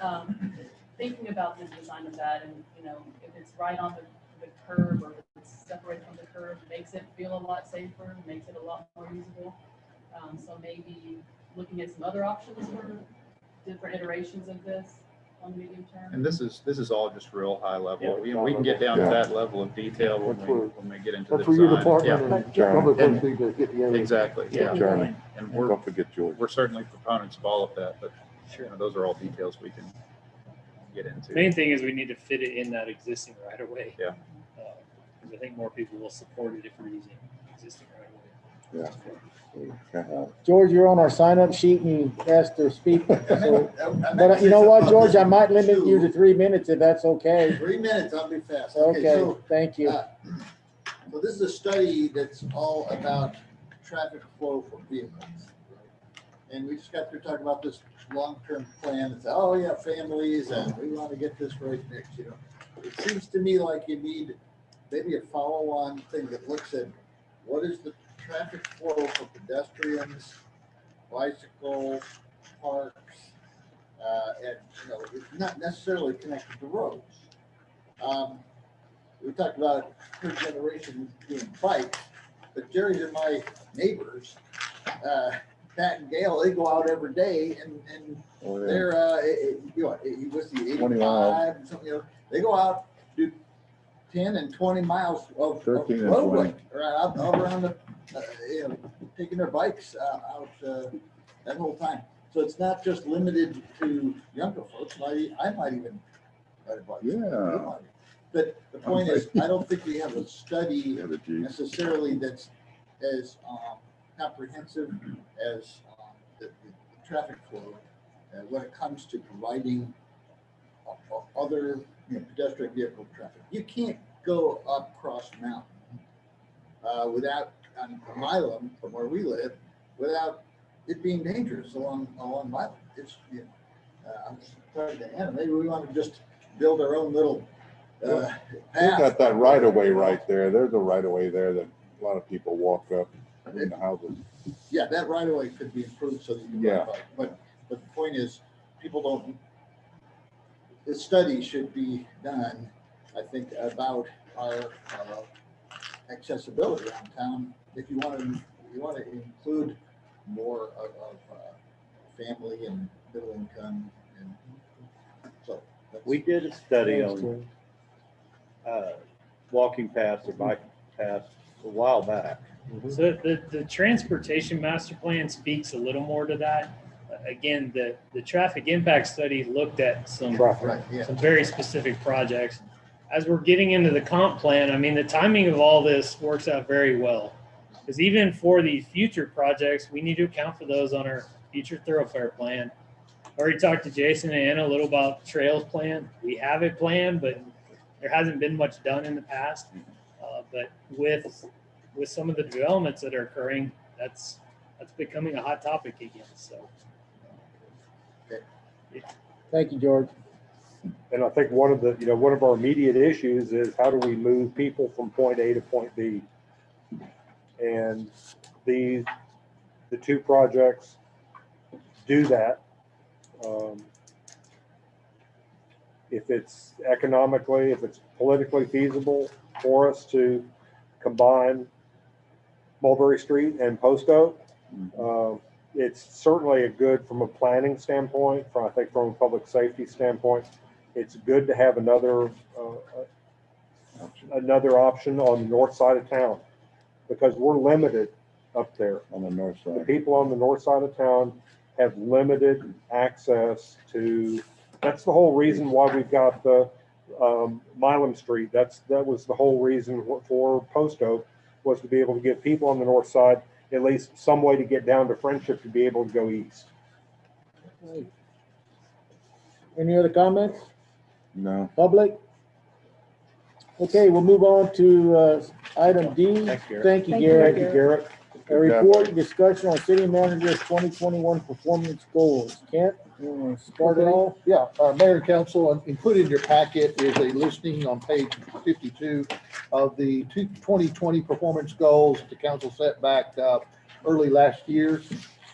thinking about the design of that, and you know, if it's right on the curb or if it's separated from the curb, makes it feel a lot safer, makes it a lot more usable. So maybe looking at some other options for different iterations of this on the medium term. And this is all just real high level. Yeah. We can get down to Yeah. that level of detail when we get into the That's for your design. department Yeah, and Charlie. public works need to get together. exactly, yeah. Charlie, And don't forget George. we're certainly proponents of all of that, but you know, those are all details we can get into. Main thing is we need to fit it in that existing right of way. Yeah. Because I think more people will support it if we're using existing right of way. Yeah. Okay. George, you're on our sign-up sheet and you asked to speak. So, but you know what, George, I might limit you to 3 minutes if that's okay. 3 minutes, I'll be fast. Okay, So, thank you. so this is a study that's all about traffic flow for vehicles. And we just got through talking about this long-term plan. It's, oh yeah, families, and we want to get this right next, you know. It seems to me like you need maybe a follow-on thing that looks at what is the traffic flow for pedestrians, bicycles, parks, and, you know, it's not necessarily connected to roads. We talked about third generation being bikes, but Jerry's and my neighbors, Pat and Gail, they go out every day and Oh, yeah. they're, you know, what's the 20 miles. 85 and something, you know, they go out, do 10 and 20 miles of 13 and roadway, 20. right, out around the, you know, taking their bikes out that whole time. So it's not just limited to younger folks. I might even ride a bike. Yeah. But the point is, I don't think we have a study Yeah, the Jeep. necessarily that's as comprehensive as the traffic flow when it comes to providing other, you know, pedestrian vehicle traffic. You can't go up Cross Mountain without, on Milam, from where we live, without it being dangerous along Milam. It's, you know, I'm talking to Anna, maybe we want to just build our own little We path. got that right of way right there. There's a right of way there that a lot of people walk up in the houses. Yeah, that right of way could be improved so that you can Yeah. ride a bike. But the point is, people don't, the study should be done, I think, about our accessibility around town. If you want to include more of family and middle income, and so. We did a study on walking paths or bike paths a while back. So the transportation master plan speaks a little more to that. Again, the traffic impact study looked at some Right, yeah. some very specific projects. As we're getting into the comp plan, I mean, the timing of all this works out very well. Because even for these future projects, we need to account for those on our future thoroughfare plan. Already talked to Jason and Anna a little about trails plan. We have a plan, but there hasn't been much done in the past. But with some of the developments that are occurring, that's becoming a hot topic again. So. Thank you, George. And I think one of our immediate issues is how do we move people from point A to point B? And the two projects do that. If it's economically, if it's politically feasible for us to combine Mulberry Street and Post Oak, it's certainly a good from a planning standpoint, I think from a public safety standpoint, it's good to have another option on the north side of town because we're limited up there. On the north The side. people on the north side of town have limited access to, that's the whole reason why we've got the Milam Street. That was the whole reason for Post Oak was to be able to get people on the north side at least some way to get down to Friendship to be able to go east. Any other comments? No. Public? Okay, we'll move on to item D. Thanks, Garrett. Thank you, Thank you, Garrett. Thank you, Garrett. A report and discussion on city manager's 2021 performance goals. Kent, you want to start it off? Yeah, Mayor and Council, included in your packet is a listing on page 52 of the 2020 performance goals that the council set back early last year.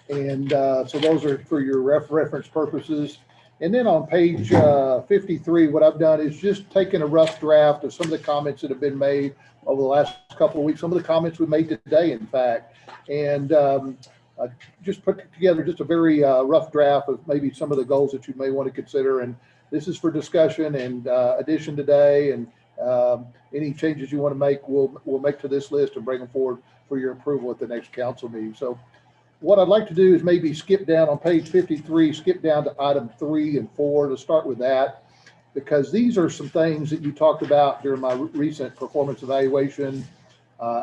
And so those are for your reference purposes. And then on page 53, what I've done is just taken a rough draft of some of the comments that have been made over the last couple of weeks, some of the comments we made today, in fact. And I just put together just a very rough draft of maybe some of the goals that you may want to consider. And this is for discussion and addition today. And any changes you want to make, we'll make to this list and bring them forward for your approval at the next council meeting. So what I'd like to do is maybe skip down on page 53, skip down to item 3 and 4 to start with that, because these are some things that you talked about during my recent performance evaluation.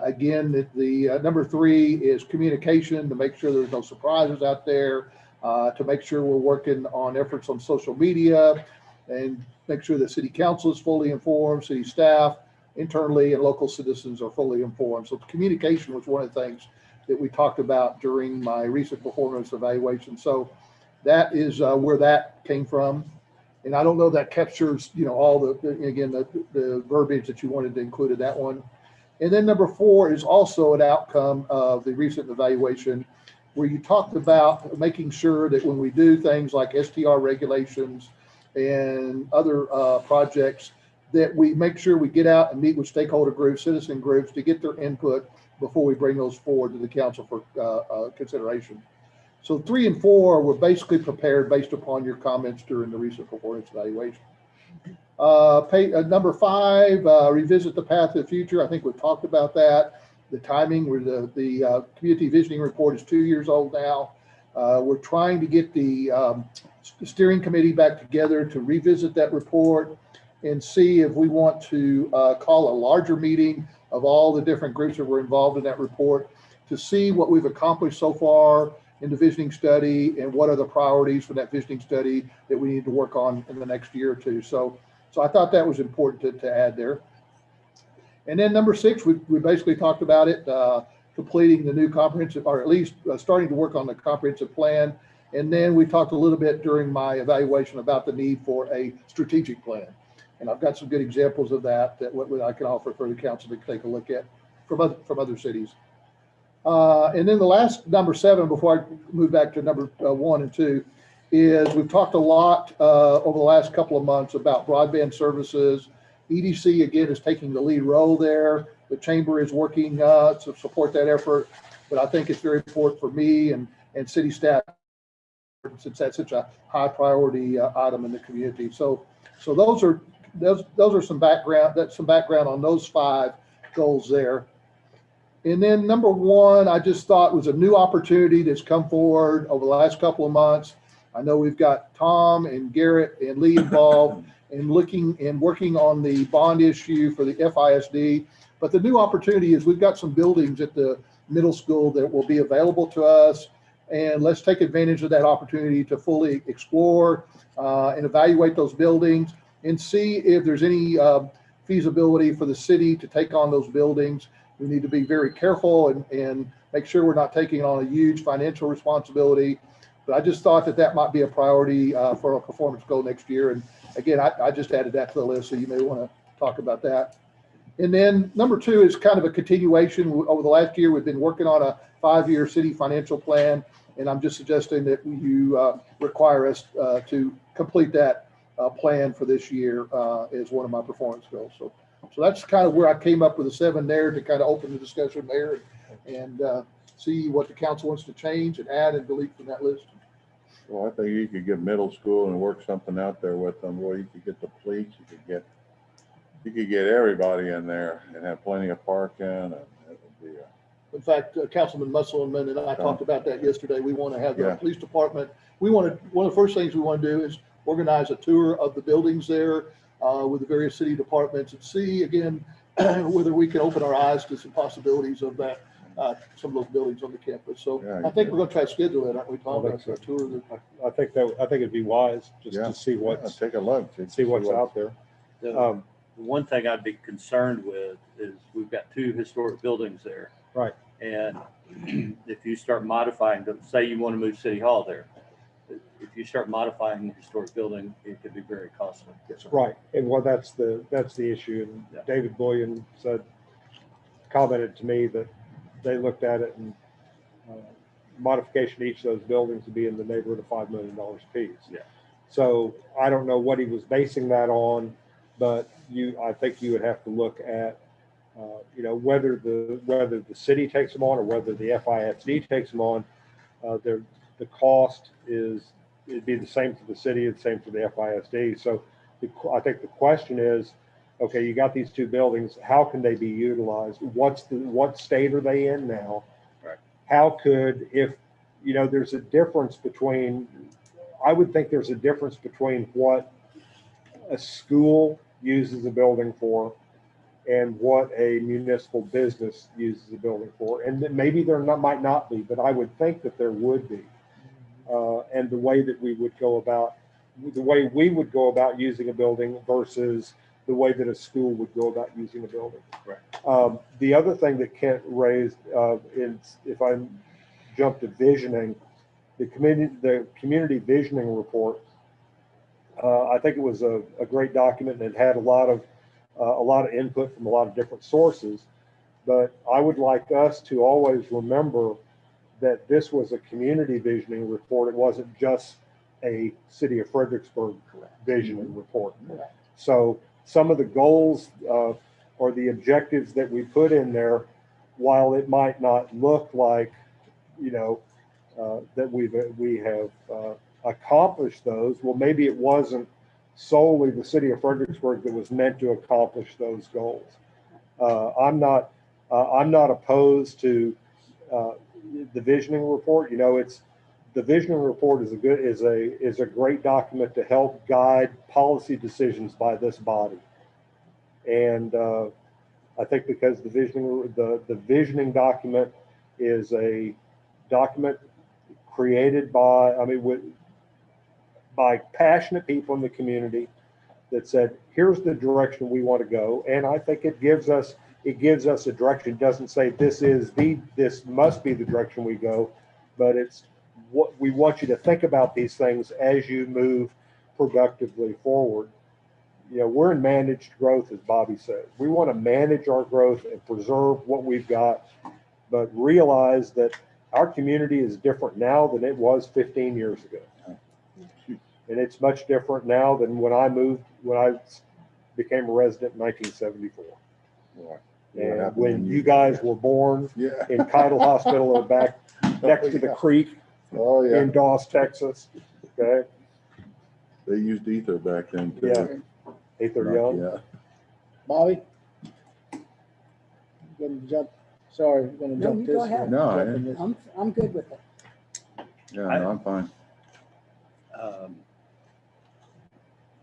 Again, the number 3 is communication, to make sure there's no surprises out there, to make sure we're working on efforts on social media, and make sure the city council is fully informed, city staff, internally, and local citizens are fully informed. So communication was one of the things that we talked about during my recent performance evaluation. So that is where that came from. And I don't know that captures, all the verbiage that you wanted to include in that one. And then number 4 is also an outcome of the recent evaluation, where you talked about making sure that when we do things like STR regulations and other projects, that we make sure we get out and meet with stakeholder groups, citizen groups, to get their input before we bring those forward to the council for consideration. So 3 and 4 were basically prepared based upon your comments during the recent performance evaluation. Number 5, revisit the path to the future. I think we've talked about that. The timing, where the community visioning report is 2 years old now. We're trying to get the steering committee back together to revisit that report and see if we want to call a larger meeting of all the different groups that were involved in that report to see what we've accomplished so far in the visioning study and what are the priorities for that visioning study that we need to work on in the next year or two. So I thought that was important to add there. And then number 6, we basically talked about it, completing the new comprehensive, or at least starting to work on the comprehensive plan. And then we talked a little bit during my evaluation about the need for a strategic plan. And I've got some good examples of that what I can offer for the council to take a look at from other cities. And then the last, number 7, before I move back to number 1 and 2, is we've talked a lot over the last couple of months about broadband services. EDC, again, is taking the lead role there. The chamber is working to support that effort. But I think it's very important for me and city staff, since that's such a high priority item in the community. So those are some background. That's some background on those 5 goals there. And then number 1, I just thought was a new opportunity that's come forward over the last couple of months. I know we've got Tom and Garrett and Lee involved in looking and working on the bond issue for the FISD. But the new opportunity is we've got some buildings at the middle school that will be available to us. And let's take advantage of that opportunity to fully explore and evaluate those buildings and see if there's any feasibility for the city to take on those buildings. We need to be very careful and make sure we're not taking on a huge financial responsibility. But I just thought that might be a priority for a performance goal next year. And again, I just added that to the list, so you may want to talk about that. And then number 2 is kind of a continuation. Over the last year, we've been working on a 5-year city financial plan, and I'm just suggesting that you require us to complete that plan for this year as one of my performance goals. So that's kind of where I came up with the 7 there to kind of open the discussion there and see what the council wants to change and add and delete from that list. Well, I think you could get middle school and work something out there with them. Boy, you could get the police, you could get everybody in there and have plenty of parking, and it would be in fact, Councilman Musselman and I talked about that yesterday. We want to have the police department. One of the first things we want to do is organize a tour of the buildings there with the various city departments and see again whether we can open our eyes to some possibilities of that some of those buildings on the campus. So Yeah, I think we're gonna try to schedule it, aren't we, Tom? I think so. A tour. I think it'd be wise just Yeah. to see what's, Take a look. see what's out there. The one thing I'd be concerned with is we've got two historic buildings there. Right. And if you start modifying, say you want to move City Hall there, if you start modifying the historic building, it could be very costly. Right, and well, that's the issue, and Yeah. David Bullion commented to me that they looked at it and modification to each of those buildings would be in the neighborhood of $5 million a piece. Yeah. So I don't know what he was basing that on, but I think you would have to look at, whether the city takes them on or whether the FISD takes them on. The cost it'd be the same for the city, the same for the FISD. So I think the question is, okay, you got these two buildings, how can they be utilized? What state are they in now? Right. How could, there's a difference between, I would think there's a difference between what a school uses a building for and what a municipal business uses a building for. And maybe there might not be, but I would think that there would be. And the way that we would go about using a building versus the way that a school would go about using a building. Right. The other thing that Kent raised is, if I jump to visioning, the community visioning report, I think it was a great document and it had a lot of input from a lot of different sources. But I would like us to always remember that this was a community visioning report. It wasn't just a City of Fredericksburg visioning report. So some of the goals or the objectives that we put in there, while it might not look like, that we have accomplished those, well, maybe it wasn't solely the City of Fredericksburg that was meant to accomplish those goals. I'm not opposed to the visioning report. The visioning report is a great document to help guide policy decisions by this body. And I think because the visioning document is a document created by passionate people in the community that said, here's the direction we want to go. And I think it gives us a direction. It doesn't say this must be the direction we go, but it's what we want you to think about these things as you move productively forward. We're in managed growth, as Bobby said. We want to manage our growth and preserve what we've got, but realize that our community is different now than it was 15 years ago. And it's much different now than when I became a resident in 1974. And when you guys were born in Keitel Hospital back next to the creek in Dawes, Texas. Okay. They used ether back then too. Yeah. Ether young. Yeah. Bobby? Gonna jump, sorry, gonna No, jump you this. go ahead. No, jump in this. I'm good with it. Yeah, no, I'm fine.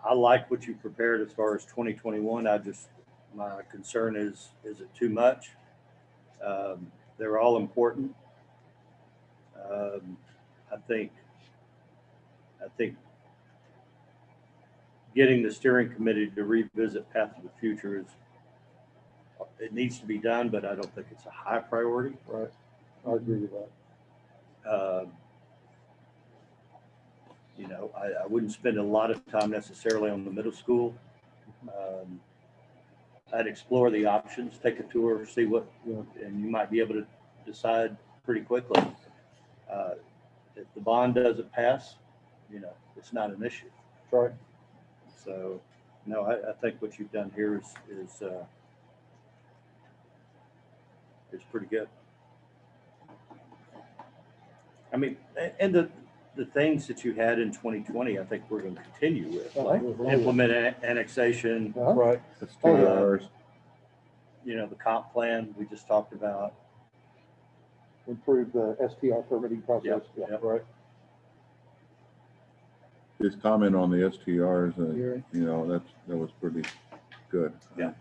I like what you prepared as far as 2021. My concern is it too much? They're all important. I think getting the steering committee to revisit Path to the Future it needs to be done, but I don't think it's a high priority. Right. I agree with that. I wouldn't spend a lot of time necessarily on the middle school. I'd explore the options, take a tour, see and you might be able to decide pretty quickly. If the bond doesn't pass, it's not an issue. Right. So, no, I think what you've done here is pretty good. And the things that you had in 2020, I think we're going to continue with, like implement annexation, Right. STRs. The comp plan we just talked about. Improve the STR permitting process. Yep. Right. His comment on the STRs, that was pretty good. Yeah.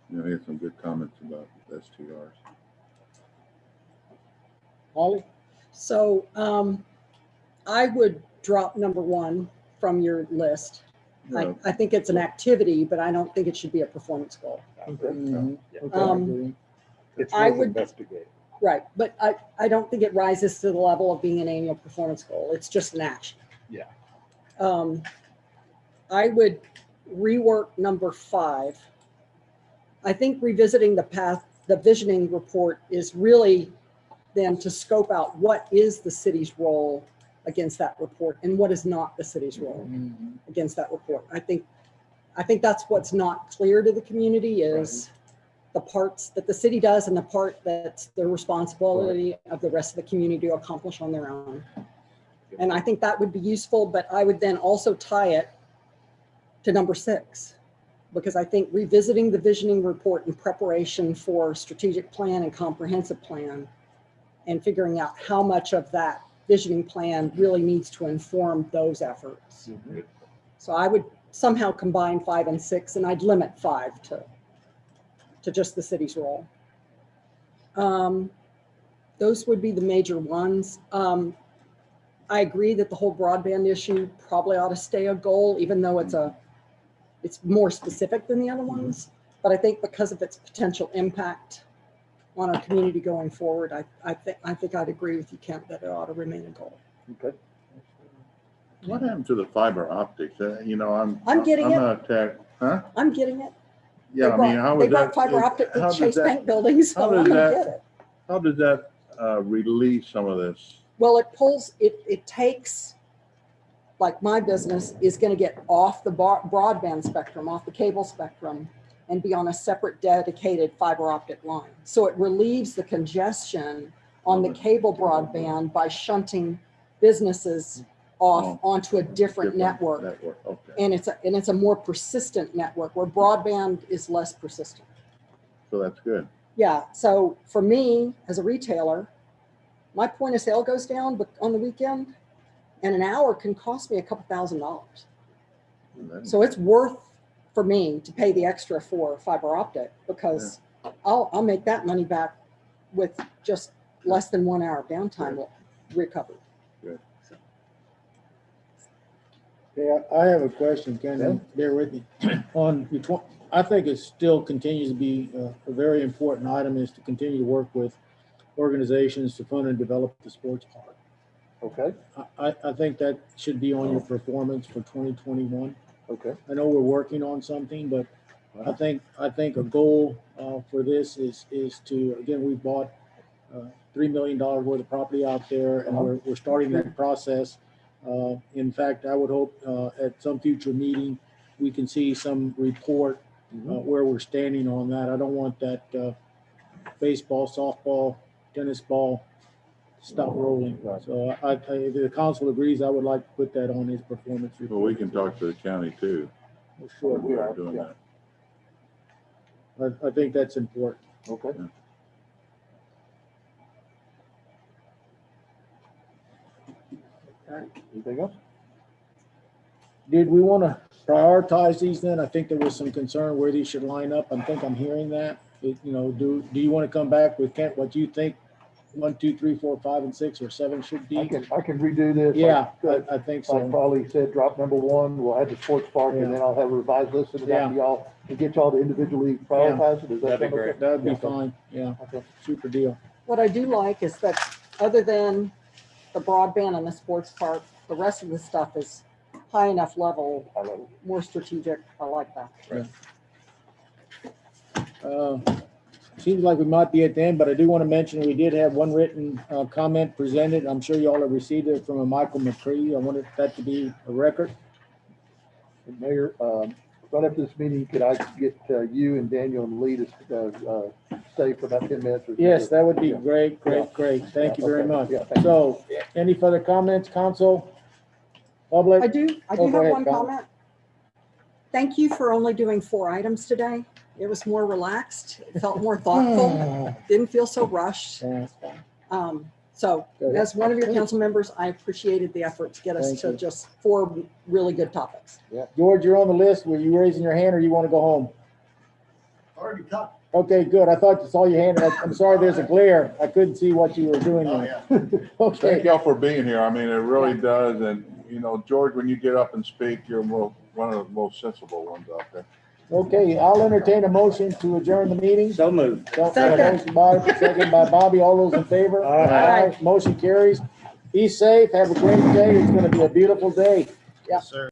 He had some good comments about STRs. Holly? So I would drop number 1 from your list. No. I think it's an activity, but I don't think it should be a performance goal. Mhm. Okay, Um, I agree. It's I worth would- investigating. Right, but I don't think it rises to the level of being an annual performance goal. It's just an action. Yeah. I would rework number 5. I think revisiting the visioning report is really then to scope out what is the city's role against that report and what is not the city's role against that report. I think that's what's not clear to the community is the parts that the city does and the part that's the responsibility of the rest of the community to accomplish on their own. And I think that would be useful, but I would then also tie it to number 6, because I think revisiting the visioning report in preparation for strategic plan and comprehensive plan and figuring out how much of that visioning plan really needs to inform those efforts. So I would somehow combine 5 and 6, and I'd limit 5 to just the city's role. Those would be the major ones. I agree that the whole broadband issue probably ought to stay a goal, even though it's more specific than the other ones. But I think because of its potential impact on our community going forward, I think I'd agree with you, Kent, that it ought to remain a goal. Okay. What happened to the fiber optics? I'm getting it. not tech, huh? I'm getting it. Yeah, I mean, how They would brought that? fiber optic how to does Chase that- Bank buildings, how so does I'm gonna that- get it. How does that release some of this? Well, it takes, like my business is gonna get off the broadband spectrum, off the cable spectrum, and be on a separate dedicated fiber optic line. So it relieves the congestion on the cable broadband by shunting businesses off onto a different network. Okay. And it's a more persistent network where broadband is less persistent. So that's good. Yeah, so for me as a retailer, my point of sale goes down but on the weekend, and an hour can cost me a couple $1,000s. So it's worth for me to pay the extra for fiber optic because I'll make that money back with just less than 1 hour of downtime recovered. Good. Yeah, I have a question, Ken, bear with me. I think it still continues to be a very important item is to continue to work with organizations to fund and develop the sports park. Okay. I think that should be on your performance for 2021. Okay. I know we're working on something, but I think a goal for this is to, again, we bought $3 million worth of property out there, and we're starting that process. In fact, I would hope at some future meeting, we can see some report where we're standing on that. I don't want that baseball, softball, tennis ball stop rolling. So if the council agrees, I would like to put that on his performance report. Well, we can talk to the county too. Sure, We are doing that. I think that's important. Okay. Anything else? Did we want to prioritize these then? I think there was some concern where these should line up. I think I'm hearing that. Do you want to come back with Kent, what you think 1, 2, 3, 4, 5, and 6 or 7 should be? I can redo this. Yeah, I think so. Like Polly said, drop number 1, we'll add the sports park, and then I'll have a revised list of it out to y'all and get y'all to individually prioritize it. Is that That'd be great. That'd be fine. Yeah, super deal. What I do like is that other than the broadband and the sports park, the rest of the stuff is high enough level, more strategic. I like that. Seems like we might be at the end, but I do want to mention we did have one written comment presented. I'm sure you all have received it from a Michael McCree. I wanted that to be a record. Mayor, right after this meeting, could I get you and Daniel and Lee to stay for about 10 minutes? Yes, that would be great. Thank you very much. So, any further comments, council, public? I do Oh, go have ahead, one Colin. comment. Thank you for only doing 4 items today. It was more relaxed. It felt more thoughtful. Didn't feel so rushed. So as one of your council members, I appreciated the effort to get us Thank to you. just 4 really good topics. George, you're on the list. Were you raising your hand or you want to go home? Already talked. Okay, good. I thought you saw your hand. I'm sorry, there's a glare. I couldn't see what you were doing there. Okay. Thank y'all for being here. I mean, it really does. And, you know, George, when you get up and speak, you're one of the most sensible ones out there. Okay, I'll entertain a motion to adjourn the meeting. So moved. Second by Bobby. All those in favor? Aye. Motion carries. Be safe. Have a great day. It's gonna be a beautiful day. Yes, sir.